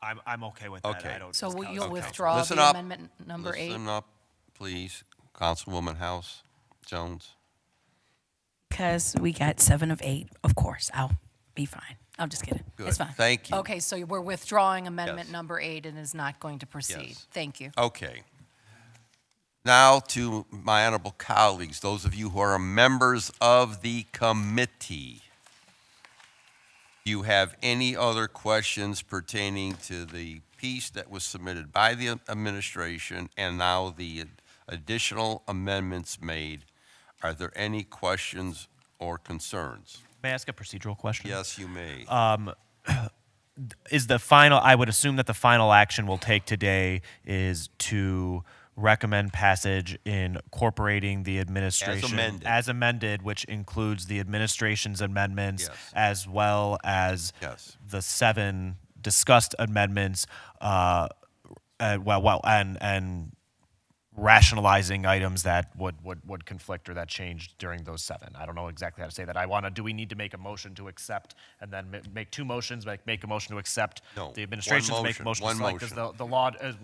I'm okay with that. Okay. I don't. So will you Okay. withdraw Listen the up. amendment number 8? Listen up, please. Councilwoman House Jones. Because we got 7 of 8, of course, I'll be fine. I'm just kidding. Good. It's fine. Thank you. Okay, so we're withdrawing amendment Yes. number 8 and is not going to proceed. Yes. Thank you. Okay. Now to my honorable colleagues, those of you who are members of the committee. Do you have any other questions pertaining to the piece that was submitted by the administration and now the additional amendments made? Are there any questions or concerns? May I ask a procedural question? Yes, you may. Is the final, I would assume that the final action we'll take today is to recommend passage incorporating the administration amended. which includes the administration's amendments Yes. as well as Yes. the 7 discussed amendments, and rationalizing items that would conflict or that changed during those 7. I don't know exactly how to say that. Do we need to make a motion to accept and then make 2 motions, make a motion to accept? No, The administration one to make a motion motion, to one select, is motion. the law, is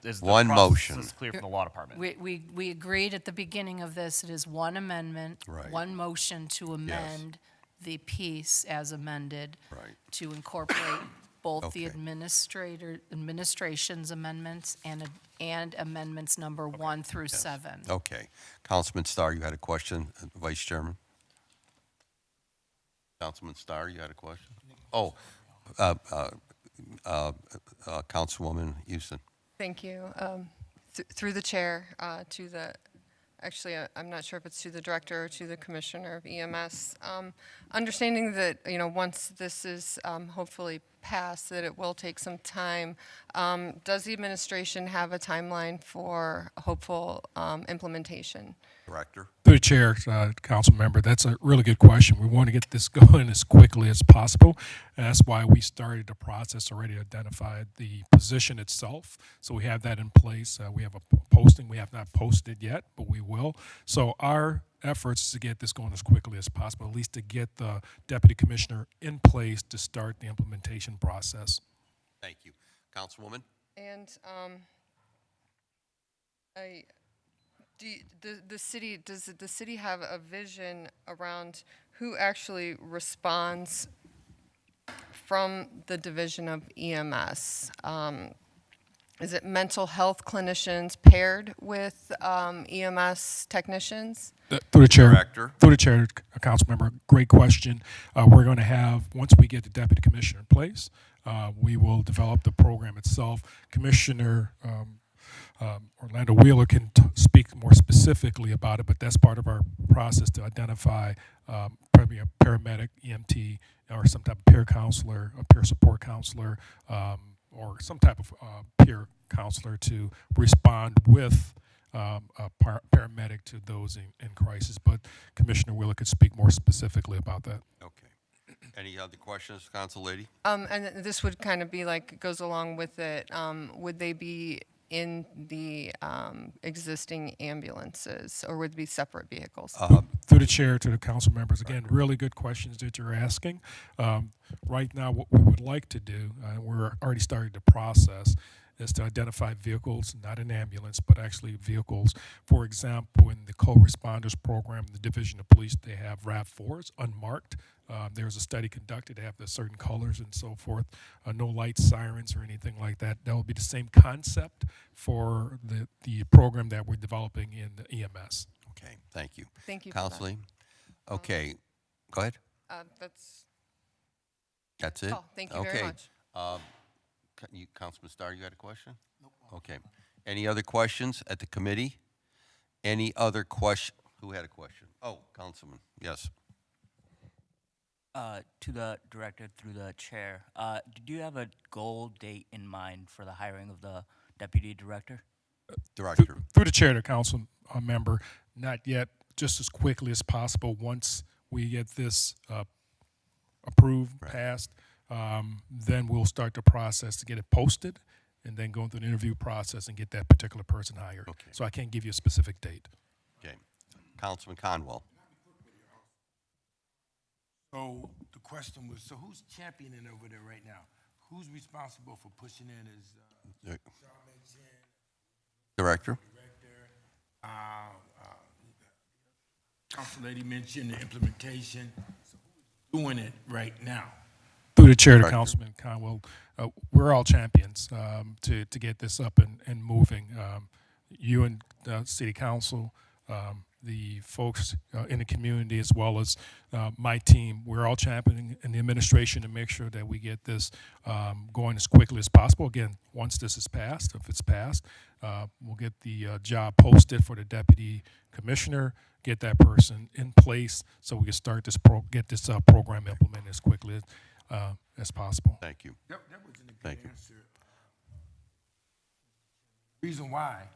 the One process motion. is clear from the law department? We agreed at the beginning of this, it is one amendment, Right. one motion to amend the piece as amended. Right. To incorporate both the Okay. administration's amendments and amendments number 1 through 7. Okay. Councilman Starr, you had a question, Vice Chairman? Councilman Starr, you had a question? Oh, Councilwoman Houston. Thank you. Through the chair, to the, actually, I'm not sure if it's to the director or to the commissioner of EMS. Understanding that, once this is hopefully passed, that it will take some time, does the administration have a timeline for hopeful implementation? Director. Through the chair, council member, that's a really good question. We want to get this going as quickly as possible. And that's why we started the process, already identified the position itself. So we have that in place. We have a posting. We have not posted yet, but we will. So our efforts is to get this going as quickly as possible, at least to get the deputy commissioner in place to start the implementation process. Thank you. Councilwoman? And does the city have a vision around who actually responds from the division of EMS? Is it mental health clinicians paired with EMS technicians? Through the chair, Director. Through the chair, council member, great question. We're going to have, once we get the deputy commissioner in place, we will develop the program itself. Commissioner Orlando Wheeler can speak more specifically about it, but that's part of our process to identify probably a paramedic, EMT, or some type of peer counselor, a peer support counselor, or some type of peer counselor to respond with a paramedic to those in crisis. But Commissioner Wheeler could speak more specifically about that. Okay. Any other questions, Council Lady? And this would kind of be like, goes along with it, would they be in the existing ambulances, or would it be separate vehicles? Through the chair to the council members, again, really good questions that you're asking. Right now, what we would like to do, we're already started the process, is to identify vehicles, not an ambulance, but actually vehicles. For example, in the co-responders program, the Division of Police, they have RAV4s, unmarked. There's a study conducted, they have the certain colors and so forth, no lights, sirens, or anything like that. That will be the same concept for the program that we're developing in the EMS. Okay, thank you. Thank you for that. Council Lee? Okay, go ahead. That's it? Oh, thank you very much. Councilman Starr, you had a question? No. Okay. Any other questions at the committee? Any other question? Who had a question? Oh, Councilman, yes. To the director, through the chair, do you have a goal date in mind for the hiring of the deputy director? Director. Through the chair to council member, not yet, just as quickly as possible. Once we get this approved, passed, then we'll start the process to get it posted and then go through the interview process and get that particular person hired. Okay. So I can't give you a specific date. Okay. Councilman Conwell. So the question was, so who's championing over there right now? who's responsible for pushing in is Uh, Director? uh, Council Lady mentioned the implementation. So who's doing it right now? Through the chair to Director. Councilman Conwell, we're all champions to get this up and moving. You and City Council, the folks in the community, as well as my team, we're all championing in the administration to make sure that we get this going as quickly as possible. Again, once this is passed, if it's passed, we'll get the job posted for the deputy commissioner, get that person in place so we can start this get this program implemented as quickly as possible. Thank you. That wasn't a good Thank you. answer. Reason why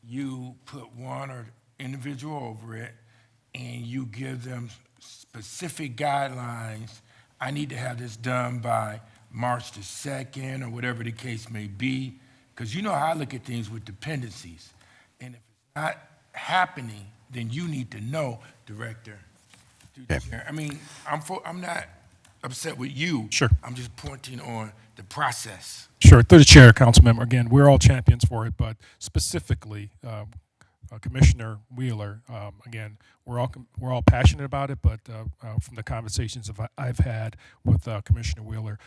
you put one or individual over it and you give them specific guidelines. I need to have this done by March the 2nd or whatever the case may be. Because you know how I look at things with dependencies. And if it's not happening, then you need to know, Director. through the chair. I mean, I'm not upset with you. Sure. I'm just pointing on the process. Sure. Through the chair, council member. Again, we're all champions for it, but specifically, Commissioner Wheeler, again, we're all passionate about it, but from the conversations I've had with Commissioner Wheeler,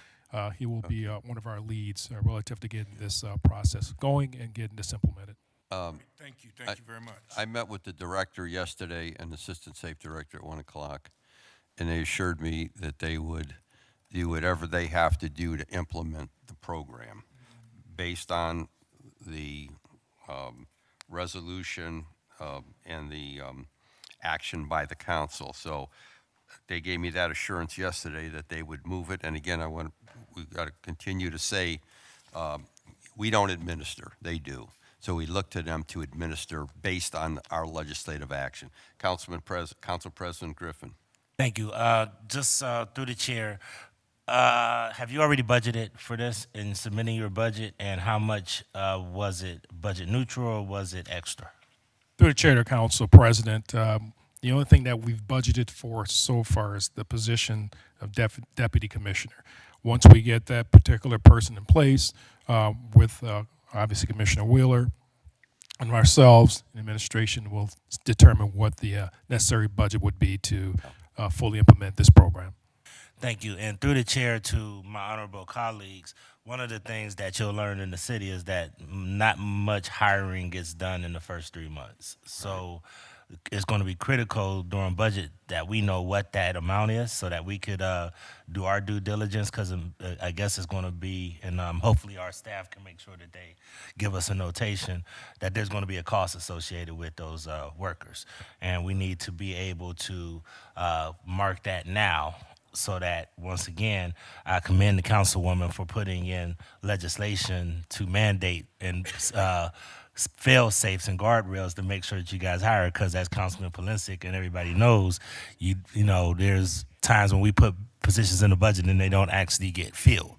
he will be one of our leads relative to getting this process going and getting this implemented. Thank you very much. I met with the director yesterday and the assistant safe director at 1 o'clock, and they assured me that they would do whatever they have to do to implement the program based on the resolution and the action by the council. So they gave me that assurance yesterday that they would move it. And again, we've got to continue to say, we don't administer, they do. So we look to them to administer based on our legislative action. Council President Griffin. Thank you. Just through the chair, have you already budgeted for this in submitting your budget, and how much was it budget neutral or was it extra? Through the chair to council president, the only thing that we've budgeted for so far is the position of deputy commissioner. Once we get that particular person in place, with obviously Commissioner Wheeler and ourselves, the administration will determine what the necessary budget would be to fully implement this program. Thank you. And through the chair to my honorable colleagues, one of the things that you'll learn in the city is that not much hiring gets done in the first 3 months. So it's going to be critical during budget that we know what that amount is so that we could do our due diligence, because I guess it's going to be, and hopefully our staff can make sure that they give us a notation that there's going to be a cost associated with those workers. And we need to be able to mark that now, so that, once again, I commend the councilwoman for putting in legislation to mandate and fail-safes and guardrails to make sure that you guys hire, because as Councilman Polensek and everybody knows, you know, there's times when we put positions in the budget and they don't actually get filled.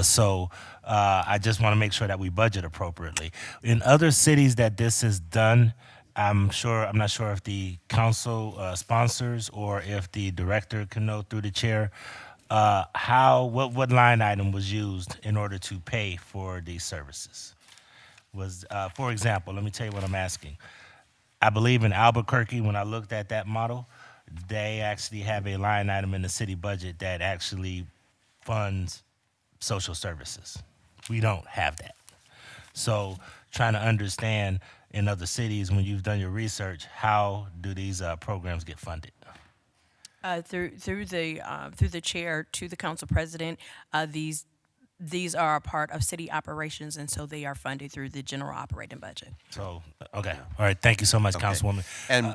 So I just want to make sure that we budget appropriately. In other cities that this is done, I'm not sure if the council sponsors or if the director can know through the chair, what line item was used in order to pay for these services? For example, let me tell you what I'm asking. I believe in Albuquerque, when I looked at that model, they actually have a line item in the city budget that actually funds social services. We don't have that. So trying to understand in other cities, when you've done your research, how do these programs get funded? Through the chair to the council president, these are a part of city operations, and so they are funded through the general operating budget. So, okay, all right, thank you so much, Okay. Councilwoman. And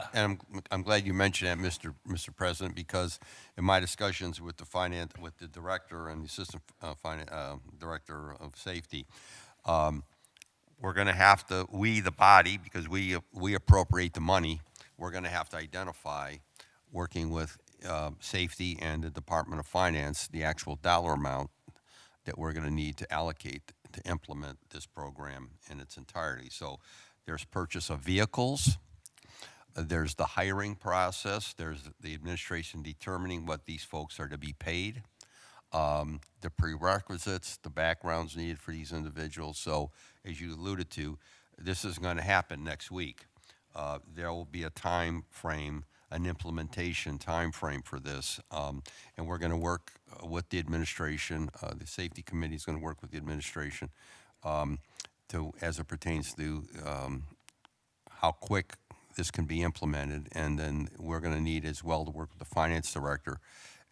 I'm glad you mentioned that, Mr. President, because in my discussions with the director and the assistant director of safety, we're going to have to, the body, because we appropriate the money, we're going to have to identify, working with safety and the Department of Finance, the actual dollar amount that we're going to need to allocate to implement this program in its entirety. So there's purchase of vehicles, there's the hiring process, there's the administration determining what these folks are to be paid. the prerequisites, the backgrounds needed for these individuals. So, as you alluded to, this is going to happen next week. There will be a time frame, an implementation time frame for this, and we're going to work with the administration. The safety committee is going to work with the administration as it pertains to how quick this can be implemented, and then we're going to need as well to work with the finance director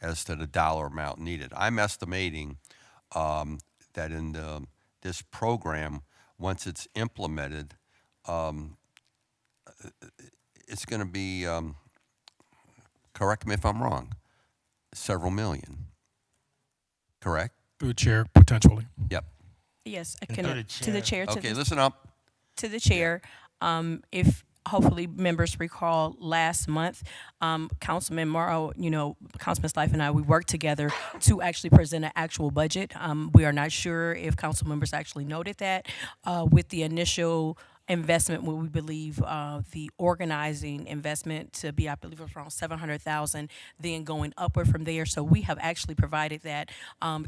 as to the dollar amount needed. I'm estimating that in this program, once it's implemented, it's going to be, correct me if I'm wrong, several million. Correct? Through the chair, potentially. Yep. Yes, I And can, through the to the chair, Okay, listen up. to the chair. If hopefully members recall last month, Councilman Morrow, Councilman Slife and I, we worked together to actually present an actual budget. We are not sure if council members actually noted that with the initial investment, what we believe the organizing investment to be, I believe, around 700,000, then going upward from there. So we have actually provided that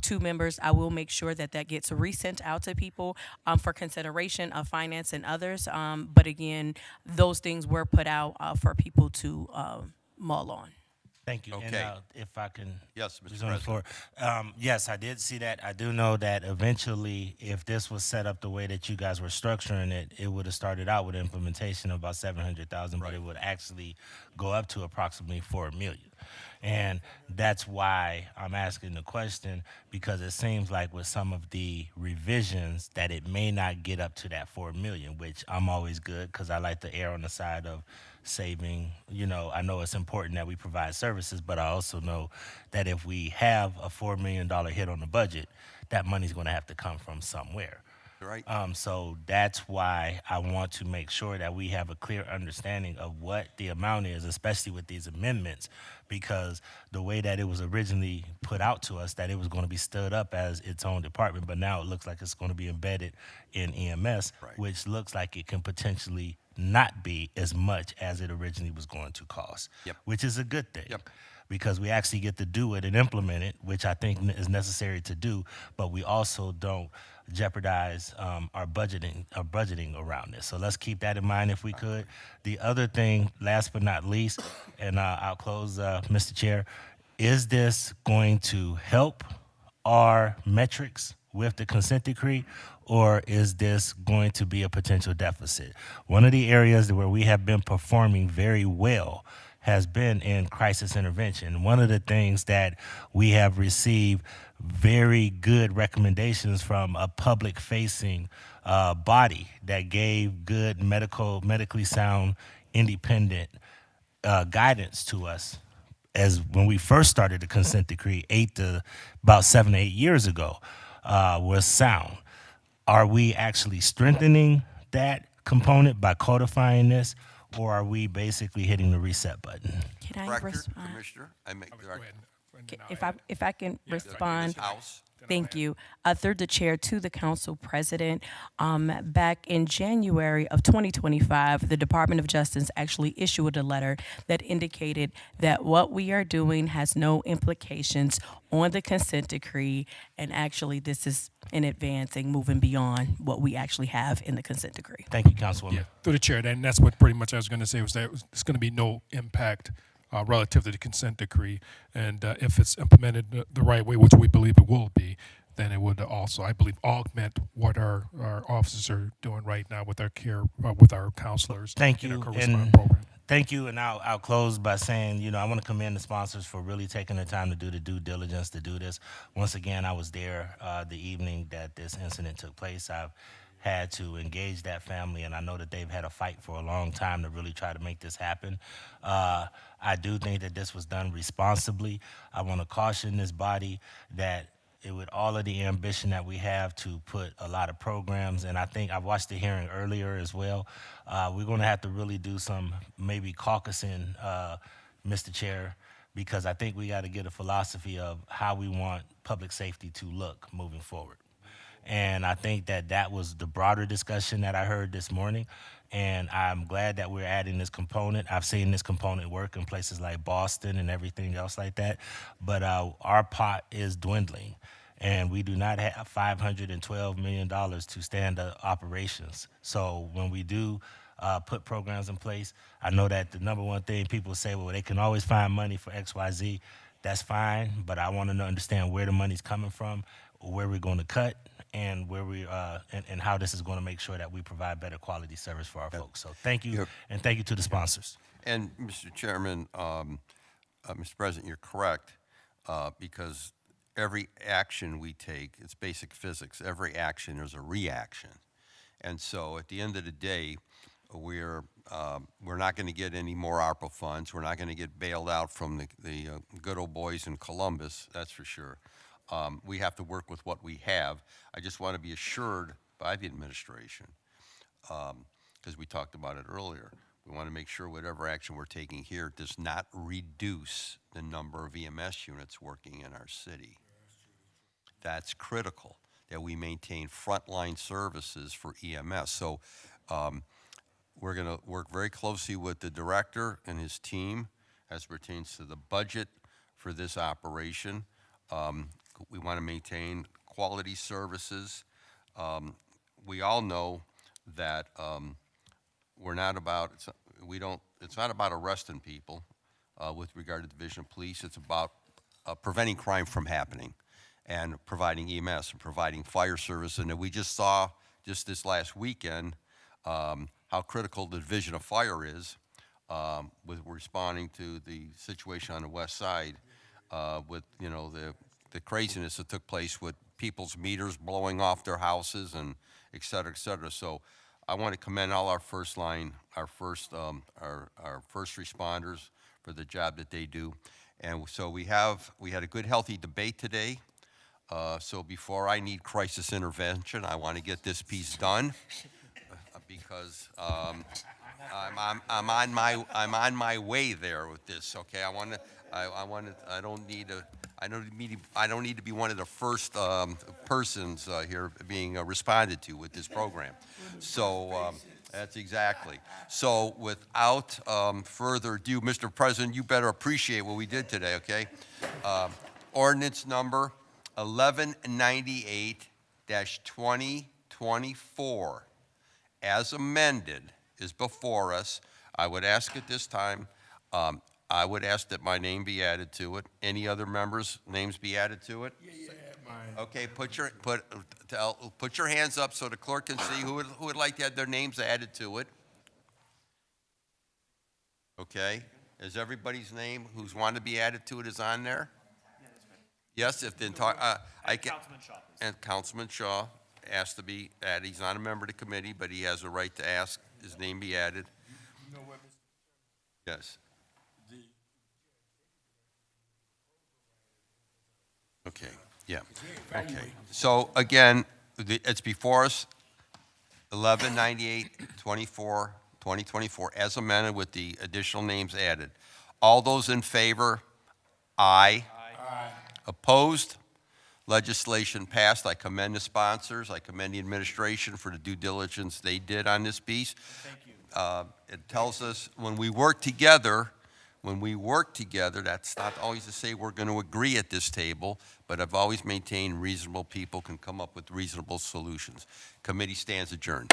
to members. I will make sure that that gets resent out to people for consideration of finance and others. But again, those things were put out for people to mull on. Thank you. And Okay. if I can. Yes, Mr. just on the floor. Yes, I did see that. I do know that eventually, if this was set up the way that you guys were structuring it, it would have started out with implementation of about 700,000, but it would actually go up to approximately 4 million. And that's why I'm asking the question, because it seems like with some of the revisions that it may not get up to that 4 million, which I'm always good because I like to err on the side of saving. I know it's important that we provide services, but I also know that if we have a $4 million hit on the budget, that money's going to have to come from somewhere. Right. So that's why I want to make sure that we have a clear understanding of what the amount is, especially with these amendments, because the way that it was originally put out to us, that it was going to be stood up as its own department, but now it looks like it's going to be embedded in EMS, which looks like it can potentially not be as much as it originally was going to cost, which is a good thing. Because we actually get to do it and implement it, which I think is necessary to do, but we also don't jeopardize our budgeting around this. So let's keep that in mind if we could. The other thing, last but not least, and I'll close, Mr. Chair, is this going to help our metrics with the consent decree, or is this going to be a potential deficit? One of the areas where we have been performing very well has been in crisis intervention. One of the things that we have received very good recommendations from a public-facing body that gave good medically sound, independent guidance to us as when we first started the consent decree about 7 to 8 years ago, was sound. Are we actually strengthening that component by codifying this, or are we basically hitting the reset button? Can I Director, respond? Commissioner, If I can respond. House. Thank you. Through the chair to the council president, back in January of 2025, the Department of Justice actually issued a letter that indicated that what we are doing has no implications on the consent decree, and actually this is in advance and moving beyond what we actually have in the consent decree. Thank you, Councilwoman. Through the chair, and that's what pretty much I was going to say, was that it's going to be no impact relative to the consent decree. And if it's implemented the right way, which we believe it will be, then it would also, I believe, augment what our officers are doing right now with our care, with our counselors. Thank in our you. correspondent And program. thank you. And I'll close by saying, I want to commend the sponsors for really taking the time to do the due diligence to do this. Once again, I was there the evening that this incident took place. I've had to engage that family, and I know that they've had a fight for a long time to really try to make this happen. I do think that this was done responsibly. I want to caution this body that with all of the ambition that we have to put a lot of programs, and I think I watched the hearing earlier as well, we're going to have to really do some maybe caucusing, Mr. Chair, because I think we got to get a philosophy of how we want public safety to look moving forward. And I think that that was the broader discussion that I heard this morning. And I'm glad that we're adding this component. I've seen this component work in places like Boston and everything else like that. But our pot is dwindling. And we do not have $512 million to stand up operations. So when we do put programs in place, I know that the number one thing people say, well, they can always find money for X, Y, Z. That's fine, but I want to understand where the money's coming from, where we're going to cut, and where we and how this is going to make sure that we provide better quality service for our folks. So thank you, and thank you to the sponsors. And Mr. Chairman, Mr. President, you're correct, because every action we take, it's basic physics. Every action is a reaction. And so at the end of the day, we're not going to get any more ARPA funds. We're not going to get bailed out from the good old boys in Columbus, that's for sure. We have to work with what we have. I just want to be assured by the administration, because we talked about it earlier. We want to make sure whatever action we're taking here does not reduce the number of EMS units working in our city. That's critical, that we maintain frontline services for EMS. So we're going to work very closely with the director and his team as pertains to the budget for this operation. We want to maintain quality services. We all know that we're not about, it's not about arresting people with regard to the Division of Police. It's about preventing crime from happening and providing EMS and providing fire service. And we just saw just this last weekend how critical the Division of Fire is with responding to the situation on the west side with, you know, the craziness that took place with people's meters blowing off their houses and et cetera, et cetera. So I want to commend all our first line, our first responders for the job that they do. And so we had a good, healthy debate today. So before I need crisis intervention, I want to get this piece done because I'm on my way there with this. Okay, I don't need to be one of the first persons here being responded to with this program. So that's exactly. So without further ado, Mr. President, you better appreciate what we did today. Okay, ordinance number 1198-2024, as amended, is before us. I would ask at this time. I would ask that my name be added to it. Any other members' names be added to it? Okay, put your hands up so the clerk can see who would like to have their names added to it. Okay, is everybody's name who's wanted to be added to it is on there? Yes, if the entire Councilman Shaw, please. And Councilman Shaw asked to be added. He's not a member of the committee, but he has a right to ask his name be added. Yes. Okay, yeah, okay. So again, it's before us, 1198-2024, as amended with the additional names added. All those in favor, aye. Aye. Opposed? Legislation passed. I commend the sponsors. I commend the administration for the due diligence they did on this piece. Thank you. It tells us when we work together, that's not always to say we're going to agree at this table, but I've always maintained reasonable people can come up with reasonable solutions. Committee stands adjourned.